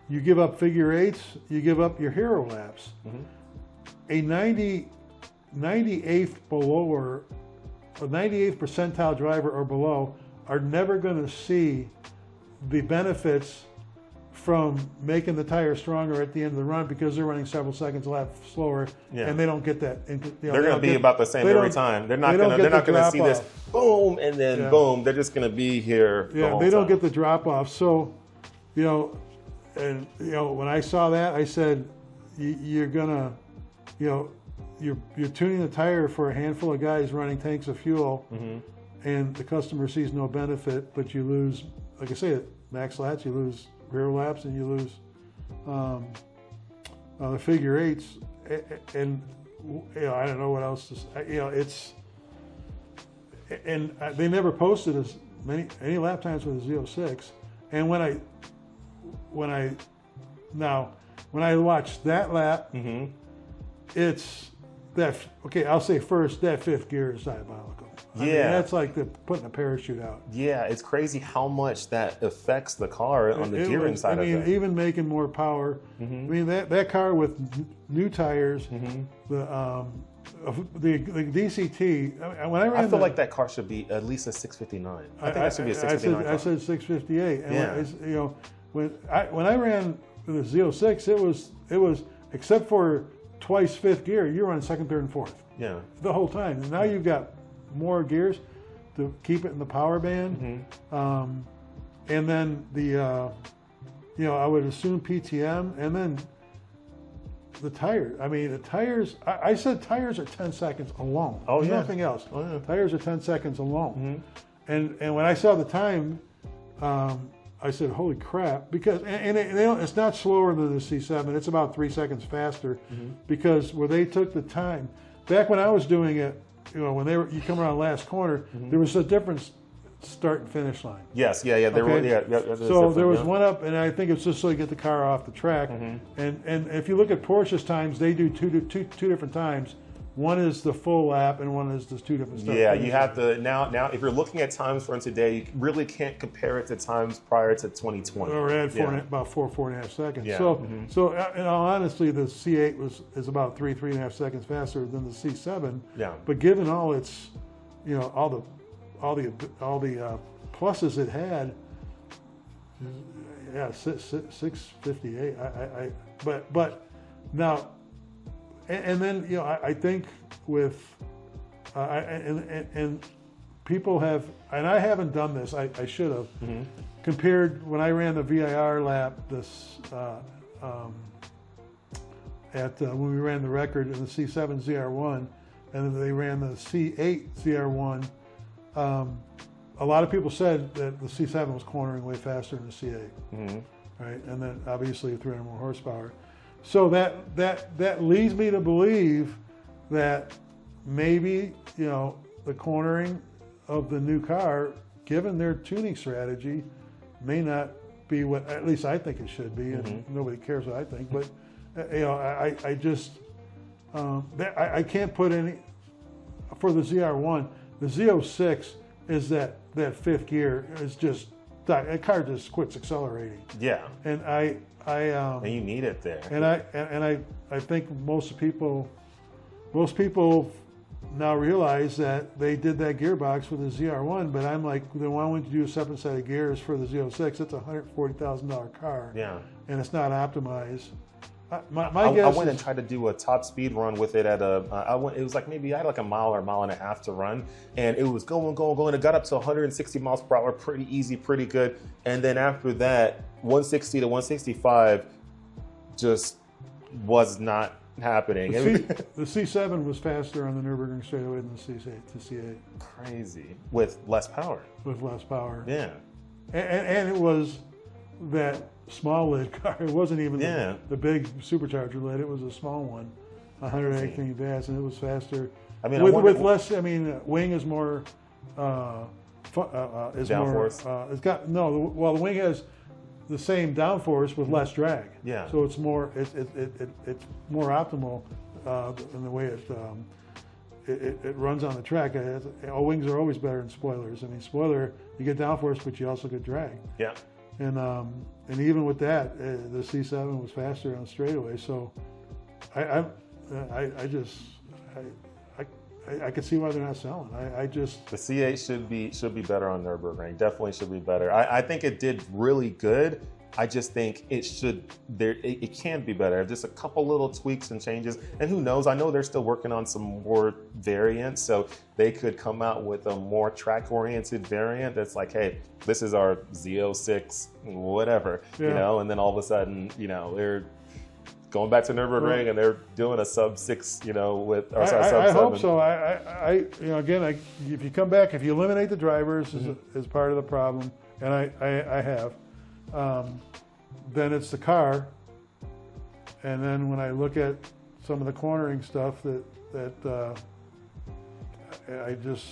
You give up figure eights. You give up your hero laps. A 98th below or a 98th percentile driver or below are never going to see the benefits from making the tire stronger at the end of the run because they're running several seconds a lap slower, and they don't get that. They're going to be about the same every time. They're not going to see this boom and then boom. They're just going to be here. They don't get the drop off. So, when I saw that, I said, you're gonna, you're tuning the tire for a handful of guys running tanks of fuel, and the customer sees no benefit, but you lose, like I say, max laps, you lose rear laps, and you lose the figure eights, and you know, I don't know what else to say. You know, it's, and they never posted any lap times with the Z06. And when I watch that lap, it's that, okay, I'll say first, that fifth gear is diabolical. I mean, that's like putting a parachute out. Yeah, it's crazy how much that affects the car on the gearing side of it. I mean, even making more power. I mean, that car with new tires, the DCT. When I feel like that car should be at least a 659. I think that should be a 659. I said 658. And you know, when I ran the Z06, it was except for twice fifth gear, you're on second, third, and fourth. Yeah. The whole time. And now you've got more gears to keep it in the power band. And then the, you know, I would assume PTM, and then the tires. I mean, the tires, I said tires are 10 seconds alone. Oh, yeah. Nothing else. Oh, yeah. Tires are 10 seconds alone. And when I saw the time, I said, holy crap, because, it's not slower than the C7, it's about 3 seconds faster, because where they took the time, back when I was doing it, you know, when you come around last corner, there was a difference start and finish line. Yes, yeah. So there was one up, and I think it's just so you get the car off the track. And if you look at Porsche's times, they do two different times. One is the full lap, and one is the two different stuff. Yeah, you have to now. If you're looking at times from today, you really can't compare it to times prior to 2020. Or about 4.5 seconds. Yeah. So in all honesty, the C8 is about 3.5 seconds faster than the C7. Yeah. But given all its, you know, all the pluses it had, yeah, 658. But now. And then, you know, I think with, and people have, and I haven't done this, I should have, compared when I ran the VIR lap, when we ran the record in the C7 ZR1, and then they ran the C8 ZR1, a lot of people said that the C7 was cornering way faster than the C8, right? And then obviously 300 more horsepower. So that leads me to believe that maybe, you know, the cornering of the new car, given their tuning strategy, may not be what at least I think it should be, and nobody cares what I think. But you know, I just I can't put any for the ZR1. The Z06 is that fifth gear is just that car just quits accelerating. Yeah. And and you need it there. And I think most people now realize that they did that gearbox for the ZR1, but I'm like, then why wouldn't you do a separate set of gears for the Z06? It's a $140,000 car. Yeah. And it's not optimized. My I guess went and tried to do a top speed run with it at it was like maybe I had like a mile or a mile and a half to run, and it was going. It got up to 160 miles per hour, pretty easy, pretty good. And then after that, 160 to 165 just was not happening. The C7 was faster on the Nurburgring straightaway than the C8. Crazy. With less power. With less power. Yeah. And it was that small lid car. It wasn't even the big supercharger lid. It was a small one, 118 watts, and it was faster. I mean, with less. I mean, wing is more. Is downforce. More. It's got the wing has the same downforce with less drag. Yeah. So it's more. It's more optimal in the way it runs on the track. All wings are always better than spoilers. I mean, spoiler, you get downforce, but you also get drag. Yeah. And even with that, the C7 was faster on straightaway. So I could see why they're not selling. The C8 should be better on Nurburgring. Definitely should be better. I think it did really good. I just think it can be better. Just a couple little tweaks and changes. And who knows? I know they're still working on some more variants, so they could come out with a more track-oriented variant that's like, hey, this is our Z06, whatever, you know. And then all of a sudden, you know, they're going back to Nurburgring and they're doing a sub-6, you know, Sub-7. I hope so. You know, again, if you come back, if you eliminate the drivers as part of the problem, and I have. Then it's the car, and then when I look at some of the cornering stuff that I just,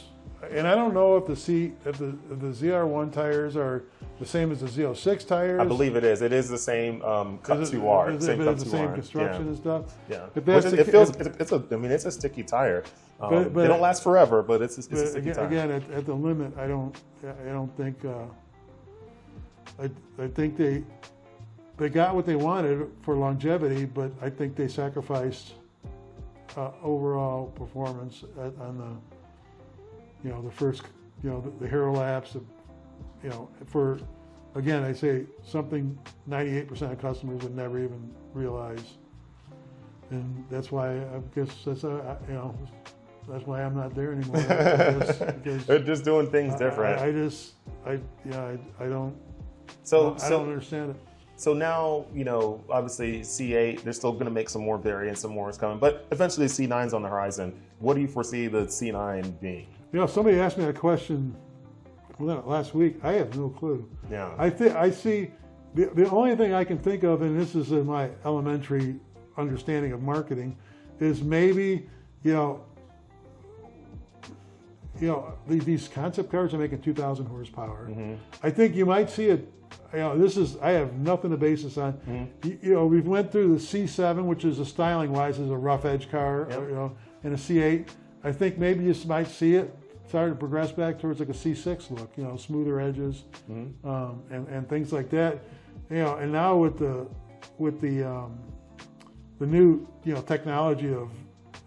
and I don't know if the ZR1 tires are the same as the Z06 tires. I believe it is. It is the same cut 2R. The same construction and stuff. Yeah. If that's it feels. It's a sticky tire. But they don't last forever, but it's a sticky tire. Again, at the limit, I don't think. I think they got what they wanted for longevity, but I think they sacrificed overall performance on the first, the hero laps, for, again, I say something 98% of customers would never even realize. And that's why, I guess, that's why I'm not there anymore. Because they're just doing things different. I don't understand it. So now, obviously C8, they're still going to make some more variants, some more is coming, but eventually C9's on the horizon. What do you foresee the C9 being? Somebody asked me a question last week. I have no clue. Yeah. I see, the only thing I can think of, and this is in my elementary understanding of marketing, is maybe, these concept cars are making 2,000 horsepower. Mm-hmm. I think you might see it. I have nothing to base this on. Mm-hmm. We've went through the C7, which is styling-wise is a rough edge car, yep. And a C8. I think maybe you might see it start to progress back towards like a C6 look, smoother edges, mm-hmm. And things like that. And now with the new technology of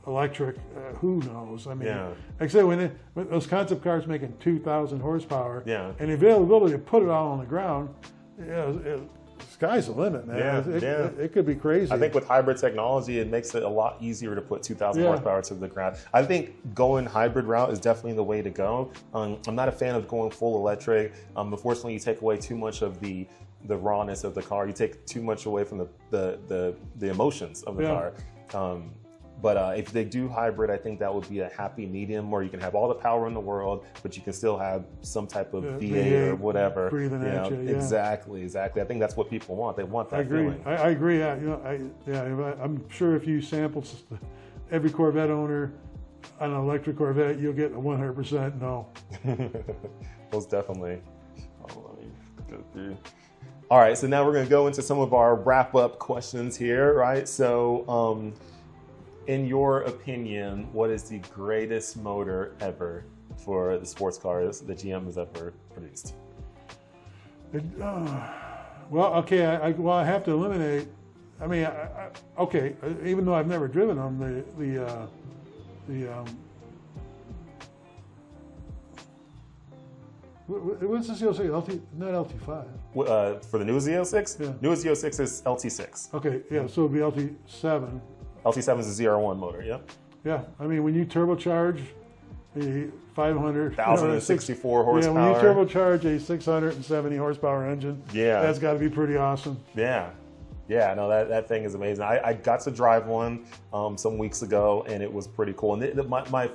electric, who knows? I mean, like I said, when those concept cars making 2,000 horsepower, and the availability to put it all on the ground, sky's the limit, man. It could be crazy. I think with hybrid technology, it makes it a lot easier to put 2,000 horsepower to the ground. I think going hybrid route is definitely the way to go. I'm not a fan of going full electric. Unfortunately, you take away too much of the rawness of the car. You take too much away from the emotions of the car. But if they do hybrid, I think that would be a happy medium where you can have all the power in the world, but you can still have some type of V8 or whatever. Breathing at you, Exactly. I think that's what people want. They want that feeling. I agree. I'm sure if you sample every Corvette owner on an electric Corvette, you'll get a 100% no. Most definitely. Let me go through. All right, so now we're going to go into some of our wrap-up questions here, right? So, in your opinion, what is the greatest motor ever for the sports cars that GM has ever produced? Well, okay, I have to eliminate. I mean, okay, even though I've never driven them, what's the Z06? Not LT5. For the new Z06? Yeah. New Z06 is LT6. Okay, yeah, so it'd be LT7. LT7 is a ZR1 motor, yep. Yeah, I mean, when you turbocharge the 500... 1,064 horsepower. Yeah, when you turbocharge a 670 horsepower engine, that's got to be pretty awesome. Yeah, no, that thing is amazing. I got to drive one some weeks ago, and it was pretty cool. And my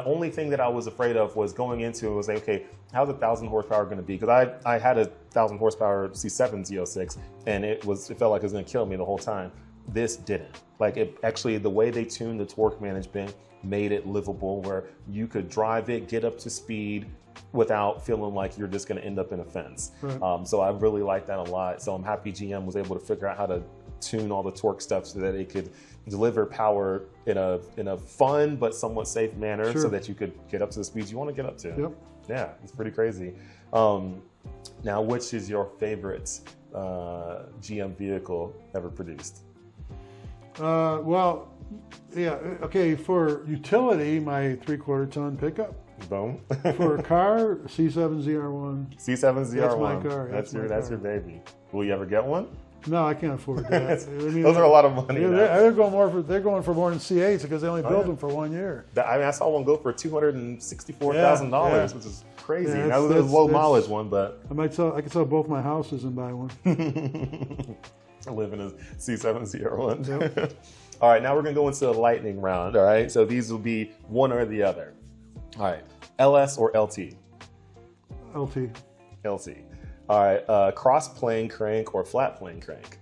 only thing that I was afraid of was going into it was like, okay, how's 1,000 horsepower going to be? Because I had a 1,000 horsepower C7 Z06, and it felt like it was going to kill me the whole time. This didn't. Like, it actually, the way they tuned the torque management made it livable, where you could drive it, get up to speed without feeling like you're just going to end up in a fence. Right. So I really like that a lot. So I'm happy GM was able to figure out how to tune all the torque stuff so that it could deliver power in a fun but somewhat safe manner, so that you could get up to the speeds you want to get up to. Yep. Yeah, it's pretty crazy. Now, which is your favorite GM vehicle ever produced? Well, yeah, okay, for utility, my 3/4 ton pickup. Boom. For a car, C7 ZR1. C7 ZR1. That's my car. That's your baby. Will you ever get one? No, I can't afford that. I mean, those are a lot of money. Yeah, they're going for more than C8s because they only build them for 1 year. I saw one go for $264,000, which is crazy. That was a low mileage one, but I could sell both my houses and buy one. I live in a C7 ZR1. Yep. All right, now we're going to go into the lightning round. All right, so these will be one or the other. All right, LS or LT? LT. LT. All right, cross plane crank or flat plane crank?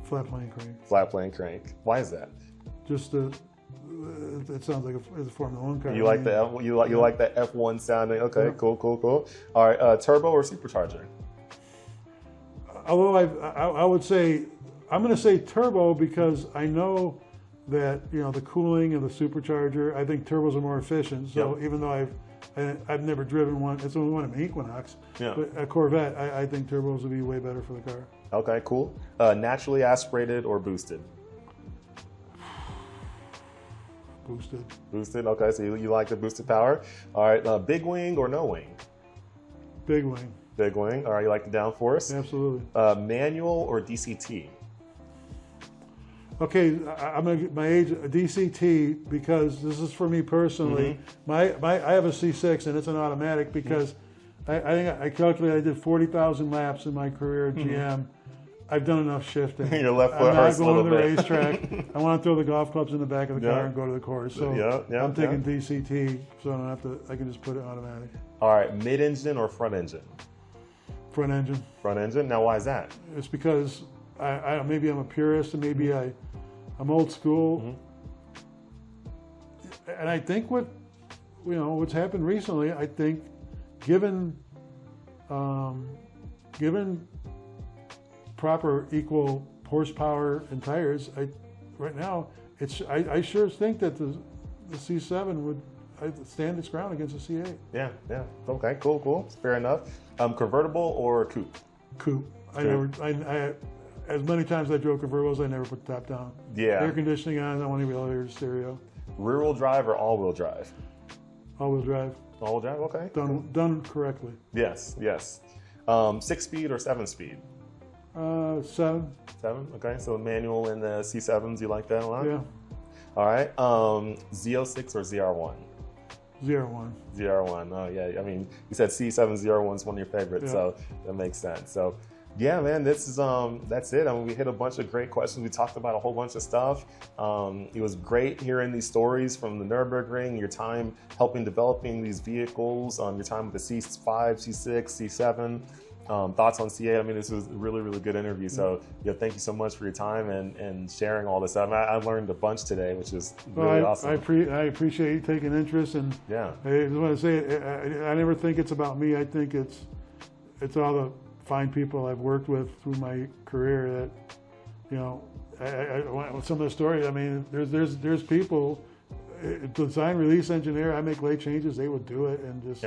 Flat plane crank. Flat plane crank. Why is that? Just it sounds like a Formula One car. You like the you like the F1 sounding? Okay, cool. All right, turbo or supercharger? Although I would say, I'm going to say turbo because I know that the cooling of the supercharger. I think turbos are more efficient. So even though I've never driven one, it's only one of an Equinox. Yeah. But a Corvette, I think turbos would be way better for the car. Okay, cool. Naturally aspirated or boosted? Boosted. Boosted. Okay, so you like the boosted power. All right, big wing or no wing? Big wing. Big wing. All right, you like the downforce? Absolutely. Manual or DCT? Okay, I'm gonna get my age DCT because this is for me personally. I have a C6 and it's an automatic because I think I calculated I did 40,000 laps in my career at GM. I've done enough shifting. Your left foot hurts a little bit. I'm not going to the racetrack. I want to throw the golf clubs in the back of the car and go to the course. So I'm taking DCT, so I don't have to. I can just put it automatic. All right, mid-engine or front engine? Front engine. Front engine. Now, why is that? It's because maybe I'm a purist, and maybe I'm old school. And I think what's happened recently. I think given proper equal horsepower and tires, right now I sure think that the C7 would stand its ground against the C8. Yeah. Okay, cool. Fair enough. Convertible or coupe? Coupe. As many times I drove convertibles, I never put the top down. Yeah. Air conditioning on, I want to be able to hear the stereo. Rear-wheel drive or all-wheel drive? All-wheel drive. All-wheel drive, okay. Done correctly. Yes. 6-speed or 7-speed? 7. 7, okay. So manual in the C7s, you like that a lot? Yeah. All right. Z06 or ZR1? ZR1. ZR1. Oh yeah. I mean, you said C7 ZR1 is one of your favorites, so that makes sense. So, yeah, man, this is that's it. I mean, we hit a bunch of great questions. We talked about a whole bunch of stuff. It was great hearing these stories from the Nurburgring, your time helping developing these vehicles, your time with the C5, C6, C7. Thoughts on C8. I mean, this was a really, really good interview. So, thank you so much for your time and sharing all this stuff. I learned a bunch today, which is really awesome. I appreciate you taking interest, and I just want to say, I never think it's about me. I think it's all the fine people I've worked with through my career that, some of the stories. I mean, there's people, design release engineer. I make late changes, they would do it, and just.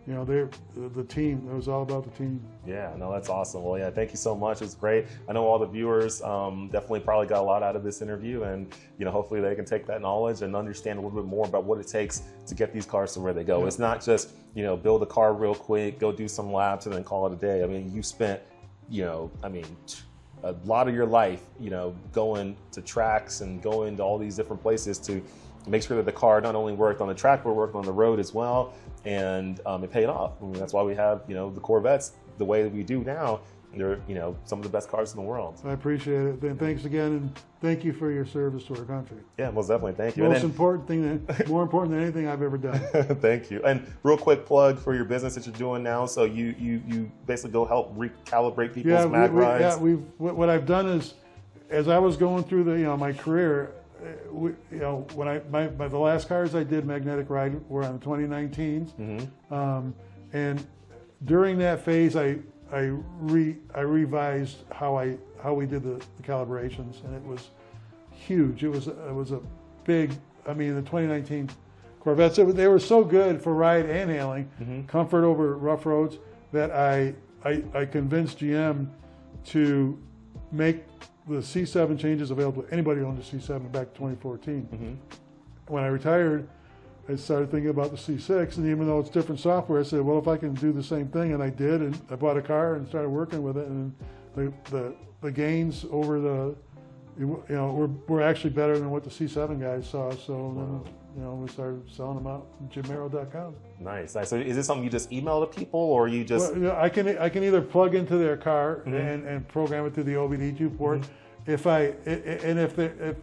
They're the team. It was all about the team. Yeah, no, that's awesome. Well, thank you so much. It was great. I know all the viewers definitely probably got a lot out of this interview, and hopefully they can take that knowledge and understand a little bit more about what it takes to get these cars to where they go. Yeah. It's not just build a car real quick, go do some laps, and then call it a day. I mean, you spent a lot of your life going to tracks and going to all these different places to make sure that the car not only worked on the track but worked on the road as well, and it paid off. I mean, that's why we have the Corvettes the way that we do now. They're some of the best cars in the world. I appreciate it. And thanks again, and thank you for your service to our country. Yeah, most definitely. Thank you. More important than anything I've ever done. Thank you. And real quick plug for your business that you're doing now. So you basically go help recalibrate people's mag rides. What I've done is, as I was going through my career. When the last cars I did magnetic ride were on the 2019s, and during that phase I revised how we did the calibrations, and it was huge. It was a big. I mean, the 2019 Corvettes, they were so good for ride and handling, comfort over rough roads, that I convinced GM to make the C7 changes available to anybody who owned a C7 back in 2014. When I retired, I started thinking about the C6, and even though it's different software, I said, well, if I can do the same thing, and I did, and I bought a car and started working with it, and the gains over were actually better than what the C7 guys saw. So then, we started selling them out on Mero.com. Nice. So is this something you just email to people, or you just? Well, I can either plug into their car and program it through the OBD2 port. If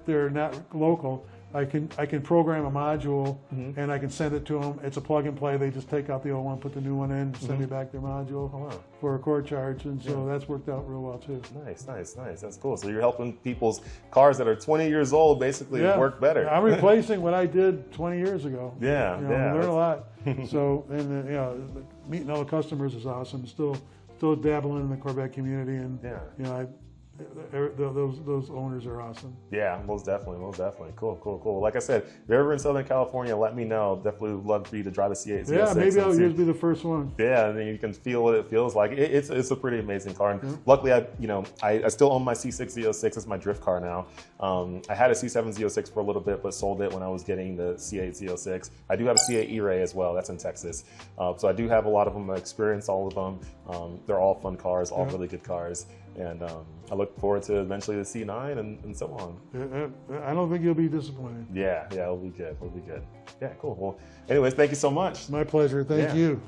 they're not local, I can program a module and I can send it to them. It's a plug and play. They just take out the old one, put the new one in, send me back their module for a core charge, and so that's worked out real well too. Nice. That's cool. So you're helping people's cars that are 20 years old basically work better. I'm replacing what I did 20 years ago. Yeah, I learned a lot. So, and meeting all the customers is awesome. Still dabbling in the Corvette community, and those owners are awesome. Yeah, most definitely. Cool. Like I said, if you're ever in Southern California, let me know. Definitely would love for you to drive a C8 Z06. Yeah, maybe I'll just be the first one. Yeah, and then you can feel what it feels like. It's a pretty amazing car. And luckily, I still own my C6 Z06. It's my drift car now. I had a C7 Z06 for a little bit, but sold it when I was getting the C8 Z06. I do have a C8 E-Ray as well. That's in Texas. So I do have a lot of them. I experienced all of them. They're all fun cars, all really good cars. And I look forward to eventually the C9 and so on. I don't think you'll be disappointed. Yeah, it'll be good. Yeah, cool. Well, anyways, thank you so much. My pleasure. Thank you.